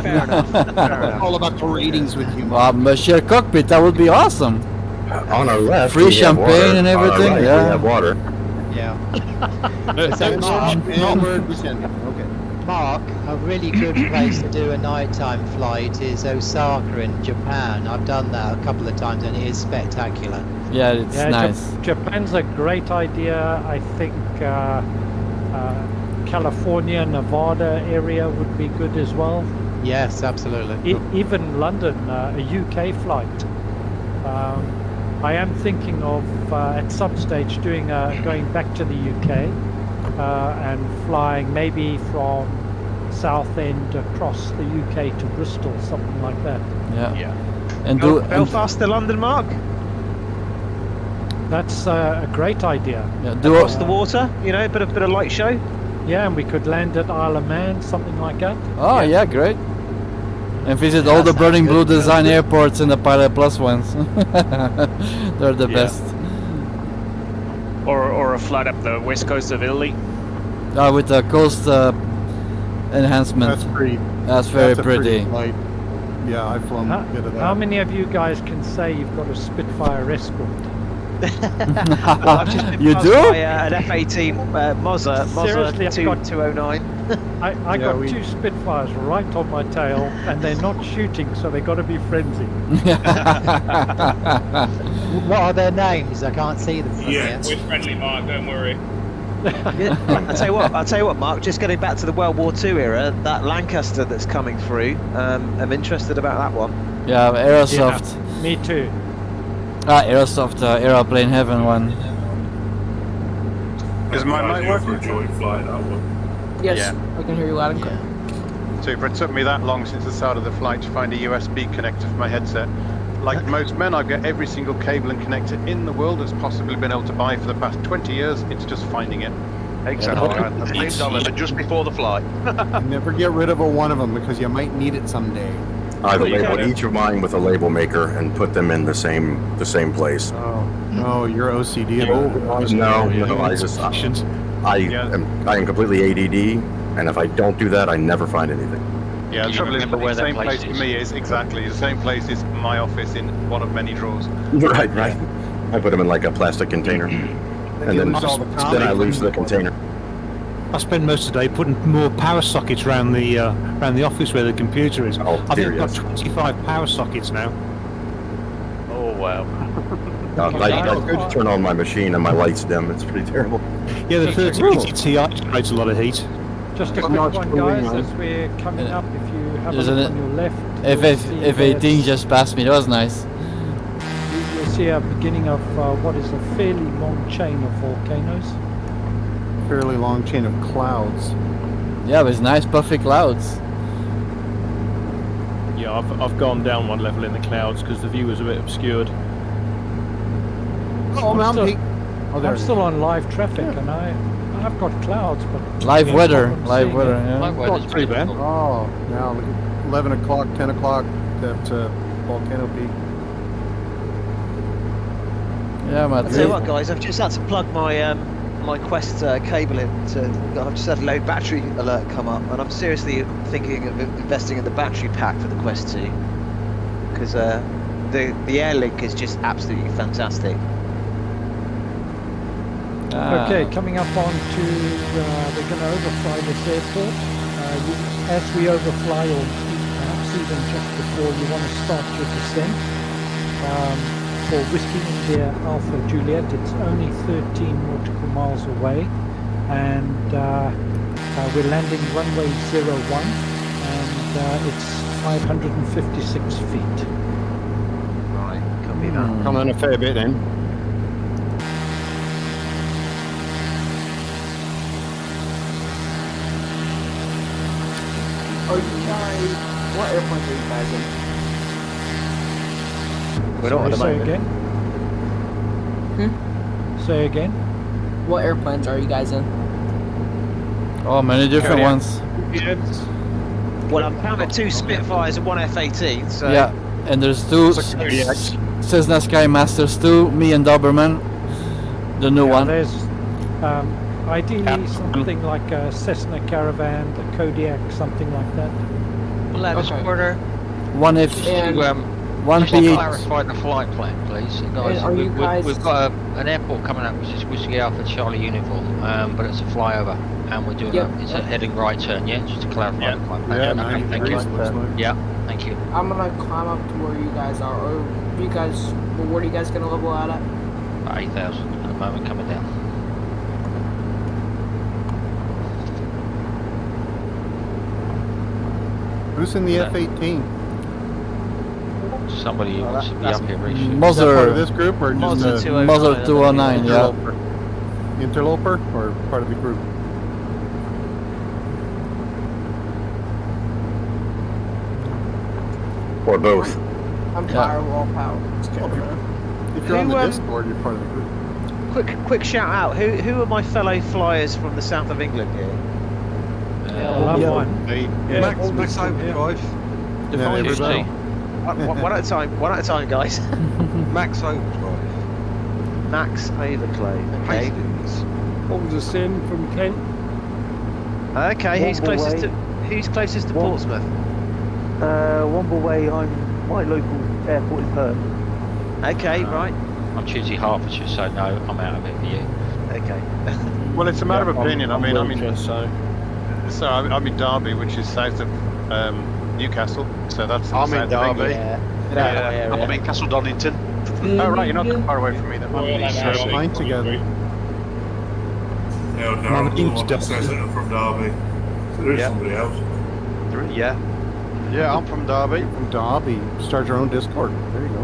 Speaker 10: fair enough.
Speaker 20: All about the ratings with you.
Speaker 7: Share cockpit, that would be awesome.
Speaker 18: On our left,
Speaker 7: free champagne and everything.
Speaker 18: Right,
Speaker 7: yeah.
Speaker 18: we have water.
Speaker 11: Yeah.
Speaker 20: Okay.
Speaker 11: Mark, a really good place to do a nighttime flight is Osaka in Japan. I've done that a couple of times and it is spectacular.
Speaker 7: Yeah, it's nice.
Speaker 2: Japan's a great idea. I think California, Nevada area would be good as well.
Speaker 11: Yes, absolutely.
Speaker 2: Even London, a UK flight. I am thinking of at some stage going back to the UK and flying maybe from Southend across the UK to Bristol, something like that.
Speaker 7: Yeah. And
Speaker 10: Belfast to London, Mark.
Speaker 2: That's a great idea.
Speaker 7: Yeah,
Speaker 10: across the water, a bit of light show.
Speaker 2: Yeah, and we could land at Isle of Man, something like that.
Speaker 7: Oh yeah, great. And visit all the Burning Blue design airports and the Pilot Plus ones. They're the best.
Speaker 22: Or a flight up the west coast of Italy.
Speaker 7: With the coast enhancement.
Speaker 20: That's pretty.
Speaker 7: That's very pretty.
Speaker 20: Yeah, I've flown a bit of that.
Speaker 2: How many of you guys can say you've got a Spitfire Escort?
Speaker 10: Well, I've just been
Speaker 7: you do?
Speaker 10: by an F-18 Mozza 209.
Speaker 2: I got 2 Spitfires right on my tail, and they're not shooting, so they've got to be frenzied.
Speaker 11: What are their names? I can't see them from here.
Speaker 3: We're friendly, Mark. Don't worry.
Speaker 10: I'll tell you what, Mark. Just getting back to the World War II era, that Lancaster that's coming through. I'm interested about that one.
Speaker 7: Yeah, Aerosoft.
Speaker 2: Yeah, me too.
Speaker 7: Aerosoft Aeroplane Heaven one.
Speaker 23: Is my mic working?
Speaker 24: For a joint flight, that one.
Speaker 17: Yes, I can hear you loud and clear.
Speaker 23: Super. It took me that long since the start of the flight to find a USB connector for my headset. Like most men, I've got every single cable and connector in the world that's possibly been able to buy for the past 20 years. It's just finding it.
Speaker 25: Exactly. $15 just before the flight.
Speaker 20: Never get rid of one of them because you might need it someday.
Speaker 18: I've labeled each of mine with a label maker and put them in the same place.
Speaker 20: Oh, you're OCD.
Speaker 18: I am completely ADD, and if I don't do that, I never find anything.
Speaker 23: Yeah,
Speaker 6: Do
Speaker 23: the
Speaker 6: you
Speaker 23: trouble is,
Speaker 6: remember where
Speaker 23: the
Speaker 6: that
Speaker 23: same place
Speaker 6: place
Speaker 23: for
Speaker 6: is?
Speaker 23: me is exactly the same place as my office in one of many drawers.
Speaker 18: Right. I put them in like a plastic container, and
Speaker 20: you
Speaker 18: then
Speaker 20: lose all the
Speaker 18: I lose the container.
Speaker 12: I spend most of the day putting more power sockets around the office where the computer is.
Speaker 18: Oh,
Speaker 12: I think I've got
Speaker 18: yes.
Speaker 12: 25 power sockets now.
Speaker 22: Oh wow.
Speaker 18: I turn on my machine and my lights dim. It's pretty terrible.
Speaker 12: Yeah, the 3080 Ti generates a lot of heat.
Speaker 2: Just a quick one, guys, as we're coming up. If you have a
Speaker 7: There's
Speaker 2: look
Speaker 7: an
Speaker 2: on your left,
Speaker 7: F-18 just passed me. That was nice.
Speaker 2: you'll see a beginning of what is a fairly long chain of volcanoes.
Speaker 20: Fairly long chain of clouds.
Speaker 7: Yeah, it was nice puffy clouds.
Speaker 4: Yeah, I've gone down one level in the clouds because the view was a bit obscured.
Speaker 20: Oh, Mount Peak. Oh, there
Speaker 2: I'm
Speaker 20: it
Speaker 2: still on live traffic, and I've got clouds, but
Speaker 7: Live
Speaker 2: yeah,
Speaker 7: weather,
Speaker 2: I'm
Speaker 7: live
Speaker 2: seeing
Speaker 7: weather.
Speaker 2: it.
Speaker 7: Yeah.
Speaker 6: Live weather's
Speaker 20: Not pretty bad.
Speaker 6: beautiful.
Speaker 20: Oh, now look at 11 o'clock, 10 o'clock, that volcano peak.
Speaker 7: Yeah,
Speaker 10: I'll tell you what, guys, I've just had to plug my my Quest cable in. I've just had a low battery alert come up, and I'm seriously thinking of investing in the battery pack for the Quest 2 because the air link is just absolutely fantastic.
Speaker 2: Okay, coming up on to, we're going to overfly this airport. As we overfly, or perhaps even just before you want to start your descent, for Whiskey India Alpha Juliet, it's only 13 nautical miles away, and we're landing runway 01, and it's 556 feet.
Speaker 10: Right, copy that.
Speaker 5: Come on a fair bit then.
Speaker 17: Are you guys? What airplanes are you guys in?
Speaker 10: We're not at the
Speaker 2: Say
Speaker 10: moment.
Speaker 2: again? Say again?
Speaker 17: What airplanes are you guys in?
Speaker 7: Oh, many different ones.
Speaker 10: Well, I'm counting 2 Spitfires and 1 F-18, so...
Speaker 7: Yeah, and there's 2 Cessna Skymasters 2, me and Doberman, the new one.
Speaker 2: There's ideally something like a Cessna Caravan, a Kodiak, something like that.
Speaker 21: Lattice quarter.
Speaker 7: One F, one
Speaker 6: Just to
Speaker 7: P8.
Speaker 6: clarify the flight plan, please, guys.
Speaker 17: are you guys-
Speaker 6: We've got an airport coming up, which is Whiskey Alpha Charlie uniform, but it's a flyover, and we're doing
Speaker 17: Yep.
Speaker 6: a heading right turn. Yeah, just to clarify the flight plan.
Speaker 20: Yeah,
Speaker 6: Okay,
Speaker 20: 90
Speaker 6: thank you.
Speaker 20: degrees looks like.
Speaker 6: Yeah, thank you.
Speaker 17: I'm gonna climb up to where you guys are. Or you guys, well, what are you guys gonna level out at?
Speaker 6: About 8,000 at the moment coming down.
Speaker 20: Who's in the F-18?
Speaker 6: Somebody who wants to be up here very soon.
Speaker 20: Is that part of
Speaker 7: Mother,
Speaker 20: this group or just
Speaker 10: Mother
Speaker 20: a
Speaker 10: 209,
Speaker 7: Mother 209, yeah.
Speaker 20: interloper or part of the group?
Speaker 18: Or both.
Speaker 17: I'm fire wall power. Let's go, man.
Speaker 20: If you're on the
Speaker 10: Who,
Speaker 20: Discord, you're part of the group.
Speaker 10: Quick shout out. Who are my fellow flyers from the south of England here?
Speaker 2: I'll have one.
Speaker 8: Max Overdrive.
Speaker 10: Define
Speaker 20: everybody.
Speaker 10: yourself. One at a time. One at a time, guys.
Speaker 8: Max Overdrive.
Speaker 10: Max Overclave. Okay.
Speaker 8: Hastings.
Speaker 1: Sin from Kent.
Speaker 10: Okay. Who's closest to Portsmouth?
Speaker 1: Wombleway, my local airport is Perth.
Speaker 10: Okay, right.
Speaker 6: I'm choosing Hertfordshire, so no, I'm out of it for you.
Speaker 10: Okay.
Speaker 23: Well, it's a matter of opinion. I mean, I'm in
Speaker 4: Wiltshire,
Speaker 23: I'm in Derby, which is south of Newcastle. So that's
Speaker 25: I'm in
Speaker 23: south of
Speaker 25: Derby.
Speaker 23: England.
Speaker 25: Yeah, I'm in Castle Donington.
Speaker 23: Oh right, you're not that far away from me then.
Speaker 20: Fine together.
Speaker 9: Yeah, no, I'm the one that says that I'm from Derby. So there is somebody else.
Speaker 25: Yeah. Yeah, I'm from Derby.
Speaker 20: From Derby. Start your own Discord. There you go.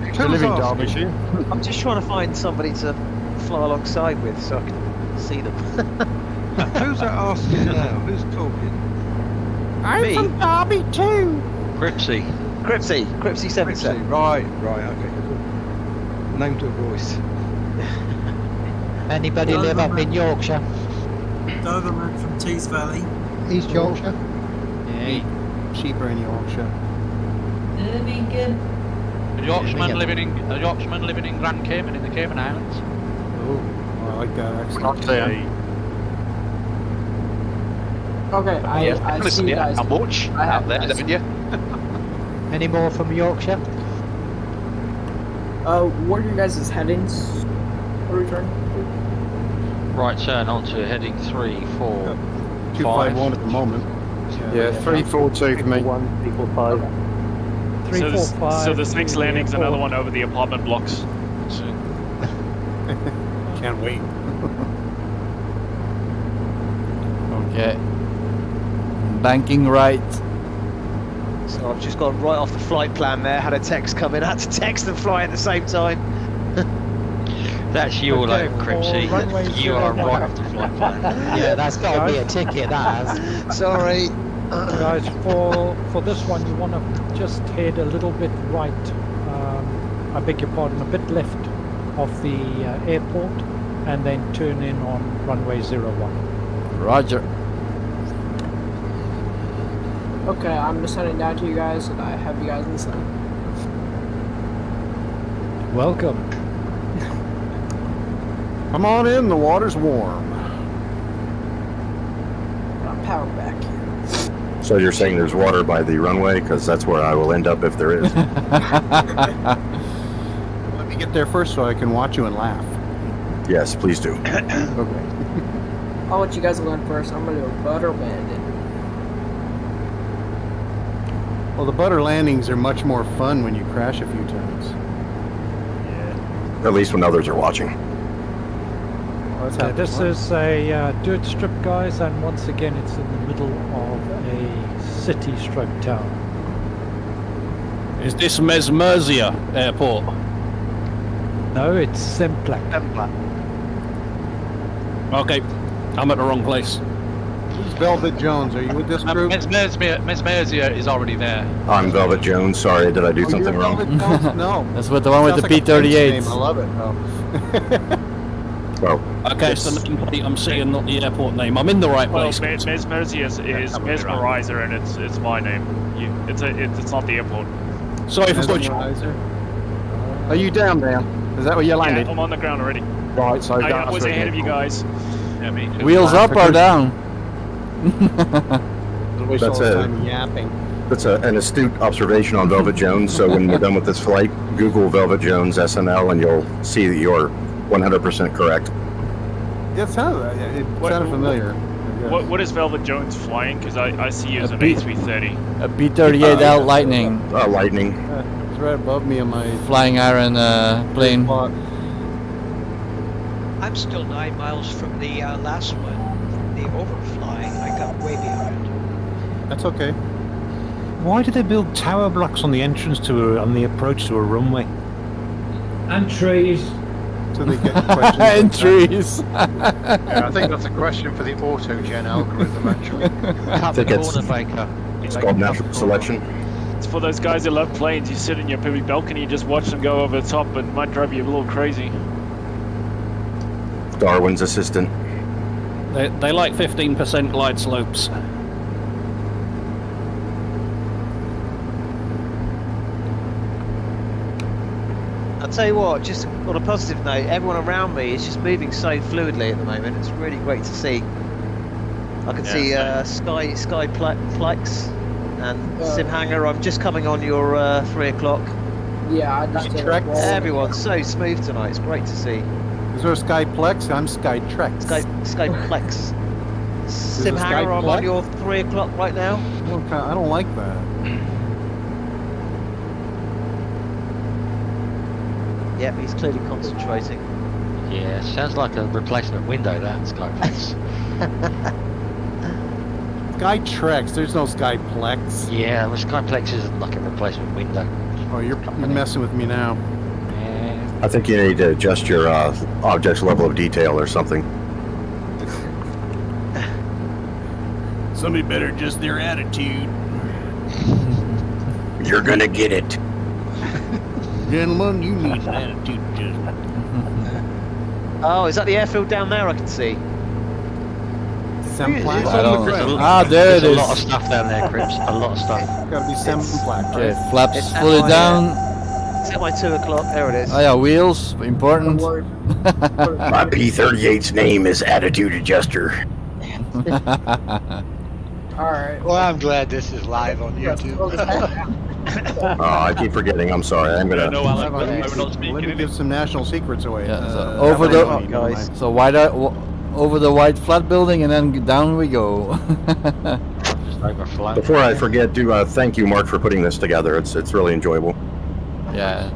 Speaker 5: You live in Derbyshire.
Speaker 10: I'm just trying to find somebody to fly alongside with so I can see them.
Speaker 8: Who's that asking now? Who's talking?
Speaker 10: I'm Me?
Speaker 17: from Derby too.
Speaker 6: Cripsy.
Speaker 10: Cripsy 77.
Speaker 8: Right, okay. Name to a voice.
Speaker 11: Anybody live up in Yorkshire?
Speaker 1: Doberman from Tees Valley.
Speaker 11: East Yorkshire?
Speaker 10: Yeah.
Speaker 20: Cheaper in Yorkshire.
Speaker 22: A Yorkshireman living in Grand Cayman in the Cayman Islands.
Speaker 20: Oh, I like that accent.
Speaker 17: Okay, I see you guys.
Speaker 25: How much
Speaker 17: I have
Speaker 25: out there,
Speaker 17: guys.
Speaker 25: haven't you?
Speaker 11: Any more from Yorkshire?
Speaker 17: What are your guys' headings for return?
Speaker 6: Right turn onto heading 3, 4, 5.
Speaker 20: 251 at the moment.
Speaker 5: Yeah, 342 for me.
Speaker 2: 345.
Speaker 3: So this next landing's another one over the apartment blocks.
Speaker 20: Can't wait.
Speaker 7: Okay. Banking right.
Speaker 10: So I've just gone right off the flight plan there. Had a text come in. Had to text and fly at the same time.
Speaker 6: That's you all
Speaker 2: Okay,
Speaker 6: over, Cripsy.
Speaker 2: for runway
Speaker 6: You are
Speaker 2: 01.
Speaker 6: right off the flight plan.
Speaker 11: Yeah, that's got to be a ticket, that has.
Speaker 10: Sorry.
Speaker 2: Guys, for this one, you want to just head a little bit right. I beg your pardon, a bit left of the airport, and then turn in on runway 01.
Speaker 7: Roger.
Speaker 17: Okay, I'm just heading down to you guys, and I have you guys in the sun.
Speaker 2: Welcome.
Speaker 20: Come on in, the water's warm.
Speaker 17: Power back.
Speaker 18: So you're saying there's water by the runway? Because that's where I will end up if there is.
Speaker 20: Let me get there first so I can watch you and laugh.
Speaker 18: Yes, please do.
Speaker 20: Okay.
Speaker 17: I'll let you guys land first. I'm gonna do a butter bandit.
Speaker 20: Well, the butter landings are much more fun when you crash a few times.
Speaker 18: At least when others are watching.
Speaker 2: This is a dirt strip, guys, and once again it's in the middle of a city-stroke town.
Speaker 13: Is this Mesmersia Airport?
Speaker 2: No, it's Semplak.
Speaker 13: Okay, I'm at the wrong place.
Speaker 20: Who's Velvet Jones? Are you with this group?
Speaker 22: Mesmersia is already there.
Speaker 18: I'm Velvet Jones. Sorry, did I do something wrong?
Speaker 20: No.
Speaker 7: That's what the one with the
Speaker 20: Sounds like a French
Speaker 7: P-38s.
Speaker 20: name. I love it.
Speaker 18: Well,
Speaker 13: okay, it's the nameplate I'm seeing, not the airport name. I'm in the right
Speaker 3: Well,
Speaker 13: place.
Speaker 3: Mesmersia is Mesmerizer, and it's my name. It's not the airport.
Speaker 13: Sorry for butchering.
Speaker 5: Are you down there? Is that where you landed?
Speaker 3: Yeah, I'm on the ground already.
Speaker 5: Right, so
Speaker 3: I was ahead of you guys.
Speaker 22: Yeah, me too.
Speaker 7: Wheels up or down?
Speaker 18: That's
Speaker 20: yapping.
Speaker 18: That's an astute observation on Velvet Jones. So when we're done with this flight, Google Velvet Jones SNL, and you'll see that you're 100% correct.
Speaker 20: Yeah, it sounded familiar.
Speaker 3: What is Velvet Jones flying? Because I see you as an A330.
Speaker 7: A P-38L Lightning.
Speaker 18: Lightning.
Speaker 20: It's right above me on my
Speaker 7: Flying iron plane.
Speaker 21: I'm still 9 miles from the last one, the overflying. I got way behind.
Speaker 20: That's okay.
Speaker 12: Why do they build tower blocks on the entrance on the approach to a runway?
Speaker 1: And trees.
Speaker 20: So they get questions
Speaker 7: And
Speaker 20: like
Speaker 7: trees.
Speaker 23: Yeah, I think that's a question for the auto-gen algorithm, actually.
Speaker 6: Cut the corner, Baker.
Speaker 18: It's called natural selection.
Speaker 3: It's for those guys that love planes. You sit in your public balcony, you just watch them go over the top, but it might drive you a little crazy.
Speaker 18: Darwin's assistant.
Speaker 13: They like 15% glide slopes.
Speaker 10: I'll tell you what, just on a positive note, everyone around me is just moving so fluidly at the moment. It's really great to see. I can see Skyplex and Simhanger. I'm just coming on your 3 o'clock.
Speaker 17: Yeah, I just
Speaker 10: Everyone's so smooth tonight. It's great to see.
Speaker 20: Is there a Skyplex? I'm Skytrex.
Speaker 10: Skyplex.
Speaker 20: a
Speaker 10: Simhanger, I'm on your 3 o'clock right now.
Speaker 20: I don't like that.
Speaker 10: Yep, he's clearly concentrating.
Speaker 6: Yeah, sounds like a replacement window, that Skyplex.
Speaker 20: Skytrex, there's no Skyplex.
Speaker 6: Yeah, well, Skyplex isn't like a replacement window.
Speaker 20: Oh, you're messing with me now.
Speaker 18: I think you need to adjust your object's level of detail or something.
Speaker 13: Somebody better adjust their attitude.
Speaker 18: You're gonna get it.
Speaker 13: Gentlemen, you need an attitude adjustment.
Speaker 10: Oh, is that the airfield down there I can see?
Speaker 7: There it is.
Speaker 6: There's a lot of stuff down there, Crips. A lot of stuff.
Speaker 20: Gotta be Semplak.
Speaker 7: Okay, flaps fully down.
Speaker 10: It's at my 2 o'clock. There it is.
Speaker 7: Oh yeah, wheels, important.
Speaker 18: My P-38's name is Attitude Adjuster.
Speaker 17: Alright.
Speaker 14: Well, I'm glad this is live on YouTube.
Speaker 18: I keep forgetting. I'm sorry. I'm gonna.
Speaker 20: No, let me give some national secrets away.
Speaker 7: Yeah, so over the so wide over the white flat building, and then down we go.
Speaker 18: Before I forget, do thank you, Mark, for putting this together. It's really enjoyable.
Speaker 7: Yeah.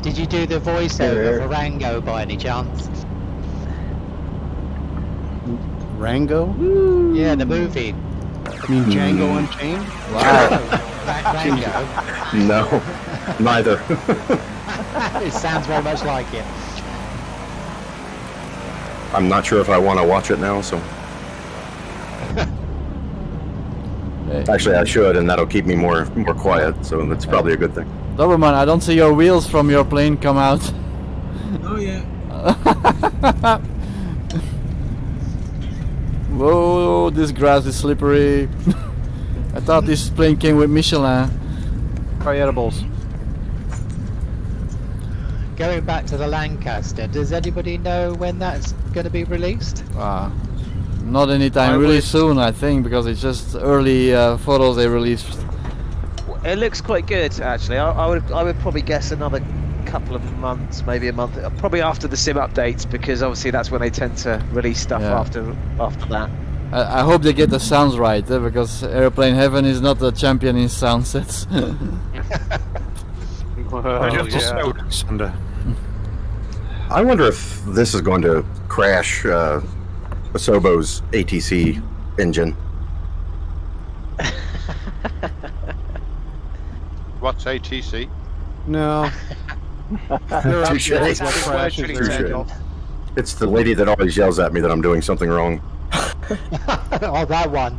Speaker 11: Did you do the voiceover for Rango by any chance?
Speaker 20: Rango?
Speaker 11: Yeah, the movie.
Speaker 20: You mean Django Unchained?
Speaker 18: Wow.
Speaker 11: Rango.
Speaker 18: No, neither.
Speaker 11: It sounds very much like it.
Speaker 18: I'm not sure if I want to watch it now, so. Actually, I should, and that'll keep me more quiet. So that's probably a good thing.
Speaker 7: Doberman, I don't see your wheels from your plane come out.
Speaker 1: Oh yeah.
Speaker 7: Whoa, this grass is slippery. I thought this plane came with Michelin.
Speaker 20: Try edibles.
Speaker 11: Going back to the Lancaster, does anybody know when that's going to be released?
Speaker 7: Not anytime really soon, I think, because it's just early photos they released.
Speaker 10: It looks quite good, actually. I would probably guess another couple of months, maybe a month, probably after the sim updates, because obviously that's when they tend to release stuff after that.
Speaker 7: I hope they get the sounds right, because Airplane Heaven is not the champion in sound sets.
Speaker 18: I wonder if this is going to crash Asobo's ATC engine.
Speaker 23: What's ATC?
Speaker 20: No.
Speaker 18: Touche. It's the lady that always yells at me that I'm doing something wrong.
Speaker 11: Oh, that one.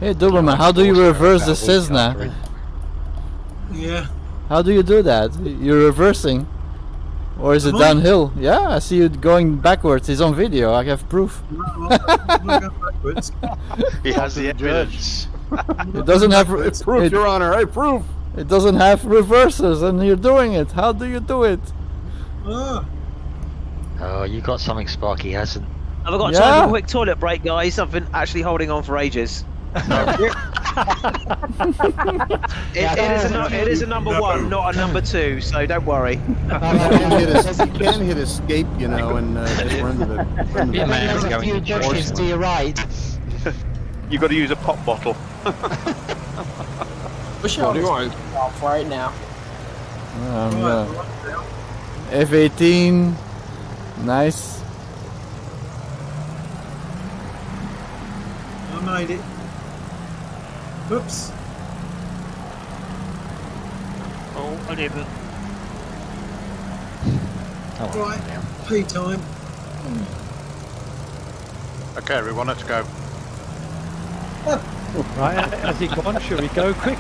Speaker 7: Hey, Doberman, how do you reverse the Cessna?
Speaker 1: Yeah.
Speaker 7: How do you do that? You're reversing? Or is it downhill? Yeah, I see you going backwards. It's on video. I have proof.
Speaker 23: He has the evidence.
Speaker 7: It doesn't have
Speaker 20: proof, Your Honor. I proof.
Speaker 7: It doesn't have reversers, and you're doing it. How do you do it?
Speaker 14: Oh, you got something Sparky hasn't.
Speaker 10: Have I got time for a quick toilet break, guys? I've been actually holding on for ages. It is a number one, not a number two, so don't worry.
Speaker 20: You can hit escape, you know, and just run to the.
Speaker 11: There's a few bushes to your right.
Speaker 23: You've got to use a pop bottle.
Speaker 17: Push out off right now.
Speaker 7: F-18, nice.
Speaker 1: I made it. Oops.
Speaker 3: Oh, I didn't.
Speaker 1: Right, pee time.
Speaker 23: Okay, everyone, let's go.
Speaker 2: Right, has he gone? Shall we go quick?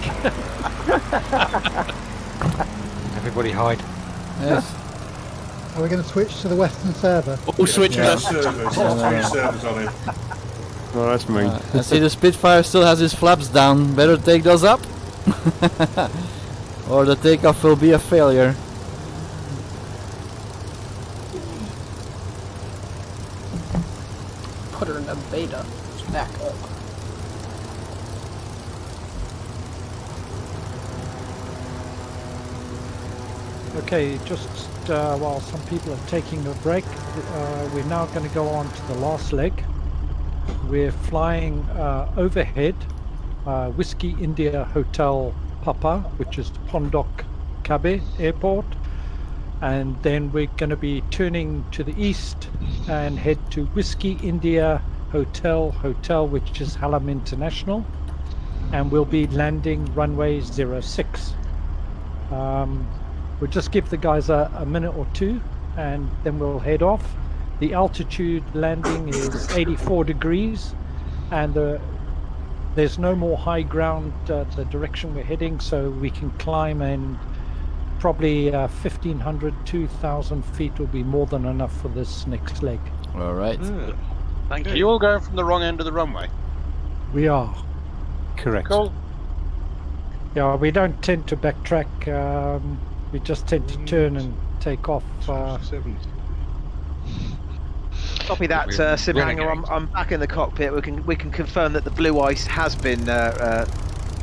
Speaker 14: Everybody hide.
Speaker 7: Yes.
Speaker 15: Are we going to switch to the Western server?
Speaker 13: All switch
Speaker 9: Servers on him.
Speaker 20: Oh, that's me.
Speaker 7: I see the Spitfire still has his flaps down. Better take those up. Or the takeoff will be a failure.
Speaker 17: Put her in a beta. Back up.
Speaker 2: Okay, just while some people are taking a break, we're now going to go on to the last leg. We're flying overhead Whiskey India Hotel Papa, which is Pondok Cabe Airport, and then we're going to be turning to the east and head to Whiskey India Hotel, which is Hallam International, and we'll be landing runway 06. We'll just give the guys a minute or two, and then we'll head off. The altitude landing is 84 degrees, and there's no more high ground the direction we're heading, so we can climb, and probably 1,500, 2,000 feet will be more than enough for this next leg.
Speaker 7: All right.
Speaker 23: Thank you. Are you all going from the wrong end of the runway?
Speaker 2: We are.
Speaker 12: Correct.
Speaker 23: Cool.
Speaker 2: Yeah, we don't tend to backtrack. We just tend to turn and take off.
Speaker 10: Copy that, Simhanger. I'm back in the cockpit. We can confirm that the blue ice has been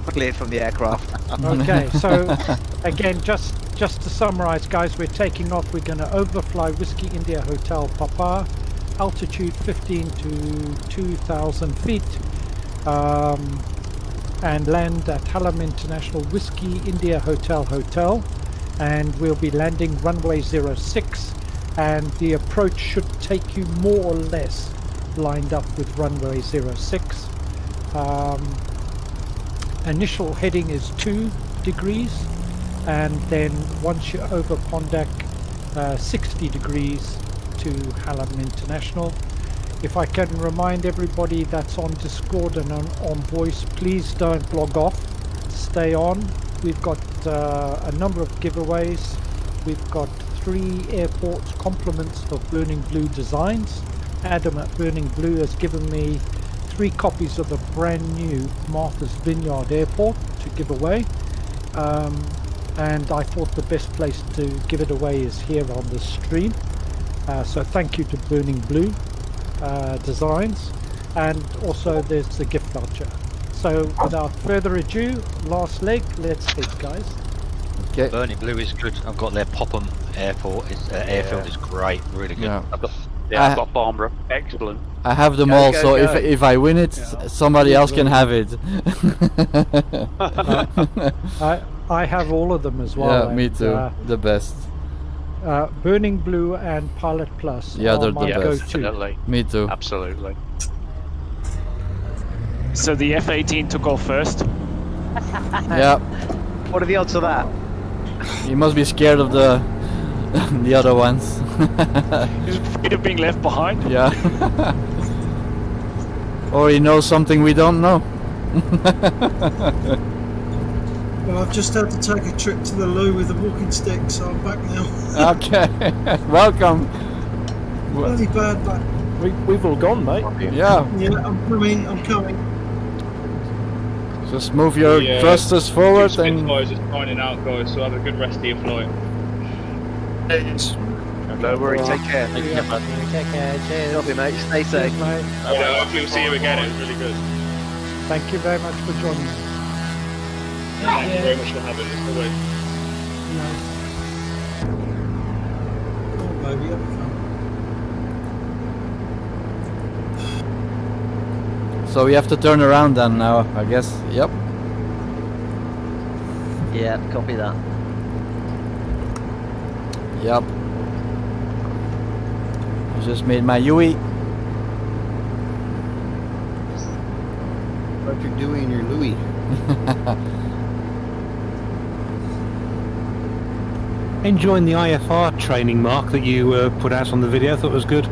Speaker 10: cleared from the aircraft.
Speaker 2: Okay, so again, just to summarize, guys, we're taking off. We're going to overfly Whiskey India Hotel Papa, altitude 15 to 2,000 feet, and land at Hallam International Whiskey India Hotel, and we'll be landing runway 06, and the approach should take you more or less lined up with runway 06. Initial heading is 2 degrees, and then once you're over Pondak, 60 degrees to Hallam International. If I can remind everybody that's on Discord and on voice, please don't log off, stay on. We've got a number of giveaways. We've got 3 airports compliments of Burning Blue designs. Adam at Burning Blue has given me 3 copies of a brand new Martha's Vineyard Airport to give away, and I thought the best place to give it away is here on the stream. So thank you to Burning Blue Designs, and also there's the gift voucher. So without further ado, last leg, let's head, guys.
Speaker 7: Okay.
Speaker 14: Burning Blue is good. I've got their Popham Airport. Airfield is great, really good.
Speaker 7: Yeah.
Speaker 22: I've got Farnborough. Excellent.
Speaker 7: I have them all, so if I win it, somebody else can have it.
Speaker 2: I have all of them as well.
Speaker 7: Yeah, me too. The best.
Speaker 2: Burning Blue and Pilot Plus.
Speaker 7: Yeah, they're
Speaker 2: my
Speaker 7: the best.
Speaker 22: Definitely.
Speaker 7: Me too.
Speaker 22: Absolutely.
Speaker 3: So the F-18 took off first.
Speaker 7: Yeah.
Speaker 10: What are the odds of that?
Speaker 7: You must be scared of the other ones.
Speaker 3: He's afraid of being left behind.
Speaker 7: Yeah. Or he knows something we don't know.
Speaker 1: Well, I've just had to take a trip to the loo with a walking stick, so I'm back now.
Speaker 7: Okay. Welcome.
Speaker 1: Bloody bad back.
Speaker 4: We've all gone, mate.
Speaker 7: Yeah.
Speaker 1: Yeah, I'm coming.
Speaker 7: Just move your thrusters forward and...
Speaker 8: Spitfires just finding out, guys, so have a good rest of your flight.
Speaker 10: Don't worry, take care.
Speaker 11: Take care, cheers.
Speaker 10: Copy, mate. Stay safe.
Speaker 2: Cheers, mate.
Speaker 8: Hopefully we'll see you again, it was really good.
Speaker 2: Thank you very much for joining us.
Speaker 8: Thank you very much for having us. Always.
Speaker 1: Oh, baby, have fun.
Speaker 7: So we have to turn around then now, I guess. Yep.
Speaker 10: Yeah, copy that.
Speaker 7: Yep. I just made my UE.
Speaker 20: What you're doing, your Louis.
Speaker 12: Enjoying the IFR training, Mark, that you put out on the video. I thought it was good.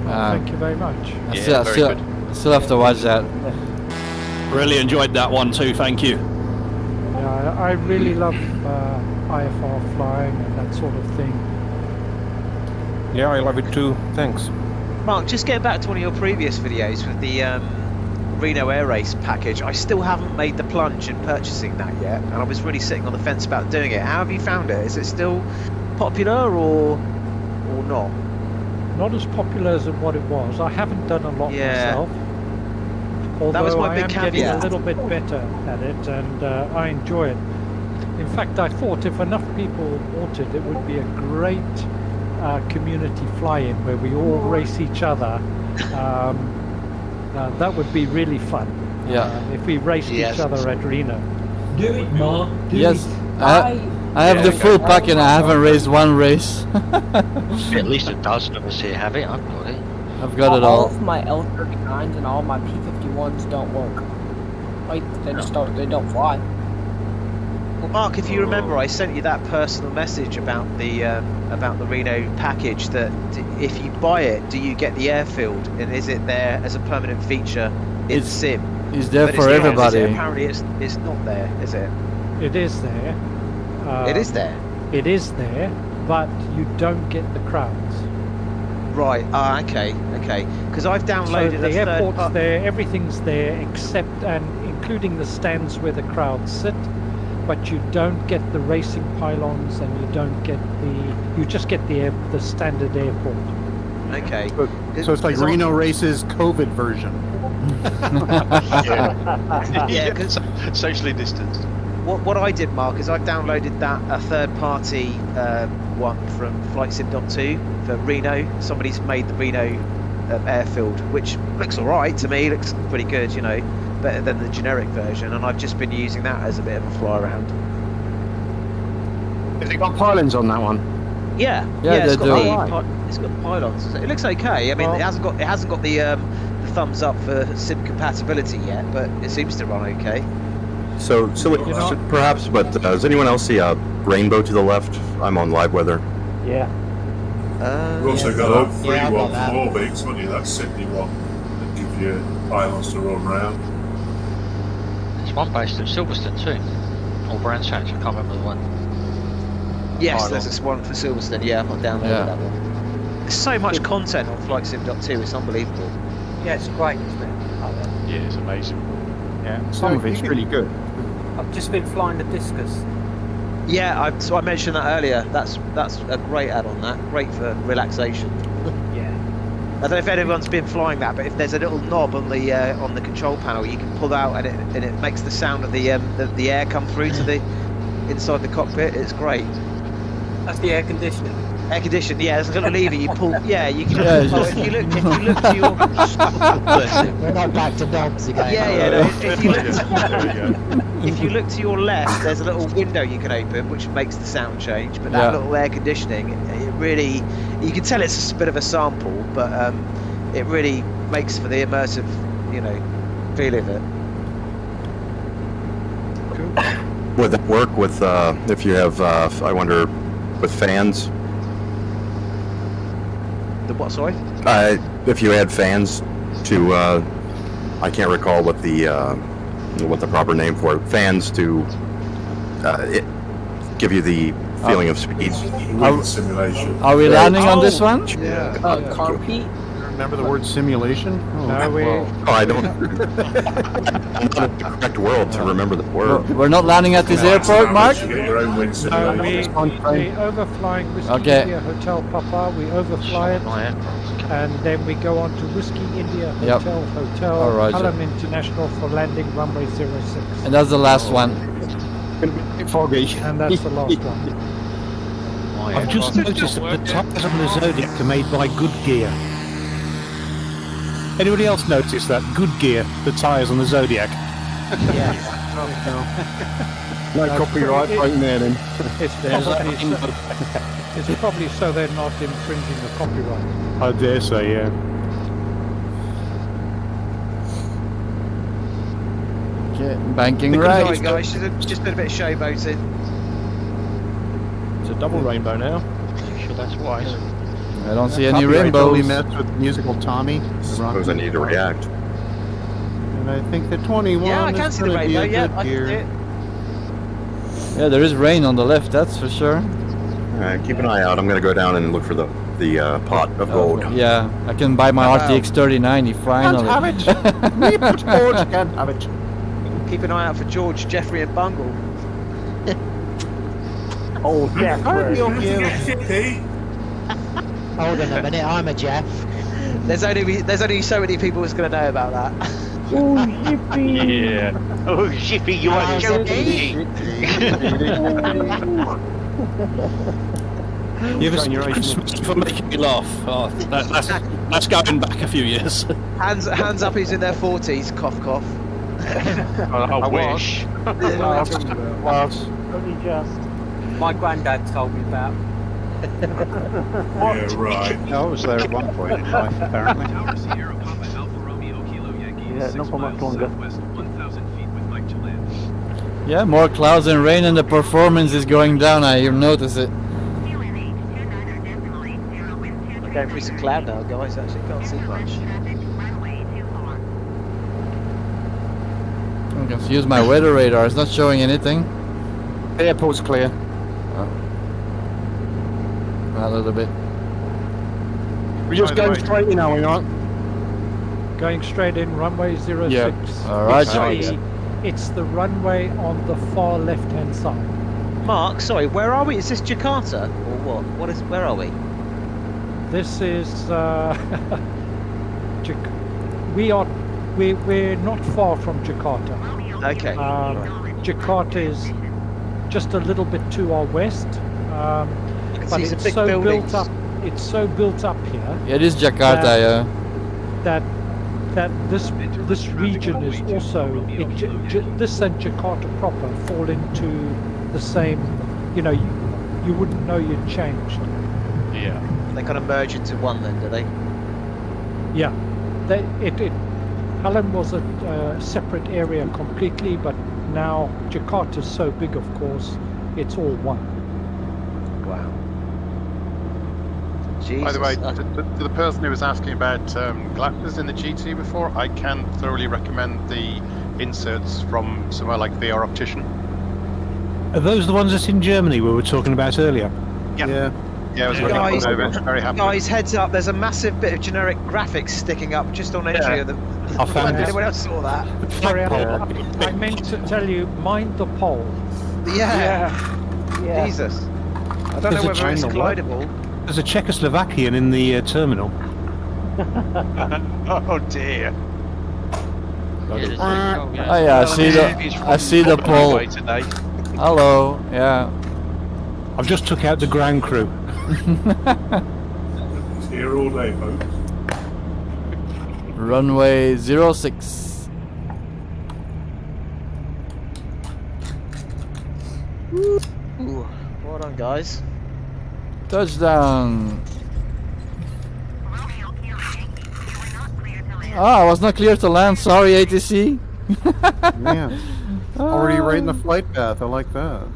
Speaker 2: Thank you very much.
Speaker 7: I still have to watch that.
Speaker 13: Really enjoyed that one too, thank you.
Speaker 2: Yeah, I really love IFR flying and that sort of thing.
Speaker 4: Yeah, I love it too. Thanks.
Speaker 10: Mark, just getting back to one of your previous videos with the Reno Air Race package, I still haven't made the plunge in purchasing that yet, and I was really sitting on the fence about doing it. How have you found it? Is it still popular or not?
Speaker 2: Not as popular as what it was. I haven't done a lot myself. Although
Speaker 10: that was my
Speaker 2: I
Speaker 10: big
Speaker 2: am
Speaker 10: caveat.
Speaker 2: getting a little bit better at it, and I enjoy it. In fact, I thought if enough people bought it, it would be a great community fly-in where we all race each other. That would be really fun.
Speaker 7: Yeah.
Speaker 2: If we raced each other at Reno.
Speaker 16: Do it, Mark.
Speaker 7: Yes. I have the full pack and I haven't raced one race.
Speaker 14: At least a dozen of us here have it. I've got it.
Speaker 7: I've got it all.
Speaker 17: All of my L39s and all my P51s don't work. Like, they just don't. They don't fly.
Speaker 10: Well, Mark, if you remember, I sent you that personal message about the Reno package. That if you buy it, do you get the airfield, and is it there as a permanent feature in Sim?
Speaker 7: It's there
Speaker 10: But
Speaker 7: for
Speaker 10: it's not,
Speaker 7: everybody.
Speaker 10: is it? Apparently, it's not there, is it?
Speaker 2: It is there.
Speaker 10: It is there.
Speaker 2: It is there, but you don't get the crowds.
Speaker 10: Right. Okay. Because I've downloaded
Speaker 2: So the
Speaker 10: a third
Speaker 2: airport's there, everything's there, except and including the stands where the crowds sit. But you don't get the racing pylons, and you don't get the. You just get the standard airport.
Speaker 10: Okay.
Speaker 20: So it's like Reno Race's COVID version.
Speaker 10: Yeah, because
Speaker 14: socially distanced.
Speaker 10: what I did, Mark, is I downloaded a third-party one from FlightSim.2 for Reno. Somebody's made the Reno airfield, which looks alright to me. Looks pretty good, you know, better than the generic version. And I've just been using that as a bit of a fly around.
Speaker 12: Has it got pylons on that one?
Speaker 10: Yeah, it's got pylons. It looks okay. I mean, it hasn't got the thumbs up for sim compatibility yet, but it seems to run okay.
Speaker 18: So silly question, perhaps, but does anyone else see a rainbow to the left? I'm on live weather.
Speaker 2: Yeah.
Speaker 9: We've also got that free one from Orbix, haven't you? That Sydney one that gives you pylons to run around.
Speaker 14: There's one based at Silverstone too, or Brands Hatch. I can't remember the one.
Speaker 10: Yes, there's this one for Silverstone. Yeah, I've not downloaded that one. There's so much content on FlightSim.2. It's unbelievable.
Speaker 17: Yeah, it's great, isn't it?
Speaker 3: Yeah, it's amazing.
Speaker 20: Yeah, some of it's really good.
Speaker 17: I've just been flying the Discus.
Speaker 10: Yeah, so I mentioned that earlier. That's a great add-on. That great for relaxation.
Speaker 17: Yeah.
Speaker 10: I don't know if anyone's been flying that, but if there's a little knob on the control panel, you can pull out and it makes the sound of the air come through to the inside the cockpit. It's great.
Speaker 17: That's the air conditioning.
Speaker 10: Air conditioning, yeah. There's a little lever you pull. Yeah, you can. If you look to your.
Speaker 11: We're not back to dogs again.
Speaker 10: Yeah. No, if you look to your left, there's a little window you can open, which makes the sound change. But that little air conditioning, it really, you can tell it's a bit of a sample, but it really makes for the immersive, feel of it.
Speaker 18: Would that work with if you have? I wonder, with fans.
Speaker 10: The what? Sorry.
Speaker 18: If you had fans to, I can't recall what the proper name for it. Fans to give you the feeling of speed.
Speaker 9: Simulation.
Speaker 7: Are we landing on this one?
Speaker 17: Yeah. Compete.
Speaker 20: Remember the word simulation?
Speaker 18: I don't. I'm not in the correct world to remember the word.
Speaker 7: We're not landing at this airport, Mark?
Speaker 2: No, we overflying Whiskey India Hotel Papa, we overfly it, and then we go on to Whiskey India Hotel, Hallam International for landing runway 06.
Speaker 7: And that's the last one.
Speaker 20: Foggy.
Speaker 2: And that's the last one.
Speaker 12: I've just noticed that the tyres on the Zodiac are made by Good Gear. Anybody else notice that? Good Gear, the tyres on the Zodiac.
Speaker 11: Yeah.
Speaker 20: No copyright right there then.
Speaker 2: It's probably so they're not infringing the copyright.
Speaker 20: I dare say, yeah.
Speaker 7: Okay, banking
Speaker 10: Sorry
Speaker 7: right.
Speaker 10: guys, should have just been a bit of showboating.
Speaker 4: It's a double rainbow now.
Speaker 14: Sure, that's wise.
Speaker 7: I don't see any
Speaker 20: Copyright
Speaker 7: rainbows.
Speaker 20: totally messed with musical Tommy.
Speaker 18: I suppose I need to react.
Speaker 20: And I think the 21
Speaker 10: Yeah, I can
Speaker 20: is
Speaker 10: see the
Speaker 20: going to be
Speaker 10: rainbow.
Speaker 20: a
Speaker 10: Yeah,
Speaker 20: good
Speaker 10: I can
Speaker 20: gear.
Speaker 10: see it.
Speaker 7: Yeah, there is rain on the left, that's for sure.
Speaker 18: Keep an eye out. I'm going to go down and look for the pot of gold.
Speaker 7: Yeah, I can buy my RTX 3090 finally.
Speaker 20: Can't have it. Me put George can't have it.
Speaker 10: Keep an eye out for George, Jeffrey, and Bungle.
Speaker 15: Oh,
Speaker 20: Jeff.
Speaker 11: Hold on a minute, I'm a Jeff.
Speaker 10: There's only so many people who's going to know about that.
Speaker 15: Oh, yippee!
Speaker 14: Yeah. Oh, Jiffy, you are joking.
Speaker 12: You ever seen Christmas for making me laugh? Oh, that's going back a few years.
Speaker 10: Hands up who's in their 40s, cough cough.
Speaker 14: I wish.
Speaker 17: Only just. My granddad told me about.
Speaker 9: Yeah, right.
Speaker 12: I was there at one point in life, apparently.
Speaker 17: Yeah, not for much longer.
Speaker 7: Yeah, more clouds and rain and the performance is going down, I notice it.
Speaker 10: We're going through some cloud now, guys. Actually, can't see much.
Speaker 7: I can use my weather radar, it's not showing anything.
Speaker 12: The airport's clear.
Speaker 7: A little bit.
Speaker 12: We're just going straight in, are we not?
Speaker 2: Going straight in, runway 06.
Speaker 7: Yeah. Alright.
Speaker 2: It's the runway on the far left-hand side.
Speaker 10: Mark, sorry, where are we? Is this Jakarta or what? Where are we?
Speaker 2: This is we're not far from Jakarta.
Speaker 10: Okay.
Speaker 2: Jakarta is just a little bit to our west, but
Speaker 10: see some
Speaker 2: it's
Speaker 10: big
Speaker 2: so
Speaker 10: buildings.
Speaker 2: built up. It's so built up here.
Speaker 7: Yeah, it is Jakarta,
Speaker 2: that this region is also this and Jakarta proper fall into the same. You know, you wouldn't know you'd changed.
Speaker 3: Yeah.
Speaker 10: They kind of merge into one then, do they?
Speaker 2: Yeah, Hallen was a separate area completely, but now Jakarta is so big, of course, it's all one.
Speaker 10: Wow. Jesus.
Speaker 23: By the way, to the person who was asking about glasses in the GT before, I can thoroughly recommend the inserts from somewhere like VR Optician.
Speaker 12: Are those the ones that's in Germany we were talking about earlier?
Speaker 23: Yeah, I was
Speaker 10: Guys,
Speaker 23: very happy.
Speaker 10: guys, heads up! There's a massive bit of generic graphics sticking up just on entry of the.
Speaker 12: I found it.
Speaker 10: Anyone else saw that?
Speaker 2: Sorry, I meant to tell you, mind the pole.
Speaker 10: Yeah. Jesus. I don't know whether it's collidable.
Speaker 12: There's a Czechoslovakian in the terminal.
Speaker 10: Oh dear.
Speaker 7: Oh yeah, I see the pole. Hello, yeah.
Speaker 12: I've just took out the ground crew.
Speaker 9: He's here all day, folks.
Speaker 7: Runway 06.
Speaker 10: Ooh, well done, guys.
Speaker 7: Touchdown. I was not clear to land. Sorry, ATC.
Speaker 20: Yeah. Already right in the flight path. I like that.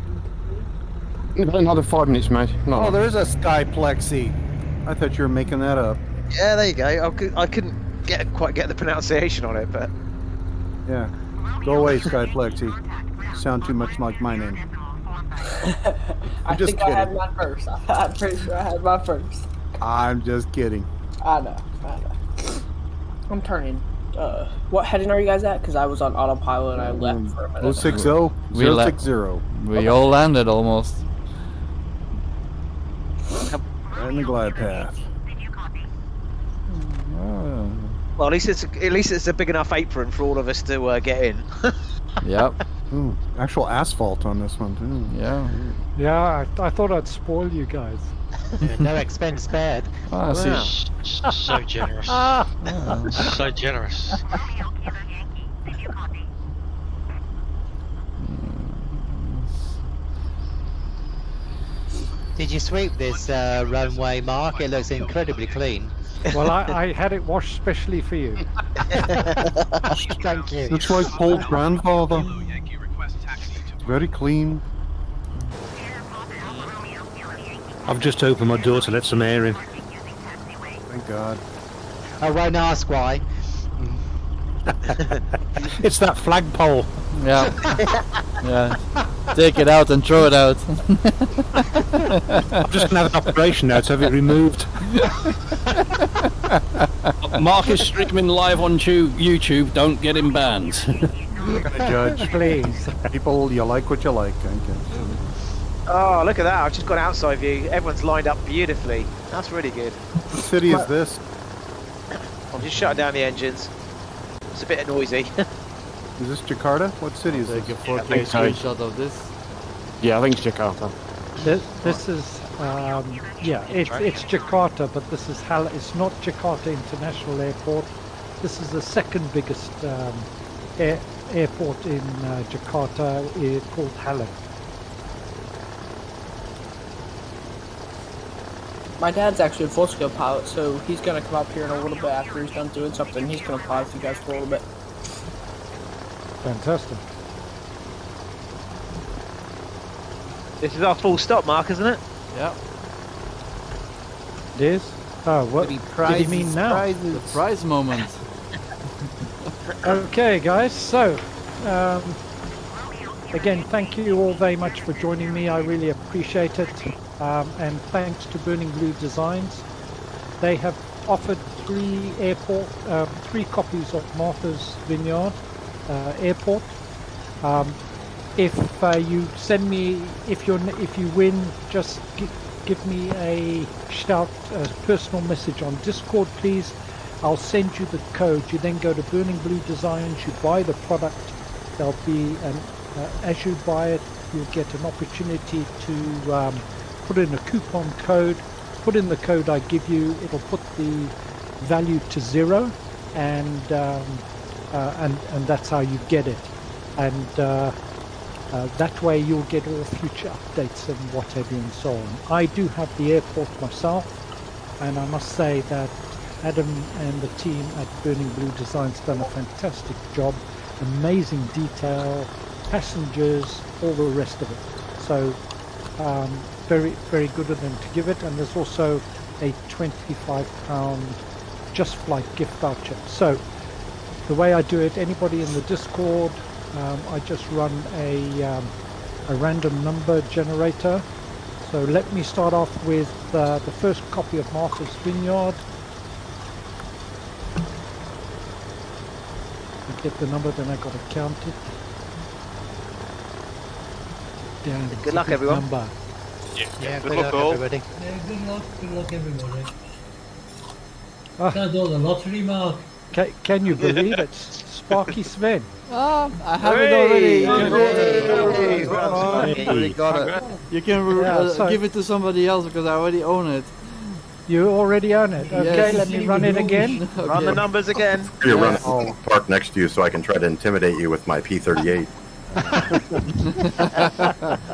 Speaker 4: Another 5 minutes, mate.
Speaker 20: Oh, there is a Sky Plexi. I thought you were making that up.
Speaker 10: Yeah, there you go. I couldn't quite get the pronunciation on it, but
Speaker 20: Yeah. Go away, Sky Plexi. Sound too much like my name.
Speaker 17: I
Speaker 20: just
Speaker 17: think I had
Speaker 20: kidding.
Speaker 17: mine first. I'm pretty sure I had mine first.
Speaker 20: I'm just kidding.
Speaker 17: I know. I'm turning. What heading are you guys at? Because I was on autopilot and I left for a minute.
Speaker 20: 060 060.
Speaker 7: We all landed almost.
Speaker 20: Right in the glide path.
Speaker 10: well, at least it's a big enough apron for all of us to get in.
Speaker 7: Yep.
Speaker 20: Ooh, actual asphalt on this one too.
Speaker 7: Yeah.
Speaker 2: Yeah, I thought I'd spoil you guys.
Speaker 11: No expense spared.
Speaker 7: Ah, see.
Speaker 14: So generous. So generous.
Speaker 11: Did you sweep this runway, Mark? It looks incredibly clean.
Speaker 2: Well, I had it washed specially for you.
Speaker 11: Thank you.
Speaker 20: Looks like Paul's grandfather. Very clean.
Speaker 12: I've just opened my door to let some air in.
Speaker 20: Thank God.
Speaker 11: I won't ask why.
Speaker 12: It's that flagpole.
Speaker 7: Yeah. Yeah. Take it out and throw it out.
Speaker 12: I'm just gonna have an operation now to have it removed.
Speaker 13: Mark is streaming live on YouTube. Don't get him banned.
Speaker 20: We're gonna judge.
Speaker 2: Please.
Speaker 20: People, you like what you like. Thank you.
Speaker 10: Oh, look at that! I've just got outside view. Everyone's lined up beautifully. That's really good.
Speaker 20: What city is this?
Speaker 10: I'm just shutting down the engines. It's a bit noisy.
Speaker 20: Is this Jakarta? What city is this?
Speaker 7: Take a 4K screenshot of this.
Speaker 4: Yeah, I think it's Jakarta.
Speaker 2: This is yeah, it's Jakarta, but this is it's not Jakarta International Airport. This is the second biggest airport in Jakarta, called Hallen.
Speaker 17: My dad's actually a full-scale pilot, so he's going to come up here in a little bit after he's done doing something. He's going to fly with you guys for a little bit.
Speaker 2: Fantastic.
Speaker 10: This is our full stop, Mark, isn't it?
Speaker 7: Yeah.
Speaker 2: It is? Oh, what did you mean now?
Speaker 7: The prize moment.
Speaker 2: Okay, guys, so again, thank you all very much for joining me. I really appreciate it. And thanks to Burning Blue Designs. They have offered three copies of Martha's Vineyard Airport. If you send me, if you win, just give me a shout, a personal message on Discord, please. I'll send you the code. You then go to Burning Blue Designs, you buy the product. There'll be as you buy it, you'll get an opportunity to put in a coupon code. Put in the code I give you. It'll put the value to 0, and that's how you get it. And that way you'll get all future updates and what have you and so on. I do have the airport myself, and I must say that Adam and the team at Burning Blue Designs done a fantastic job. Amazing detail, passengers, all the rest of it. So very, very good of them to give it. And there's also a £25 Just Flight gift voucher. So the way I do it, anybody in the Discord, I just run a random number generator. So let me start off with the first copy of Martha's Vineyard. Get the number, then I got to count it. Damn,
Speaker 10: Good luck, everyone.
Speaker 2: Number.
Speaker 11: Yeah, good luck, everybody.
Speaker 15: Yeah, good luck, everybody.
Speaker 2: Ah.
Speaker 15: That's all the lottery, Mark.
Speaker 2: Can you believe it? Sparky Sven.
Speaker 7: I have it already. You already got it. You can give it to somebody else because I already own it.
Speaker 2: You already own it. Okay,
Speaker 7: Yes.
Speaker 2: let me run it again.
Speaker 7: Okay.
Speaker 10: Run the numbers again.
Speaker 18: You're running park next to you, so I can try to intimidate you with my P38.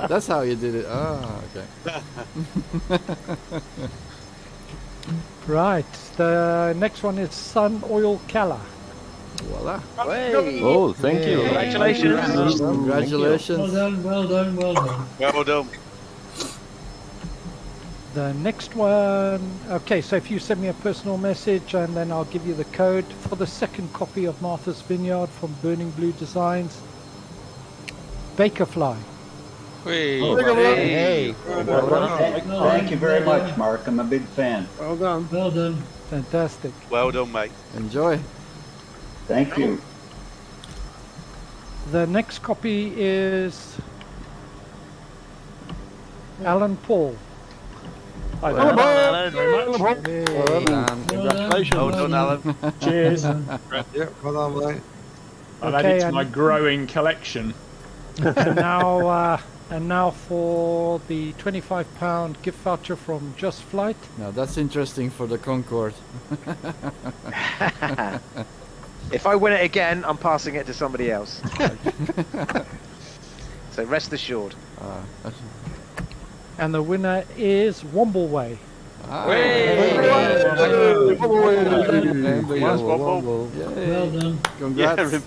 Speaker 7: That's how you did it. Oh, okay.
Speaker 2: Right, the next one is Sun Oil Cala.
Speaker 7: Voila.
Speaker 4: Oh, thank you.
Speaker 10: Congratulations.
Speaker 7: Congratulations.
Speaker 15: Well done.
Speaker 8: Well done.
Speaker 2: The next one, okay, so if you send me a personal message and then I'll give you the code for the second copy of Martha's Vineyard from Burning Blue Designs. Bakerfly.
Speaker 11: Hey.
Speaker 15: Thank
Speaker 5: you very much, Mark. I'm a big fan.
Speaker 15: Well done.
Speaker 2: Fantastic.
Speaker 8: Well done, mate.
Speaker 7: Enjoy.
Speaker 5: Thank you.
Speaker 2: The next copy is Alan Paul.
Speaker 10: Well done, Alan.
Speaker 7: Congratulations.
Speaker 8: Well done, Alan.
Speaker 16: Cheers.
Speaker 19: Yeah, well done, mate.
Speaker 16: I've
Speaker 2: Okay,
Speaker 16: added to my growing collection.
Speaker 2: And now for the £25 gift voucher from Just Flight.
Speaker 7: Now that's interesting for the Concorde.
Speaker 10: If I win it again, I'm passing it to somebody else. So rest assured.
Speaker 2: And the winner is Wombleway.
Speaker 15: Well done.
Speaker 7: Congrats.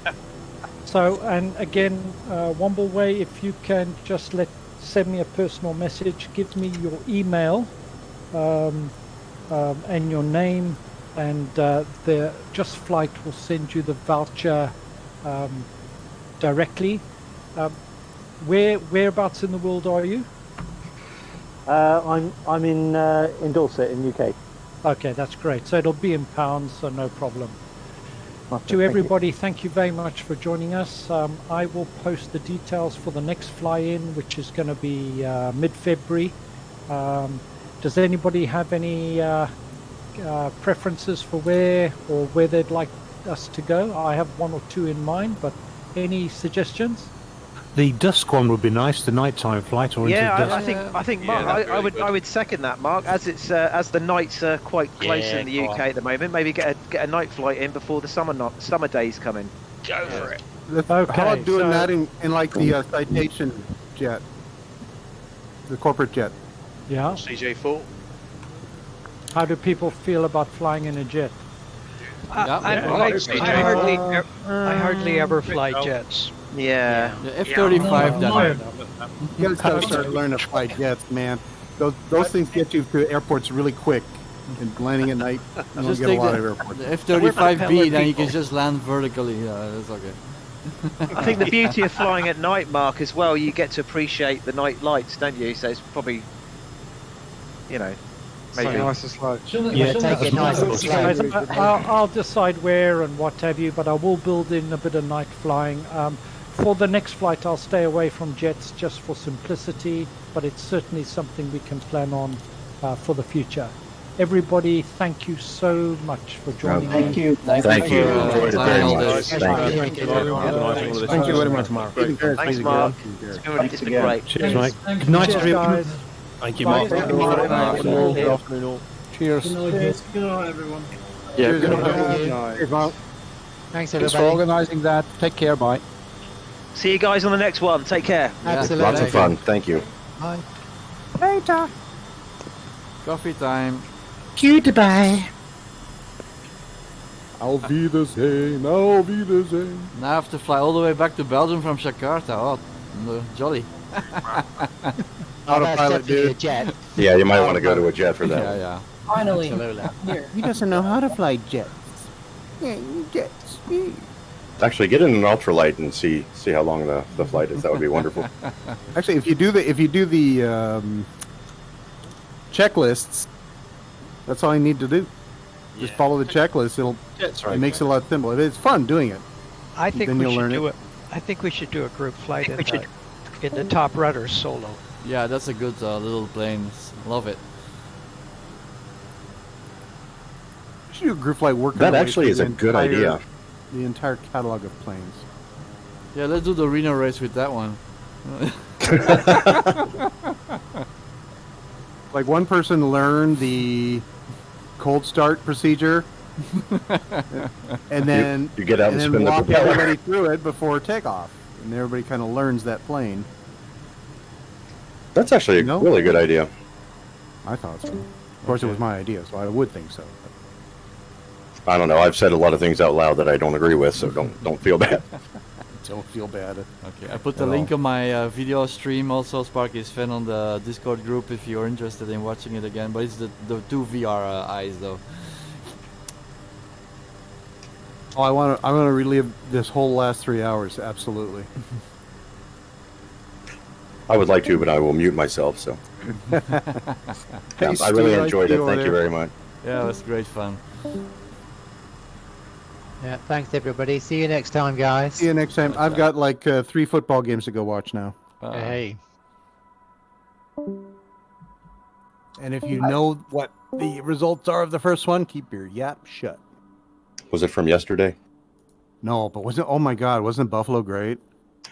Speaker 2: So, and again, Wombleway, if you can just send me a personal message, give me your email and your name, and the Just Flight will send you the voucher directly. Whereabouts in the world are you?
Speaker 24: I'm in Dorset in UK.
Speaker 2: Okay, that's great. So it'll be in pounds, so no problem. To everybody, thank you very much for joining us. I will post the details for the next fly-in, which is going to be mid-February. Does anybody have any preferences for where they'd like us to go? I have one or two in mind, but any suggestions?
Speaker 12: The dusk one would be nice, the nighttime flight, or into dusk.
Speaker 10: I think, Mark, I would second that, Mark. As it's as the nights are quite close in the UK at the moment, maybe get a night flight in before the summer days come in.
Speaker 8: Go for it.
Speaker 20: How about doing that in like the Citation jet, the corporate jet?
Speaker 2: Yeah.
Speaker 8: CJ4.
Speaker 2: How do people feel about flying in a jet?
Speaker 21: I hardly ever fly jets.
Speaker 10: Yeah.
Speaker 7: F-35 done.
Speaker 20: You guys gotta start learning to fly jets, man. Those things get you to airports really quick. And landing at night, you don't
Speaker 7: Just
Speaker 20: get a
Speaker 7: take
Speaker 20: lot of airports.
Speaker 7: the F-35B, then you can just land vertically. Yeah, that's okay.
Speaker 10: I think the beauty of flying at night, Mark, as well, you get to appreciate the night lights, don't you? So it's probably, maybe.
Speaker 19: Nice and slow.
Speaker 2: Take it nice and slow. I'll decide where and what have you, but I will build in a bit of night flying. For the next flight, I'll stay away from jets just for simplicity, but it's certainly something we can plan on for the future. everybody, thank you so much for joining
Speaker 5: Thank
Speaker 2: me.
Speaker 5: you.
Speaker 18: Thank you. Enjoyed it very much. Thank you.
Speaker 12: Thank you very much, Mark.
Speaker 10: Thanks, Mark. It's been great.
Speaker 12: Cheers, mate.
Speaker 15: Thanks.
Speaker 12: Good night,
Speaker 2: Cheers,
Speaker 12: everyone.
Speaker 2: guys.
Speaker 12: Thank you, Mark.
Speaker 20: Good afternoon. Cheers.
Speaker 15: Good night, good night, everyone.
Speaker 20: Yeah,
Speaker 11: good night.
Speaker 20: Cheers, Mark.
Speaker 11: Thanks,
Speaker 20: Thanks
Speaker 11: everybody.
Speaker 20: for organising that. Take care. Bye.
Speaker 10: See you guys on the next one. Take care.
Speaker 11: Absolutely.
Speaker 18: Lots of fun. Thank you.
Speaker 11: Bye.
Speaker 7: Later. Coffee time.
Speaker 11: Goodbye.
Speaker 20: Auf Wiedersehen. Auf Wiedersehen.
Speaker 7: Now I have to fly all the way back to Belgium from Jakarta. Oh, no, jolly.
Speaker 11: That's definitely a jet.
Speaker 18: Yeah, you might want to go to a jet for that.
Speaker 7: Yeah.
Speaker 15: Finally.
Speaker 7: Absolutely.
Speaker 15: Here.
Speaker 20: He doesn't know how to fly jets. Yeah, jets.
Speaker 18: Actually, get in an ultralight and see how long the flight is. That would be wonderful.
Speaker 20: Actually, if you do the checklists, that's all you need to do. Just follow the checklist. It makes it a lot simpler. It's fun doing it.
Speaker 21: I think
Speaker 20: Then
Speaker 21: we
Speaker 20: you'll
Speaker 21: should
Speaker 20: learn
Speaker 21: do
Speaker 20: it.
Speaker 21: it. I think we should do a group flight in the Top Rudder solo.
Speaker 7: Yeah, that's a good little plane. Love it.
Speaker 20: You should do a group flight working.
Speaker 18: That
Speaker 20: our way
Speaker 18: actually
Speaker 20: through
Speaker 18: is
Speaker 20: the
Speaker 18: a good
Speaker 20: entire-
Speaker 18: idea.
Speaker 20: The entire catalog of planes.
Speaker 7: Yeah, let's do the Reno race with that one.
Speaker 20: Like one person learned the cold start procedure, and then
Speaker 18: you get out and
Speaker 20: then
Speaker 18: spin the
Speaker 20: walk
Speaker 18: propeller.
Speaker 20: everybody through it before takeoff, and everybody kind of learns that plane.
Speaker 18: That's actually a really good idea.
Speaker 20: I thought so. Of course, it was my idea, so I would think so.
Speaker 18: I don't know. I've said a lot of things out loud that I don't agree with, so don't feel bad.
Speaker 20: Don't feel bad.
Speaker 7: Okay, I put the link on my video stream also, Sparky's fan, on the Discord group if you're interested in watching it again. But it's the two VR eyes though.
Speaker 20: Oh, I want to relive this whole last 3 hours. Absolutely.
Speaker 18: I would like to, but I will mute myself. So
Speaker 20: Hey,
Speaker 18: I really
Speaker 20: Stu,
Speaker 18: enjoyed
Speaker 20: see
Speaker 18: it.
Speaker 20: you over
Speaker 18: Thank you
Speaker 20: there.
Speaker 18: very much.
Speaker 7: Yeah, it was great fun.
Speaker 11: Yeah, thanks everybody. See you next time, guys.
Speaker 20: See you next time. I've got like 3 football games to go watch now.
Speaker 11: Hey.
Speaker 20: And if you know what the results are of the first one, keep your yap shut.
Speaker 18: Was it from yesterday?
Speaker 20: No, but wasn't? Oh my God, wasn't Buffalo great?